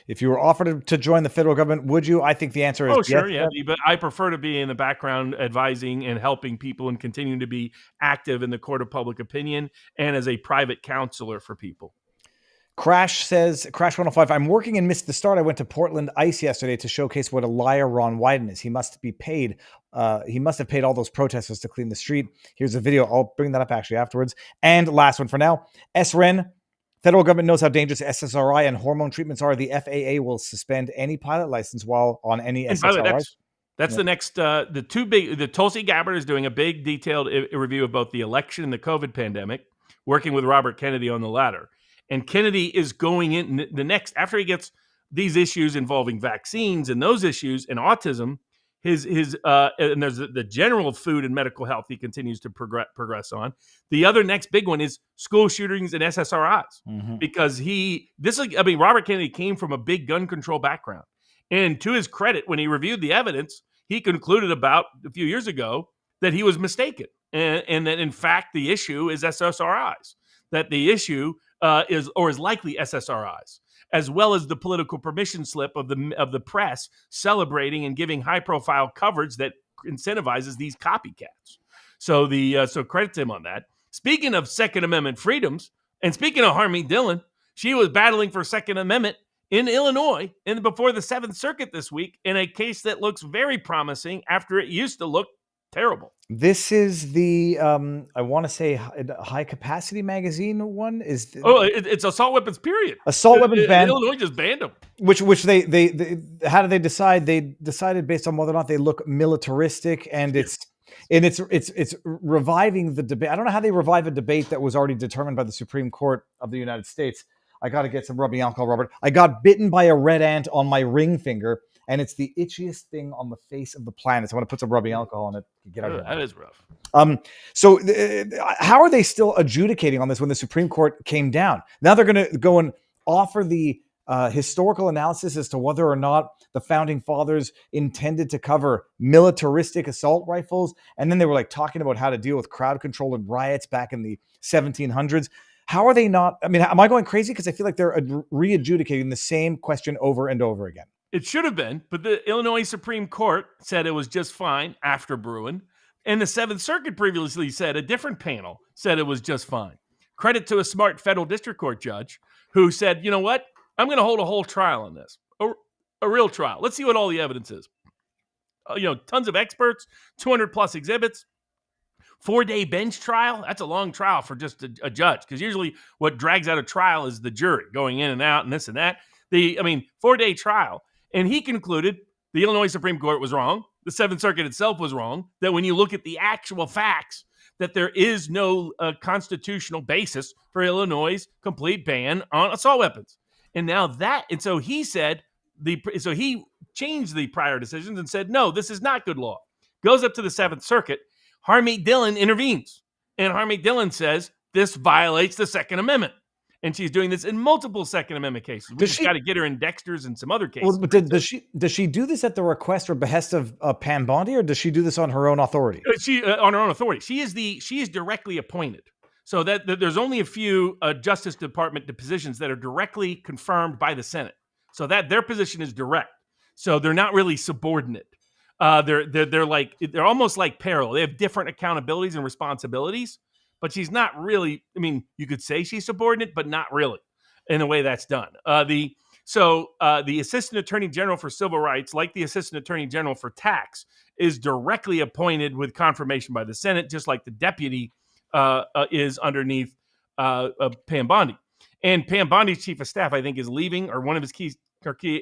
If you were offered to join the federal government, would you? I think the answer is sure, yes. Yeah. But I prefer to be in the background advising and helping people and continuing to be active in the court of public opinion and as a private counselor for people. Crash says, Crash 105, I'm working and missed the start. I went to Portland ICE yesterday to showcase what a liar Ron Wyden is. He must have paid all those protesters to clean the street. Here's a video. I'll bring that up actually afterwards. And last one for now. S-Ren, federal government knows how dangerous SSRI and hormone treatments are. The FAA will suspend any pilot license while on any SSRIs. That's the next, the Tulsi Gabbard is doing a big detailed review of both the election and the COVID pandemic, working with Robert Kennedy on the latter. And Kennedy is going in the next, after he gets these issues involving vaccines and those issues and autism, and there's the general food and medical health he continues to progress on. The other next big one is school shootings and SSRIs, because Robert Kennedy came from a big gun control background. And to his credit, when he reviewed the evidence, he concluded about a few years ago that he was mistaken. And that in fact, the issue is SSRIs, that the issue is likely SSRIs, as well as the political permission slip of the press celebrating and giving high-profile coverage that incentivizes these copycats. So so credit to him on that. Speaking of Second Amendment freedoms, and speaking of Harmeet Dillon, she was battling for Second Amendment in Illinois and before the Seventh Circuit this week in a case that looks very promising after it used to look terrible. This is the I want to say High Capacity magazine one is. It's assault weapons. Period. Assault weapons ban. Illinois just banned them. Which they how did they decide? They decided based on whether or not they look militaristic, and it's reviving the debate. I don't know how they revive a debate that was already determined by the Supreme Court of the United States. I got to get some rubbing alcohol, Robert. I got bitten by a red ant on my ring finger, and it's the itchiest thing on the face of the planet. So I'm going to put some rubbing alcohol in it. Get out of here. That is rough. So how are they still adjudicating on this when the Supreme Court came down? Now they're going to go and offer the historical analysis as to whether or not the founding fathers intended to cover militaristic assault rifles. And then they were like talking about how to deal with crowd control and riots back in the 1700s. How are they not? I mean, am I going crazy? Because I feel like they're re-adjudicating the same question over and over again. It should have been, but the Illinois Supreme Court said it was just fine after Bruin. And the Seventh Circuit previously said, a different panel said it was just fine. Credit to a smart federal district court judge who said, you know what? I'm going to hold a whole trial on this, a real trial. Let's see what all the evidence is. Tons of experts, 200 plus exhibits, 4-day bench trial. That's a long trial for just a judge, because usually what drags out a trial is the jury going in and out and this and that. 4-day trial. And he concluded the Illinois Supreme Court was wrong. The Seventh Circuit itself was wrong, that when you look at the actual facts, that there is no constitutional basis for Illinois' complete ban on assault weapons. And so he said, so he changed the prior decisions and said, no, this is not good law. Goes up to the Seventh Circuit. Harmeet Dillon intervenes. And Harmeet Dillon says, this violates the Second Amendment. And she's doing this in multiple Second Amendment cases. We just got to get her in Dexter's and some other cases. Well, does she do this at the request or behest of Pam Bondi, or does she do this on her own authority? She on her own authority. She is directly appointed. So that there's only a few Justice Department positions that are directly confirmed by the Senate. So that their position is direct. So they're not really subordinate. They're almost like parallel. They have different accountabilities and responsibilities. But she's not really, you could say she's subordinate, but not really in the way that's done. The Assistant Attorney General for Civil Rights, like the Assistant Attorney General for Tax, is directly appointed with confirmation by the Senate, just like the deputy is underneath Pam Bondi. And Pam Bondi's chief of staff, I think, is leaving, or one of his key,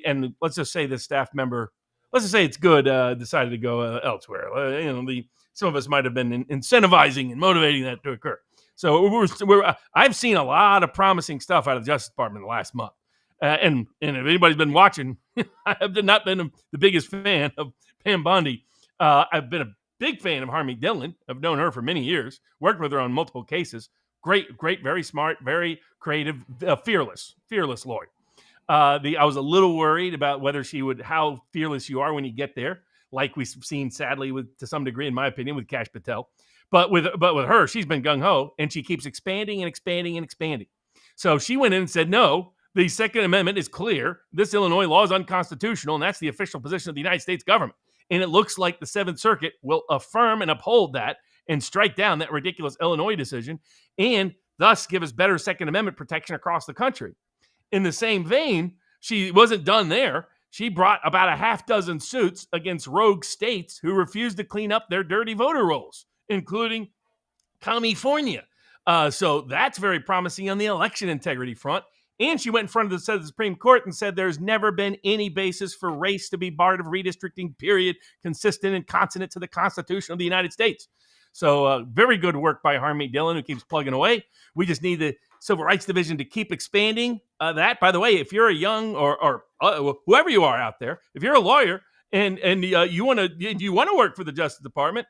and let's just say the staff member, let's just say it's good, decided to go elsewhere. Some of us might have been incentivizing and motivating that to occur. So I've seen a lot of promising stuff out of the Justice Department in the last month. And if anybody's been watching, I have not been the biggest fan of Pam Bondi. I've been a big fan of Harmeet Dillon. I've known her for many years, worked with her on multiple cases. Great, very smart, very creative, fearless lawyer. I was a little worried about how fearless you are when you get there, like we've seen, sadly, to some degree, in my opinion, with Kash Patel. But with her, she's been gung-ho, and she keeps expanding and expanding and expanding. So she went in and said, no, the Second Amendment is clear. This Illinois law is unconstitutional, and that's the official position of the United States government. And it looks like the Seventh Circuit will affirm and uphold that and strike down that ridiculous Illinois decision, and thus give us better Second Amendment protection across the country. In the same vein, she wasn't done there. She brought about a half dozen suits against rogue states who refused to clean up their dirty voter rolls, including California. So that's very promising on the election integrity front. And she went in front of the Supreme Court and said there's never been any basis for race to be part of redistricting, period, consistent and consonant to the Constitution of the United States. So very good work by Harmeet Dillon, who keeps plugging away. We just need the Civil Rights Division to keep expanding that. By the way, if you're a young or whoever you are out there, if you're a lawyer and you want to work for the Justice Department,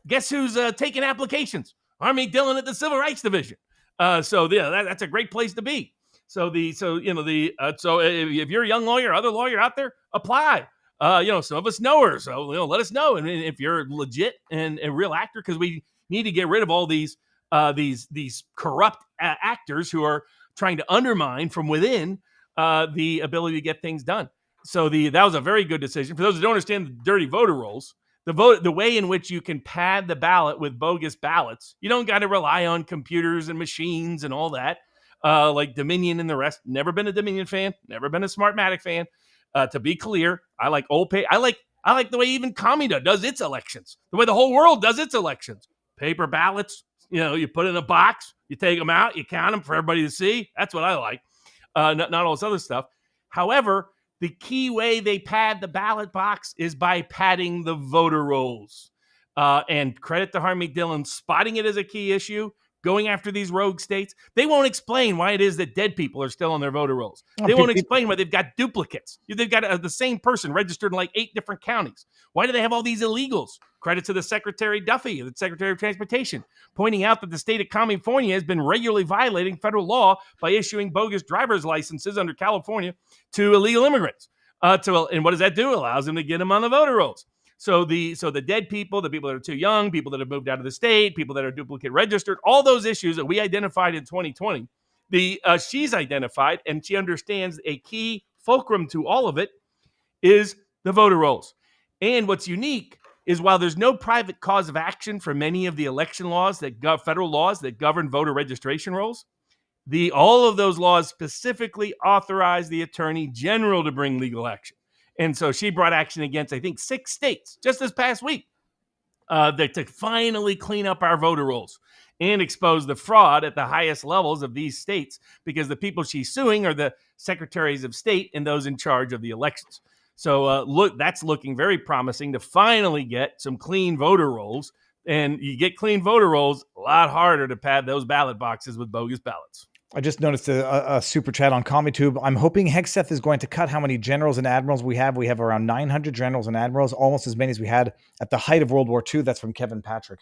guess who's taking applications? Harmeet Dillon at the Civil Rights Division. That's a great place to be. So if you're a young lawyer, other lawyer out there, apply. Some of us know her, so let us know. And if you're legit and a real actor, because we need to get rid of all these corrupt actors who are trying to undermine from within the ability to get things done. So that was a very good decision. For those who don't understand the dirty voter rolls, the way in which you can pad the ballot with bogus ballots, you don't got to rely on computers and machines and all that. Like Dominion and the rest. Never been a Dominion fan. Never been a Smartmatic fan. To be clear, I like old pay. I like the way even Comey does its elections. The way the whole world does its elections. Paper ballots. You put in a box. You take them out. You count them for everybody to see. That's what I like. Not all this other stuff. However, the key way they pad the ballot box is by padding the voter rolls. And credit to Harmeet Dillon spotting it as a key issue, going after these rogue states. They won't explain why it is that dead people are still on their voter rolls. Oh, They won't explain why they've got duplicates. They've got the same person registered in like 8 different counties. Why do they have all these illegals? Credit to the Secretary Duffy, the Secretary of Transportation, pointing out that the state of California has been regularly violating federal law by issuing bogus driver's licenses under California to illegal immigrants. And what does that do? It allows them to get them on the voter rolls. So the dead people, the people that are too young, people that have moved out of the state, people that are duplicate registered, all those issues that we identified in 2020, she's identified, and she understands a key fulcrum to all of it is the voter rolls. And what's unique is while there's no private cause of action for many of the election laws federal laws that govern voter registration rolls, all of those laws specifically authorize the Attorney General to bring legal action. And so she brought action against, I think, 6 states just this past week to finally clean up our voter rolls and expose the fraud at the highest levels of these states, because the people she's suing are the secretaries of state and those in charge of the elections. So that's looking very promising to finally get some clean voter rolls. And you get clean voter rolls, a lot harder to pad those ballot boxes with bogus ballots. I just noticed a super chat on ComeyTube. I'm hoping Hegseth is going to cut how many generals and admirals we have. We have around 900 generals and admirals, almost as many as we had at the height of World War II. That's from Kevin Patrick.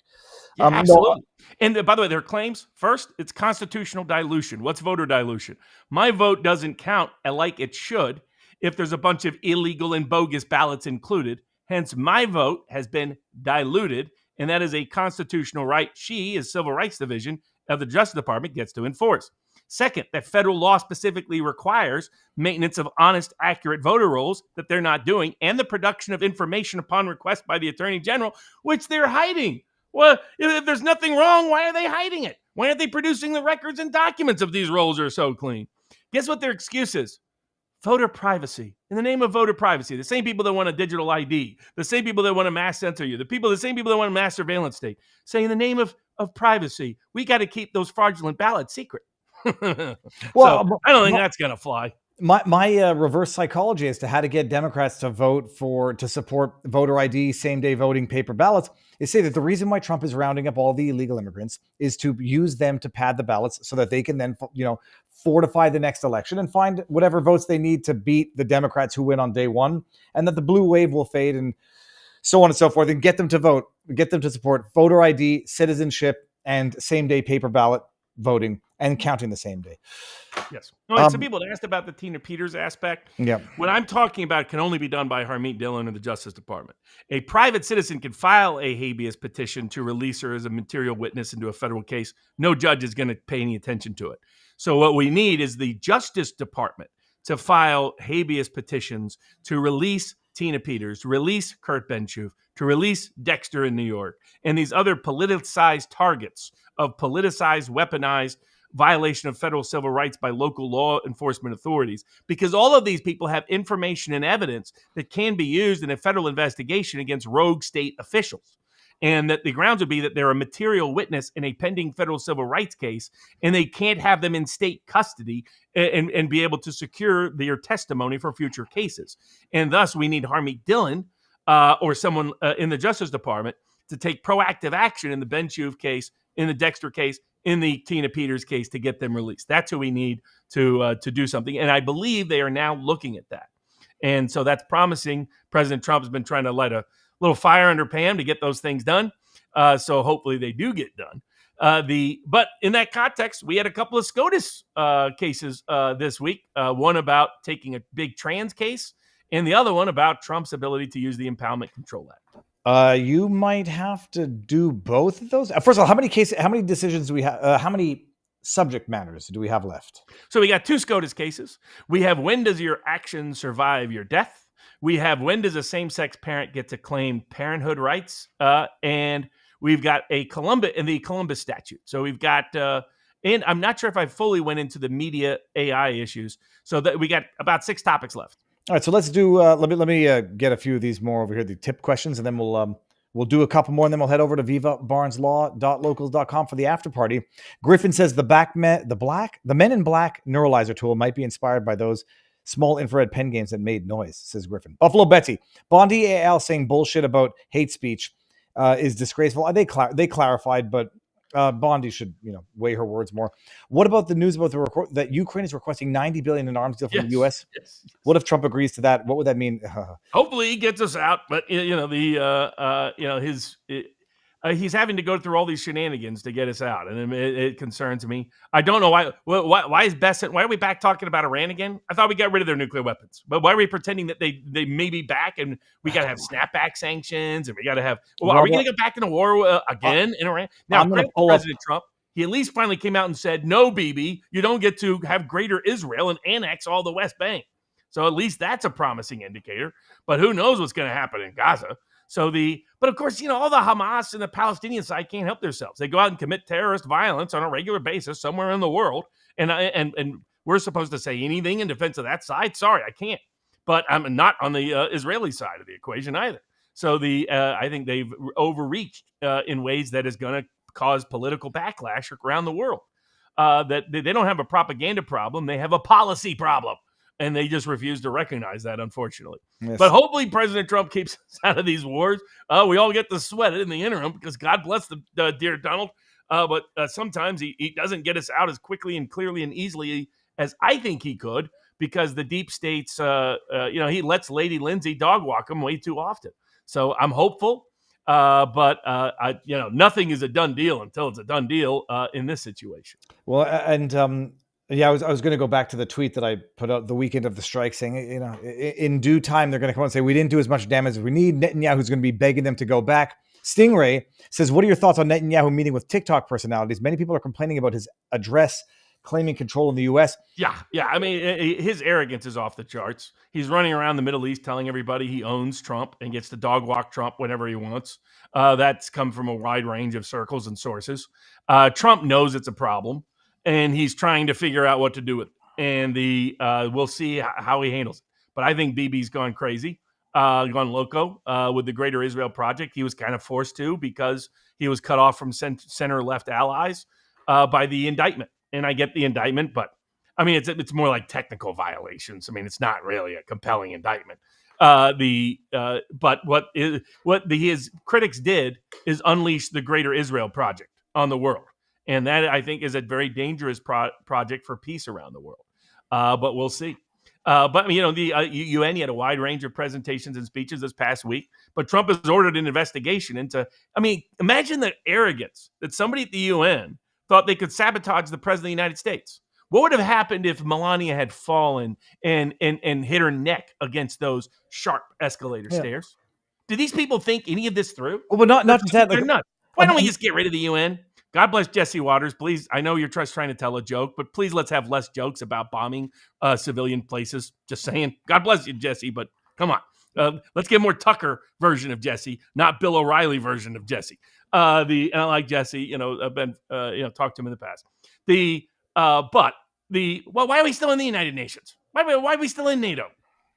Yeah, absolutely. And by the way, their claims, first, it's constitutional dilution. What's voter dilution? My vote doesn't count like it should if there's a bunch of illegal and bogus ballots included. Hence, my vote has been diluted, and that is a constitutional right she, as Civil Rights Division of the Justice Department, gets to enforce. Second, that federal law specifically requires maintenance of honest, accurate voter rolls that they're not doing, and the production of information upon request by the Attorney General, which they're hiding. Well, if there's nothing wrong, why are they hiding it? Why aren't they producing the records and documents if these rolls are so clean? Guess what their excuse is? Voter privacy. In the name of voter privacy, the same people that want a digital ID, the same people that want to mass censor you, the same people that want a mass surveillance state, say in the name of privacy, we got to keep those fraudulent ballots secret. Well, so I don't think that's going to fly. My reverse psychology as to how to get Democrats to support voter ID, same day voting, paper ballots is say that the reason why Trump is rounding up all the illegal immigrants is to use them to pad the ballots so that they can then, fortify the next election and find whatever votes they need to beat the Democrats who win on day one, and that the blue wave will fade and so on and so forth, and get them to vote, get them to support voter ID, citizenship, and same day paper ballot voting and counting the same day. Yes. No, some people asked about the Tina Peters aspect. Yeah. What I'm talking about can only be done by Harmeet Dillon and the Justice Department. A private citizen can file a habeas petition to release her as a material witness into a federal case. No judge is going to pay any attention to it. So what we need is the Justice Department to file habeas petitions to release Tina Peters, to release Kurt Benchoof, to release Dexter in New York, and these other politicized targets of politicized, weaponized violation of federal civil rights by local law enforcement authorities, because all of these people have information and evidence that can be used in a federal investigation against rogue state officials. And that the grounds would be that they're a material witness in a pending federal civil rights case, and they can't have them in state custody and be able to secure their testimony for future cases. And thus, we need Harmeet Dillon or someone in the Justice Department to take proactive action in the Benchoof case, in the Dexter case, in the Tina Peters case to get them released. That's who we need to do something. And I believe they are now looking at that. And so that's promising. President Trump has been trying to light a little fire under Pam to get those things done. So hopefully they do get done. But in that context, we had a couple of SCOTUS cases this week. One about taking a big trans case, and the other one about Trump's ability to use the Impoundment Control Act. You might have to do both of those. First of all, how many decisions do we have? How many subject matters do we have left? So we got 2 SCOTUS cases. We have when does your action survive your death? We have when does a same-sex parent get to claim parenthood rights? And we've got the Columbus statute. So we've got, and I'm not sure if I fully went into the media AI issues. So that we got about 6 topics left. All right, so let's do. Let me get a few of these more over here, the tip questions, and then we'll do a couple more, and then we'll head over to vivabarneslaw.locals.com for the after party. Griffin says the Men in Black neuralizer tool might be inspired by those small infrared pen games that made noise, says Griffin. Buffalo Betsy, Bondi AL saying bullshit about hate speech is disgraceful. They clarified, but Bondi should, weigh her words more. What about the news about that Ukraine is requesting $90 billion in arms deal from the U.S.? Yes. What if Trump agrees to that? What would that mean? Hopefully he gets us out, but he's having to go through all these shenanigans to get us out, and it concerns me. I don't know why. Why is Bessent? Why are we back talking about Iran again? I thought we got rid of their nuclear weapons, but why are we pretending that they may be back, and we got to have snapback sanctions, and we got to have? Well, are we going to go back into war again in Iran? Now, President Trump, he at least finally came out and said, "No, Bibi, you don't get to have Greater Israel and annex all the West Bank." So at least that's a promising indicator. But who knows what's going to happen in Gaza? But of course, all the Hamas and the Palestinian side can't help themselves. They go out and commit terrorist violence on a regular basis somewhere in the world. And we're supposed to say anything in defense of that side? Sorry, I can't. But I'm not on the Israeli side of the equation either. So I think they've overreached in ways that is going to cause political backlash around the world. That they don't have a propaganda problem. They have a policy problem. And they just refuse to recognize that, unfortunately. Yes. But hopefully President Trump keeps us out of these wars. We all get to sweat it in the interim because God bless the dear Donald. But sometimes he doesn't get us out as quickly and clearly and easily as I think he could because the deep states, he lets Lady Lindsay dog walk him way too often. So I'm hopeful, but nothing is a done deal until it's a done deal in this situation. Well, and yeah, I was going to go back to the tweet that I put out the weekend of the strike saying, in due time, they're going to come out and say, we didn't do as much damage as we need. Netanyahu's going to be begging them to go back. Stingray says, what are your thoughts on Netanyahu meeting with TikTok personalities? Many people are complaining about his address claiming control in the U.S. Yeah. I mean, his arrogance is off the charts. He's running around the Middle East telling everybody he owns Trump and gets to dog walk Trump whenever he wants. That's come from a wide range of circles and sources. Trump knows it's a problem. And he's trying to figure out what to do with it. And we'll see how he handles it. But I think Bibi's gone crazy, gone loco with the Greater Israel Project. He was kind of forced to because he was cut off from center-left allies by the indictment. And I get the indictment, but I mean, it's more like technical violations. I mean, it's not really a compelling indictment. But what his critics did is unleash the Greater Israel Project on the world. And that, I think, is a very dangerous project for peace around the world. But we'll see. But, the UN, he had a wide range of presentations and speeches this past week. But Trump has ordered an investigation into, imagine the arrogance that somebody at the UN thought they could sabotage the president of the United States. What would have happened if Melania had fallen and hit her neck against those sharp escalator stairs? Do these people think any of this through? Well, but not just that. They're nuts. Why don't we just get rid of the UN? God bless Jesse Waters. Please, I know you're just trying to tell a joke, but please let's have less jokes about bombing civilian places. Just saying. God bless you, Jesse, but come on. Let's get more Tucker version of Jesse, not Bill O'Reilly version of Jesse. And I like Jesse. I've been talked to him in the past. Why are we still in the United Nations? Why are we still in NATO?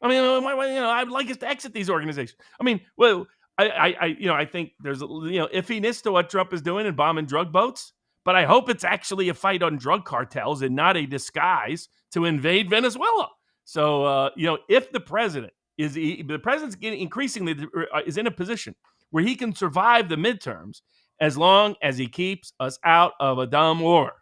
I'd like us to exit these organizations. I think there's iffiness to what Trump is doing and bombing drug boats, but I hope it's actually a fight on drug cartels and not a disguise to invade Venezuela. So if the president's getting increasingly is in a position where he can survive the midterms as long as he keeps us out of a dumb war.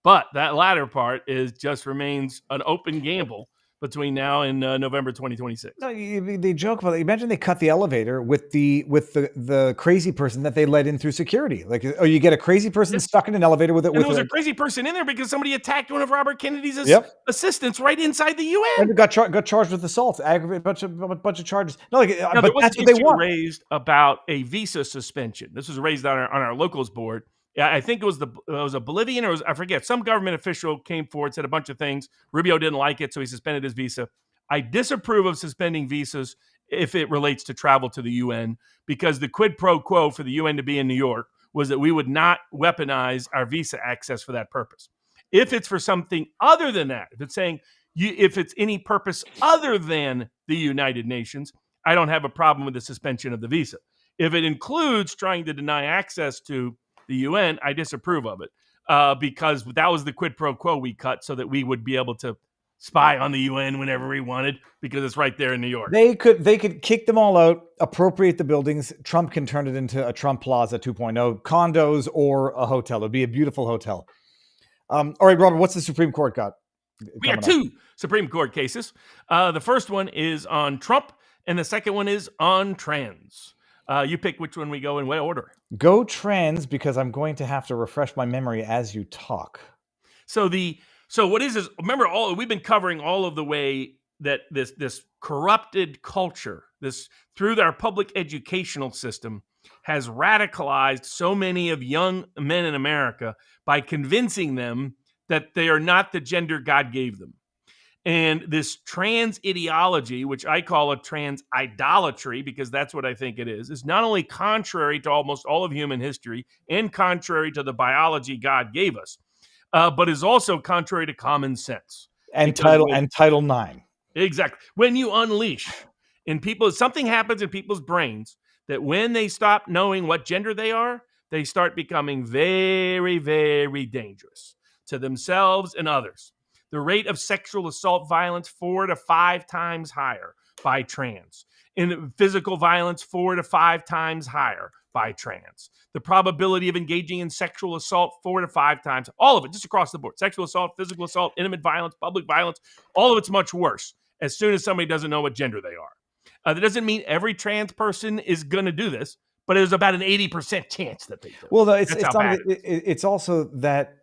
But that latter part just remains an open gamble between now and November 2026. No, they joke about it. Imagine they cut the elevator with the crazy person that they let in through security. Like, you get a crazy person stuck in an elevator with it. And there was a crazy person in there because somebody attacked one of Robert Kennedy's assistants right inside the UN. And got charged with assault, aggravated, bunch of charges. But that's what they want. Raised about a visa suspension. This was raised on our locals board. Yeah, I think it was a Bolivian, or I forget. Some government official came forward, said a bunch of things. Rubio didn't like it, so he suspended his visa. I disapprove of suspending visas if it relates to travel to the UN, because the quid pro quo for the UN to be in New York was that we would not weaponize our visa access for that purpose. If it's for something other than that, if it's any purpose other than the United Nations, I don't have a problem with the suspension of the visa. If it includes trying to deny access to the UN, I disapprove of it because that was the quid pro quo we cut so that we would be able to spy on the UN whenever he wanted because it's right there in New York. They could kick them all out, appropriate the buildings. Trump can turn it into a Trump Plaza 2.0, condos or a hotel. It'd be a beautiful hotel. All right, Robert, what's the Supreme Court got? We got two Supreme Court cases. The first one is on Trump, and the second one is on trans. You pick which one we go in what order. Go trans, because I'm going to have to refresh my memory as you talk. So what is remember, we've been covering all of the way that this corrupted culture, this through our public educational system, has radicalized so many of young men in America by convincing them that they are not the gender God gave them. And this trans ideology, which I call a trans idolatry, because that's what I think it is not only contrary to almost all of human history and contrary to the biology God gave us, but is also contrary to common sense. And Title IX. Exactly. When you unleash in people, something happens in people's brains that when they stop knowing what gender they are, they start becoming very, very dangerous to themselves and others. The rate of sexual assault violence 4 to 5 times higher by trans. In physical violence 4 to 5 times higher by trans. The probability of engaging in sexual assault 4 to 5 times, all of it, just across the board. Sexual assault, physical assault, intimate violence, public violence, all of it's much worse as soon as somebody doesn't know what gender they are. That doesn't mean every trans person is going to do this, but there's about an 80% chance that they do. Well, it's also that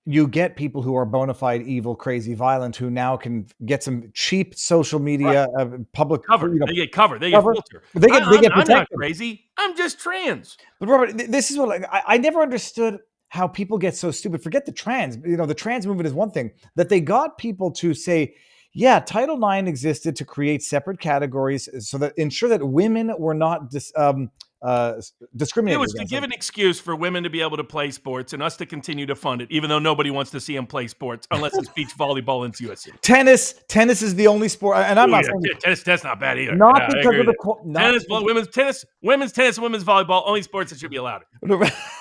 you get people who are bona fide evil, crazy, violent, who now can get some cheap social media, public cover. They get cover. They get filter. They get protected. I'm not crazy. I'm just trans. But Robert, this is what I never understood how people get so stupid. Forget the trans. The trans movement is one thing. That they got people to say, yeah, Title IX existed to create separate categories so that ensure that women were not discriminated. It was to give an excuse for women to be able to play sports and us to continue to fund it, even though nobody wants to see them play sports unless it's beach volleyball and USC. Tennis is the only sport, and I'm not saying tennis. That's not bad either. Not because of the women's tennis, women's volleyball, only sports that should be allowed.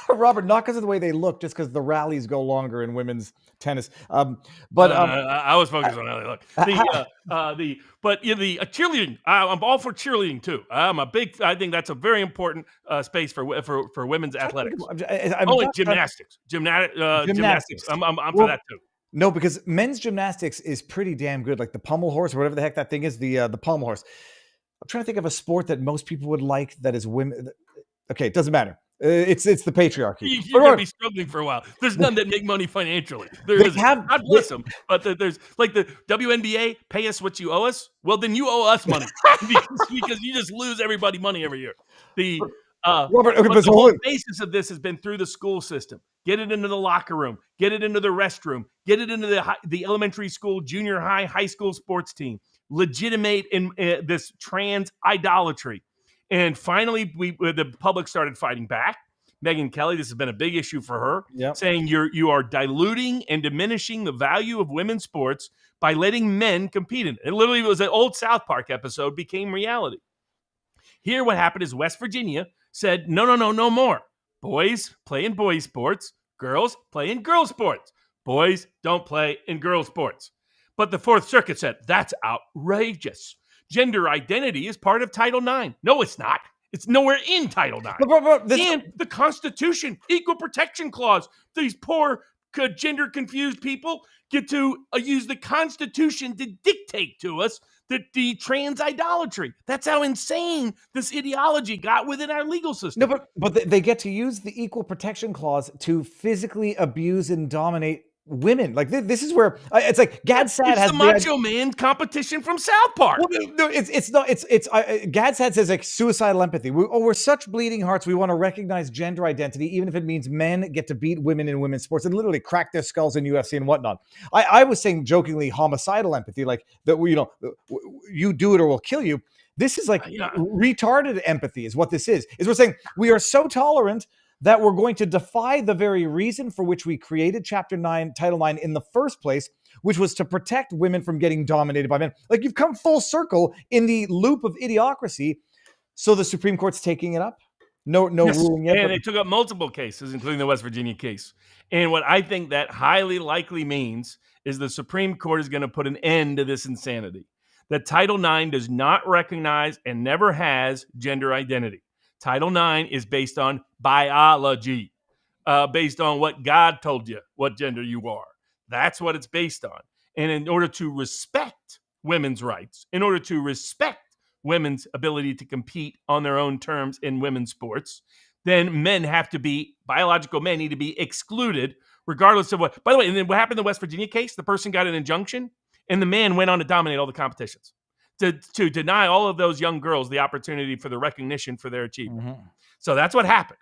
Robert, not because of the way they look, just because the rallies go longer in women's tennis. I was focused on how they look. The cheerleading, I'm all for cheerleading too. I think that's a very important space for women's athletics. Gymnastics. Gymnastics. I'm for that too. No, because men's gymnastics is pretty damn good. Like the pommel horse or whatever the heck that thing is, the pommel horse. I'm trying to think of a sport that most people would like that is women. Okay, it doesn't matter. It's the patriarchy. You're going to be struggling for a while. There's none that make money financially. God bless them. But there's like the WNBA, pay us what you owe us. Well, then you owe us money because you just lose everybody money every year. The whole basis of this has been through the school system. Get it into the locker room. Get it into the restroom. Get it into the elementary school, junior high, high school sports team. Legitimate in this trans idolatry. And finally, the public started fighting back. Megyn Kelly, this has been a big issue for her, saying you are diluting and diminishing the value of women's sports by letting men compete in it. It literally was an old South Park episode became reality. Here, what happened is West Virginia said, no more. Boys play in boys sports. Girls play in girls sports. Boys don't play in girls sports. But the Fourth Circuit said, that's outrageous. Gender identity is part of Title IX. No, it's not. It's nowhere in Title IX. And the Constitution, Equal Protection Clause. These poor gender-confused people get to use the Constitution to dictate to us the trans idolatry. That's how insane this ideology got within our legal system. No, but they get to use the Equal Protection Clause to physically abuse and dominate women. Like this is where it's like Gadsad has the Macho Man competition from South Park. Well, no, it's not. It's Gadsad says like suicidal empathy. We're such bleeding hearts. We want to recognize gender identity, even if it means men get to beat women in women's sports and literally crack their skulls in UFC and whatnot. I was saying jokingly homicidal empathy, like that. You do it or we'll kill you. This is like retarded empathy, is what this is. Is we're saying we are so tolerant that we're going to defy the very reason for which we created Chapter 9, Title 9 in the first place, which was to protect women from getting dominated by men. Like you've come full circle in the loop of idiocracy. So the Supreme Court's taking it up? No ruling yet. And they took up multiple cases, including the West Virginia case. And what I think that highly likely means is the Supreme Court is going to put an end to this insanity. That Title IX does not recognize and never has gender identity. Title IX is based on biology, based on what God told you what gender you are. That's what it's based on. And in order to respect women's rights, in order to respect women's ability to compete on their own terms in women's sports, then biological men need to be excluded regardless of what. By the way, and then what happened in the West Virginia case? The person got an injunction and the man went on to dominate all the competitions to deny all of those young girls the opportunity for the recognition for their achievement. Mm-hmm. So that's what happened.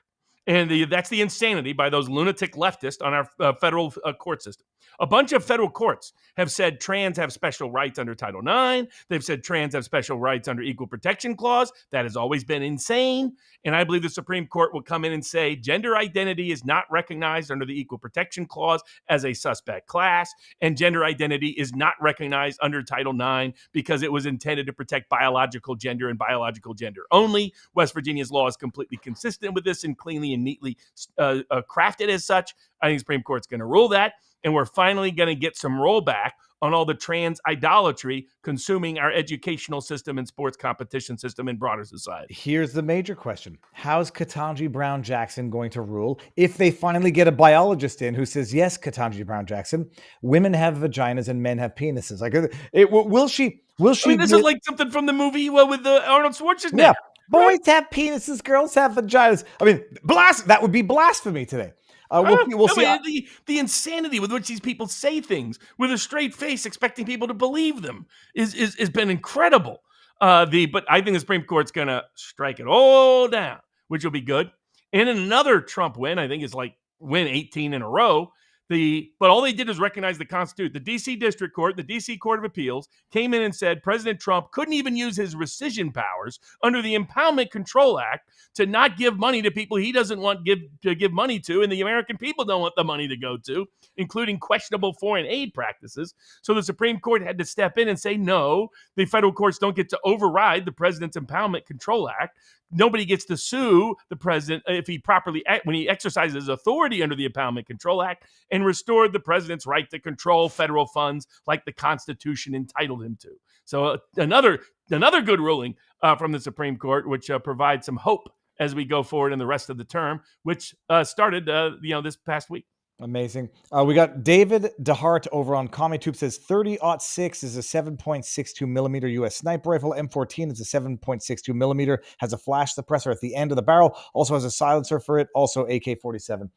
And that's the insanity by those lunatic leftists on our federal court system. A bunch of federal courts have said trans have special rights under Title IX. They've said trans have special rights under Equal Protection Clause. That has always been insane. And I believe the Supreme Court will come in and say gender identity is not recognized under the Equal Protection Clause as a suspect class. And gender identity is not recognized under Title IX because it was intended to protect biological gender and biological gender only. West Virginia's law is completely consistent with this and cleanly and neatly crafted as such. I think the Supreme Court's going to rule that. And we're finally going to get some rollback on all the trans idolatry consuming our educational system and sports competition system in broader society. Here's the major question. How's Ketanji Brown Jackson going to rule if they finally get a biologist in who says, yes, Ketanji Brown Jackson, women have vaginas and men have penises? Like, will she? I mean, this is like something from the movie with Arnold Schwarzenegger. Yeah. Boys have penises, girls have vaginas. I mean, that would be blasphemy today. We'll see. The insanity with which these people say things with a straight face, expecting people to believe them, has been incredible. But I think the Supreme Court's going to strike it all down, which will be good. And in another Trump win, I think it's like win 18 in a row. But all they did was recognize the Constitution. The D.C. District Court, the D.C. Court of Appeals, came in and said President Trump couldn't even use his rescission powers under the Impoundment Control Act to not give money to people he doesn't want to give money to, and the American people don't want the money to go to, including questionable foreign aid practices. So the Supreme Court had to step in and say, no, the federal courts don't get to override the President's Impoundment Control Act. Nobody gets to sue the president if he when he exercises authority under the Impoundment Control Act, and restored the president's right to control federal funds like the Constitution entitled him to. So another good ruling from the Supreme Court, which provides some hope as we go forward in the rest of the term, which started this past week. Amazing. We got David DeHart over on ComeyTube says 30-06 is a 7.62 millimeter U.S. sniper rifle. M14 is a 7.62 millimeter, has a flash suppressor at the end of the barrel, also has a silencer for it, also AK-47.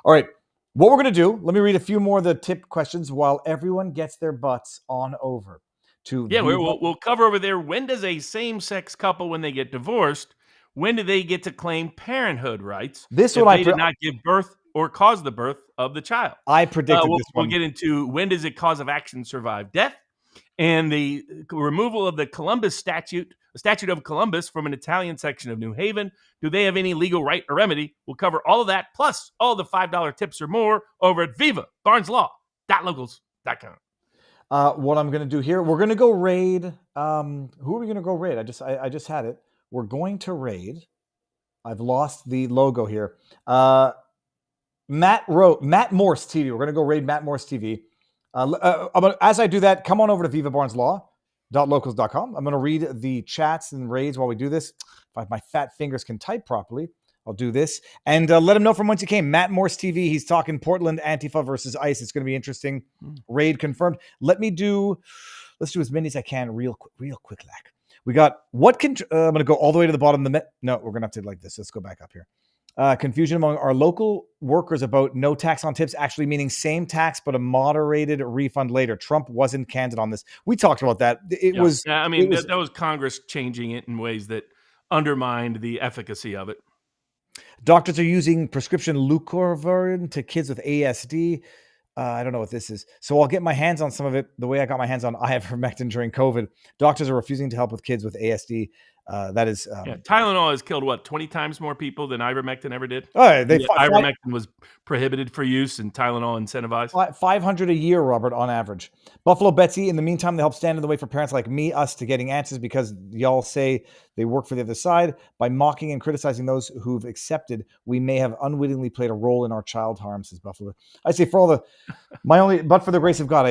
All right, what we're going to do, let me read a few more of the tip questions while everyone gets their butts on over to... Yeah, we'll cover over there, when does a same-sex couple, when they get divorced, when do they get to claim parenthood rights if they did not give birth or cause the birth of the child? I predicted this one. We'll get into when does a cause of action survive death, and the removal of the statute of Columbus from an Italian section of New Haven. Do they have any legal right or remedy? We'll cover all of that, plus all the $5 tips or more over at viva.barneslaw.locals.com. What I'm going to do here, we're going to go raid. Who are we going to go raid? I just had it. We're going to raid. I've lost the logo here. Matt Morse TV. We're going to go raid Matt Morse TV. As I do that, come on over to vivabarneslaw.locals.com. I'm going to read the chats and raids while we do this. If my fat fingers can type properly, I'll do this. And let him know from whence you came. Matt Morse TV. He's talking Portland Antifa versus ICE. It's going to be interesting. Raid confirmed. Let's do as many as I can real quick, Lack. We got I'm going to go all the way to the bottom of no, we're going to have to like this. Let's go back up here. Confusion among our local workers about no tax on tips actually meaning same tax, but a moderated refund later. Trump wasn't candid on this. We talked about that. That was Congress changing it in ways that undermined the efficacy of it. Doctors are using prescription Leucovorin to kids with ASD. I don't know what this is. So I'll get my hands on some of it the way I got my hands on ivermectin during COVID. Doctors are refusing to help with kids with ASD. That is, Tylenol has killed what 20 times more people than ivermectin ever did. Ivermectin was prohibited for use, and Tylenol incentivized. 500 a year, Robert, on average. Buffalo Betsy, in the meantime, they help stand in the way for parents like me, us, to getting answers because y'all say they work for the other side. By mocking and criticizing those who've accepted, we may have unwittingly played a role in our child harm, says Buffalo. I say for all the, but for the grace of God,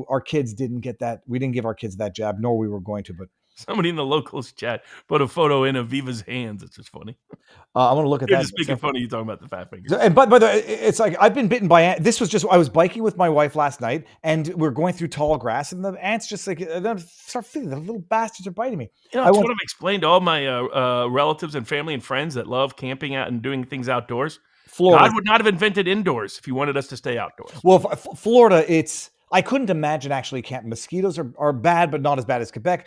our kids didn't get that. We didn't give our kids that jab, nor we were going to, but. Somebody in the locals chat put a photo in of Viva's hands. It's just funny. I want to look at that. Just making fun of you talking about the fat fingers. And by the way, it's like I've been bitten by ants. This was just I was biking with my wife last night, and we're going through tall grass, and the ants just like start feeling the little bastards are biting me. That's what I've explained to all my relatives and family and friends that love camping out and doing things outdoors. Florida. God would not have invented indoors if he wanted us to stay outdoors. Well, Florida, I couldn't imagine actually camping. Mosquitoes are bad, but not as bad as Quebec.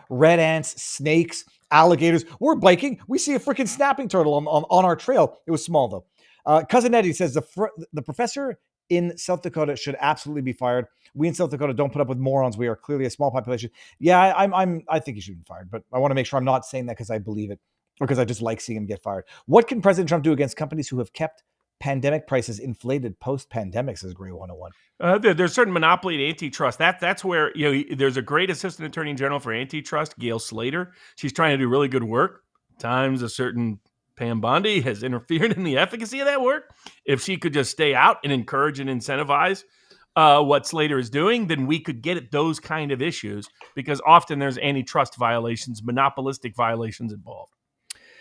Red ants, snakes, alligators. We're biking. We see a freaking snapping turtle on our trail. It was small, though. Cousin Eddie says the professor in South Dakota should absolutely be fired. We in South Dakota don't put up with morons. We are clearly a small population. Yeah, I think he should be fired, but I want to make sure I'm not saying that because I believe it or because I just like seeing him get fired. What can President Trump do against companies who have kept pandemic prices inflated post-pandemic, says Gray 101. There's certain monopoly and antitrust. That's where there's a great assistant attorney general for antitrust, Gail Slater. She's trying to do really good work. Times a certain Pam Bondi has interfered in the efficacy of that work. If she could just stay out and encourage and incentivize what Slater is doing, then we could get at those kind of issues because often there's antitrust violations, monopolistic violations involved.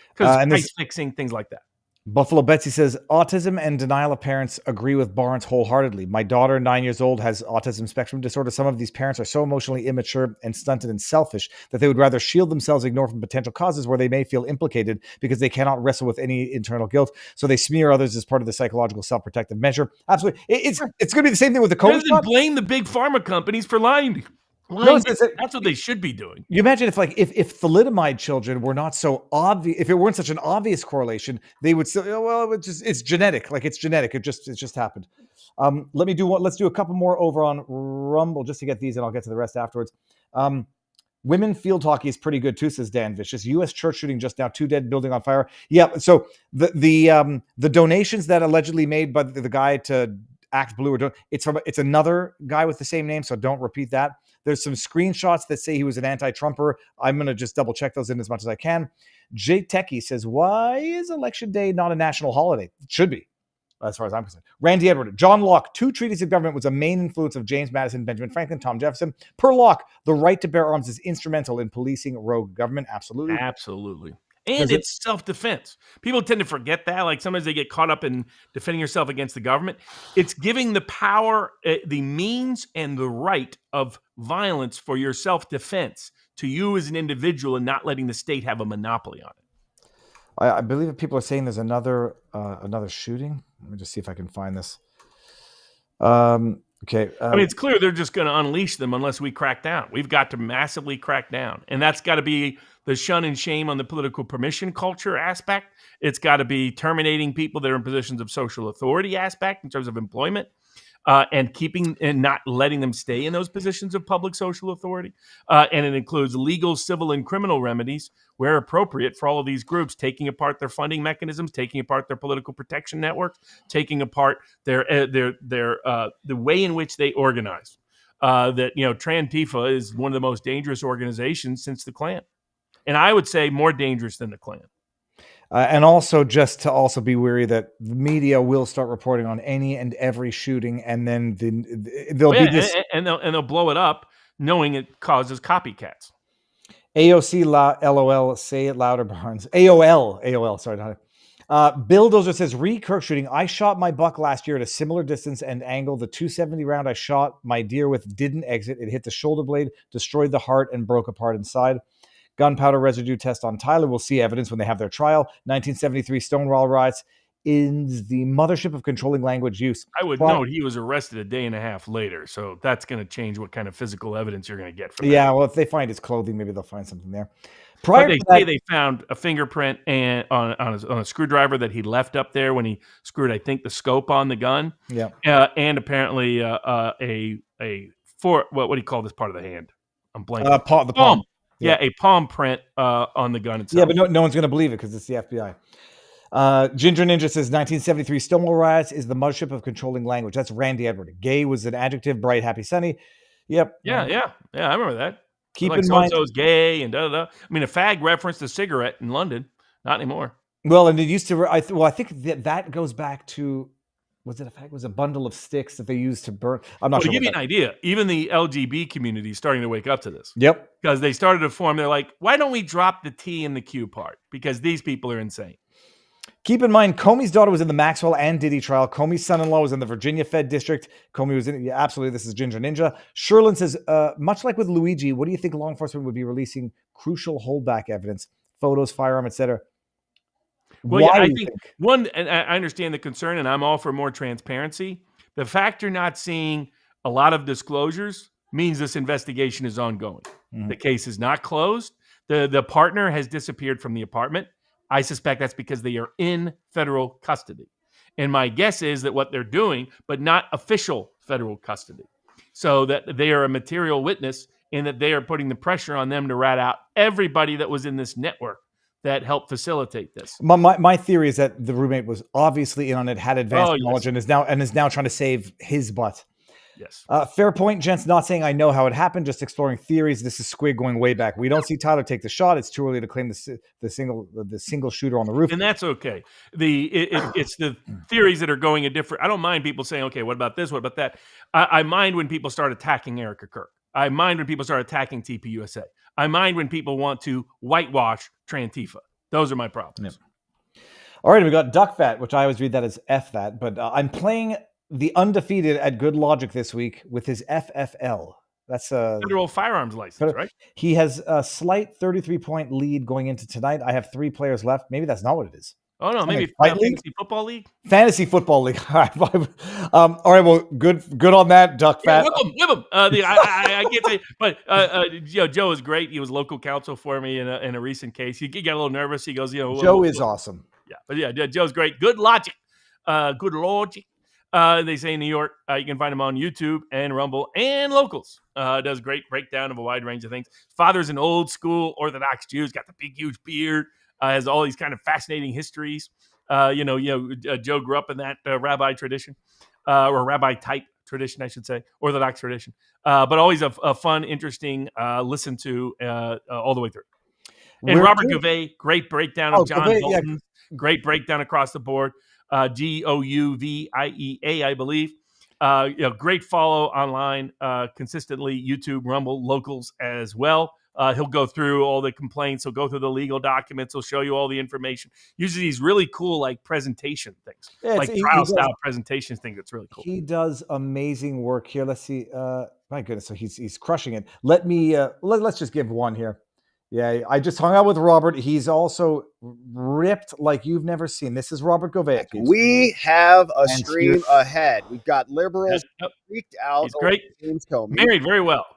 Because price fixing, things like that. Buffalo Betsy says, autism and denial of parents agree with Barnes wholeheartedly. My daughter, 9 years old, has autism spectrum disorder. Some of these parents are so emotionally immature and stunted and selfish that they would rather shield themselves, ignore from potential causes where they may feel implicated because they cannot wrestle with any internal guilt. So they smear others as part of the psychological self-protective measure. Absolutely. It's going to be the same thing with the COVID. Rather than blame the big pharma companies for lying. No, that's what they should be doing. You imagine if thalidomide children were not so obvious, if it weren't such an obvious correlation, they would still, it's genetic. Like it's genetic. It just happened. Let's do a couple more over on Rumble just to get these and I'll get to the rest afterwards. Women field hockey is pretty good too, says Dan Vicious. U.S. church shooting just now, 2 dead, building on fire. Yeah. So the donations that allegedly made by the guy to Act Blue, it's another guy with the same name. So don't repeat that. There's some screenshots that say he was an anti-Trumper. I'm going to just double check those in as much as I can. Jay Techie says, why is Election Day not a national holiday? It should be, as far as I'm concerned. Randy Edward, John Locke, 2 treaties of government was a main influence of James Madison, Benjamin Franklin, Tom Jefferson. Per Locke, the right to bear arms is instrumental in policing rogue government. Absolutely. Absolutely. And it's self-defense. People tend to forget that. Like sometimes they get caught up in defending yourself against the government. It's giving the power, the means and the right of violence for your self-defense to you as an individual and not letting the state have a monopoly on it. I believe that people are saying there's another shooting. Let me just see if I can find this. Okay. I mean, it's clear they're just going to unleash them unless we crack down. We've got to massively crack down. And that's got to be the shun and shame on the political permission culture aspect. It's got to be terminating people that are in positions of social authority aspect in terms of employment and keeping and not letting them stay in those positions of public social authority. And it includes legal, civil, and criminal remedies where appropriate for all of these groups, taking apart their funding mechanisms, taking apart their political protection networks, taking apart the way in which they organize. Trantifa is one of the most dangerous organizations since the Klan. And I would say more dangerous than the Klan. And also just to also be wary that the media will start reporting on any and every shooting, and then there'll be this, and they'll blow it up, knowing it causes copycats. AOC LOL, say it louder, Barnes. AOL. Sorry, Bill Dozer says, Kirk shooting. I shot my buck last year at a similar distance and angle. The 270 round I shot my deer with didn't exit. It hit the shoulder blade, destroyed the heart, and broke apart inside. Gunpowder residue test on Tyler. We'll see evidence when they have their trial. 1973 Stonewall riots is the mothership of controlling language use. I would note he was arrested a day and a half later, so that's going to change what kind of physical evidence you're going to get from that. Yeah, well, if they find his clothing, maybe they'll find something there. They found a fingerprint on a screwdriver that he left up there when he screwed, I think, the scope on the gun. Yeah, and apparently what do you call this part of the hand? I'm blanking. The palm. Yeah, a palm print on the gun itself. Yeah, but no one's going to believe it because it's the FBI. Ginger Ninja says 1973 Stonewall riots is the mothership of controlling language. That's Randy Edward. Gay was an adjective, bright, happy, sunny. Yep. Yeah, I remember that. Keep like in mind, so-and-so's gay and da-da-da. I mean, a fag referenced a cigarette in London. Not anymore. Well, and it used to, I think that goes back to, was it a fag? It was a bundle of sticks that they used to burn. I'm not sure. To give you an idea, even the LGB community is starting to wake up to this. Yep. Because they started to form, they're like, why don't we drop the T and the Q part? Because these people are insane. Keep in mind, Comey's daughter was in the Maxwell and Diddy trial. Comey's son-in-law was in the Virginia Fed District. Comey was in it. Yeah, absolutely. This is Ginger Ninja. Sherlin says, much like with Luigi, what do you think law enforcement would be releasing crucial holdback evidence, photos, firearm, etc.? Well, yeah, I think one, and I understand the concern, and I'm all for more transparency. The fact you're not seeing a lot of disclosures means this investigation is ongoing. Mm-hmm. The case is not closed. The partner has disappeared from the apartment. I suspect that's because they are in federal custody. And my guess is that what they're doing, but not official federal custody, so that they are a material witness and that they are putting the pressure on them to rat out everybody that was in this network that helped facilitate this. My theory is that the roommate was obviously in on it, had advanced knowledge, and is now trying to save his butt. Yes. Fair point. Gents not saying I know how it happened, just exploring theories. This is Squid going way back. We don't see Tyler take the shot. It's too early to claim the single shooter on the roof. And that's okay. It's the theories that are going a different. I don't mind people saying, okay, what about this? What about that? I mind when people start attacking Erica Kirk. I mind when people start attacking TPUSA. I mind when people want to whitewash Trantifa. Those are my problems. Yeah. All right, we got Duck Fat, which I always read that as F that, but I'm playing the undefeated at Good Logic this week with his FFL. That's a federal firearms license, right? He has a slight 33-point lead going into tonight. I have 3 players left. Maybe that's not what it is. Oh no, maybe fantasy football league. Fantasy football league. All right. Well, good on that, Duck Fat. Whip him. I can't say, but Joe is great. He was local counsel for me in a recent case. He got a little nervous. He goes, Joe is awesome. Yeah, but Joe's great. Good logic. Good logic. They say in New York, you can find him on YouTube and Rumble and Locals. Does great breakdown of a wide range of things. Father's an old school Orthodox Jew. He's got the big, huge beard. Has all these kind of fascinating histories. Joe grew up in that rabbi tradition, or rabbi type tradition, I should say, Orthodox tradition. But always a fun, interesting listen to all the way through. And Robert Gouvet, great breakdown of John Bolton. Yeah. Great breakdown across the board. Gouviea, I believe. Great follow online, consistently, YouTube, Rumble, Locals as well. He'll go through all the complaints. He'll go through the legal documents. He'll show you all the information. Usually these really cool, like, presentation things, like trial-style presentation things. That's really cool. He does amazing work here. Let's see. My goodness, so he's crushing it. Let me let's just give one here. Yeah, I just hung out with Robert. He's also ripped like you've never seen. This is Robert Gouvet. We have a stream ahead. We've got liberals freaked out. He's great. James Comey. Married very well.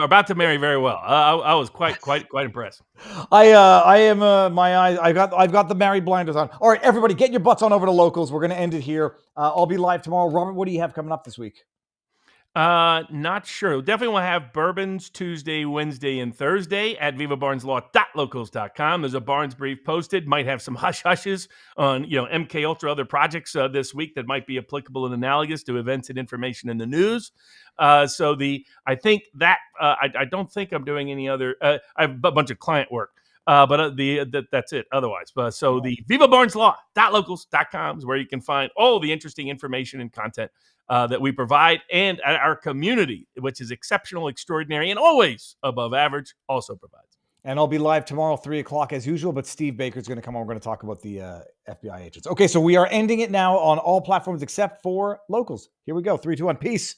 About to marry very well. I was quite impressed. I am my eyes. I've got the married blinders on. All right, everybody, get your butts on over to Locals. We're going to end it here. I'll be live tomorrow. Robert, what do you have coming up this week? Not sure. Definitely want to have bourbons Tuesday, Wednesday, and Thursday at vivabarneslaw.locals.com. There's a Barnes brief posted. Might have some hush-hushes on, MK Ultra, other projects this week that might be applicable and analogous to events and information in the news. I think that I don't think I'm doing any other. I have a bunch of client work. But that's it otherwise. So the vivabarneslaw.locals.com is where you can find all the interesting information and content that we provide, and our community, which is exceptional, extraordinary, and always above average, also provides. And I'll be live tomorrow, 3:00 as usual, but Steve Baker's going to come on. We're going to talk about the FBI agents. Okay, so we are ending it now on all platforms except for Locals. Here we go. 3, 2, 1. Peace.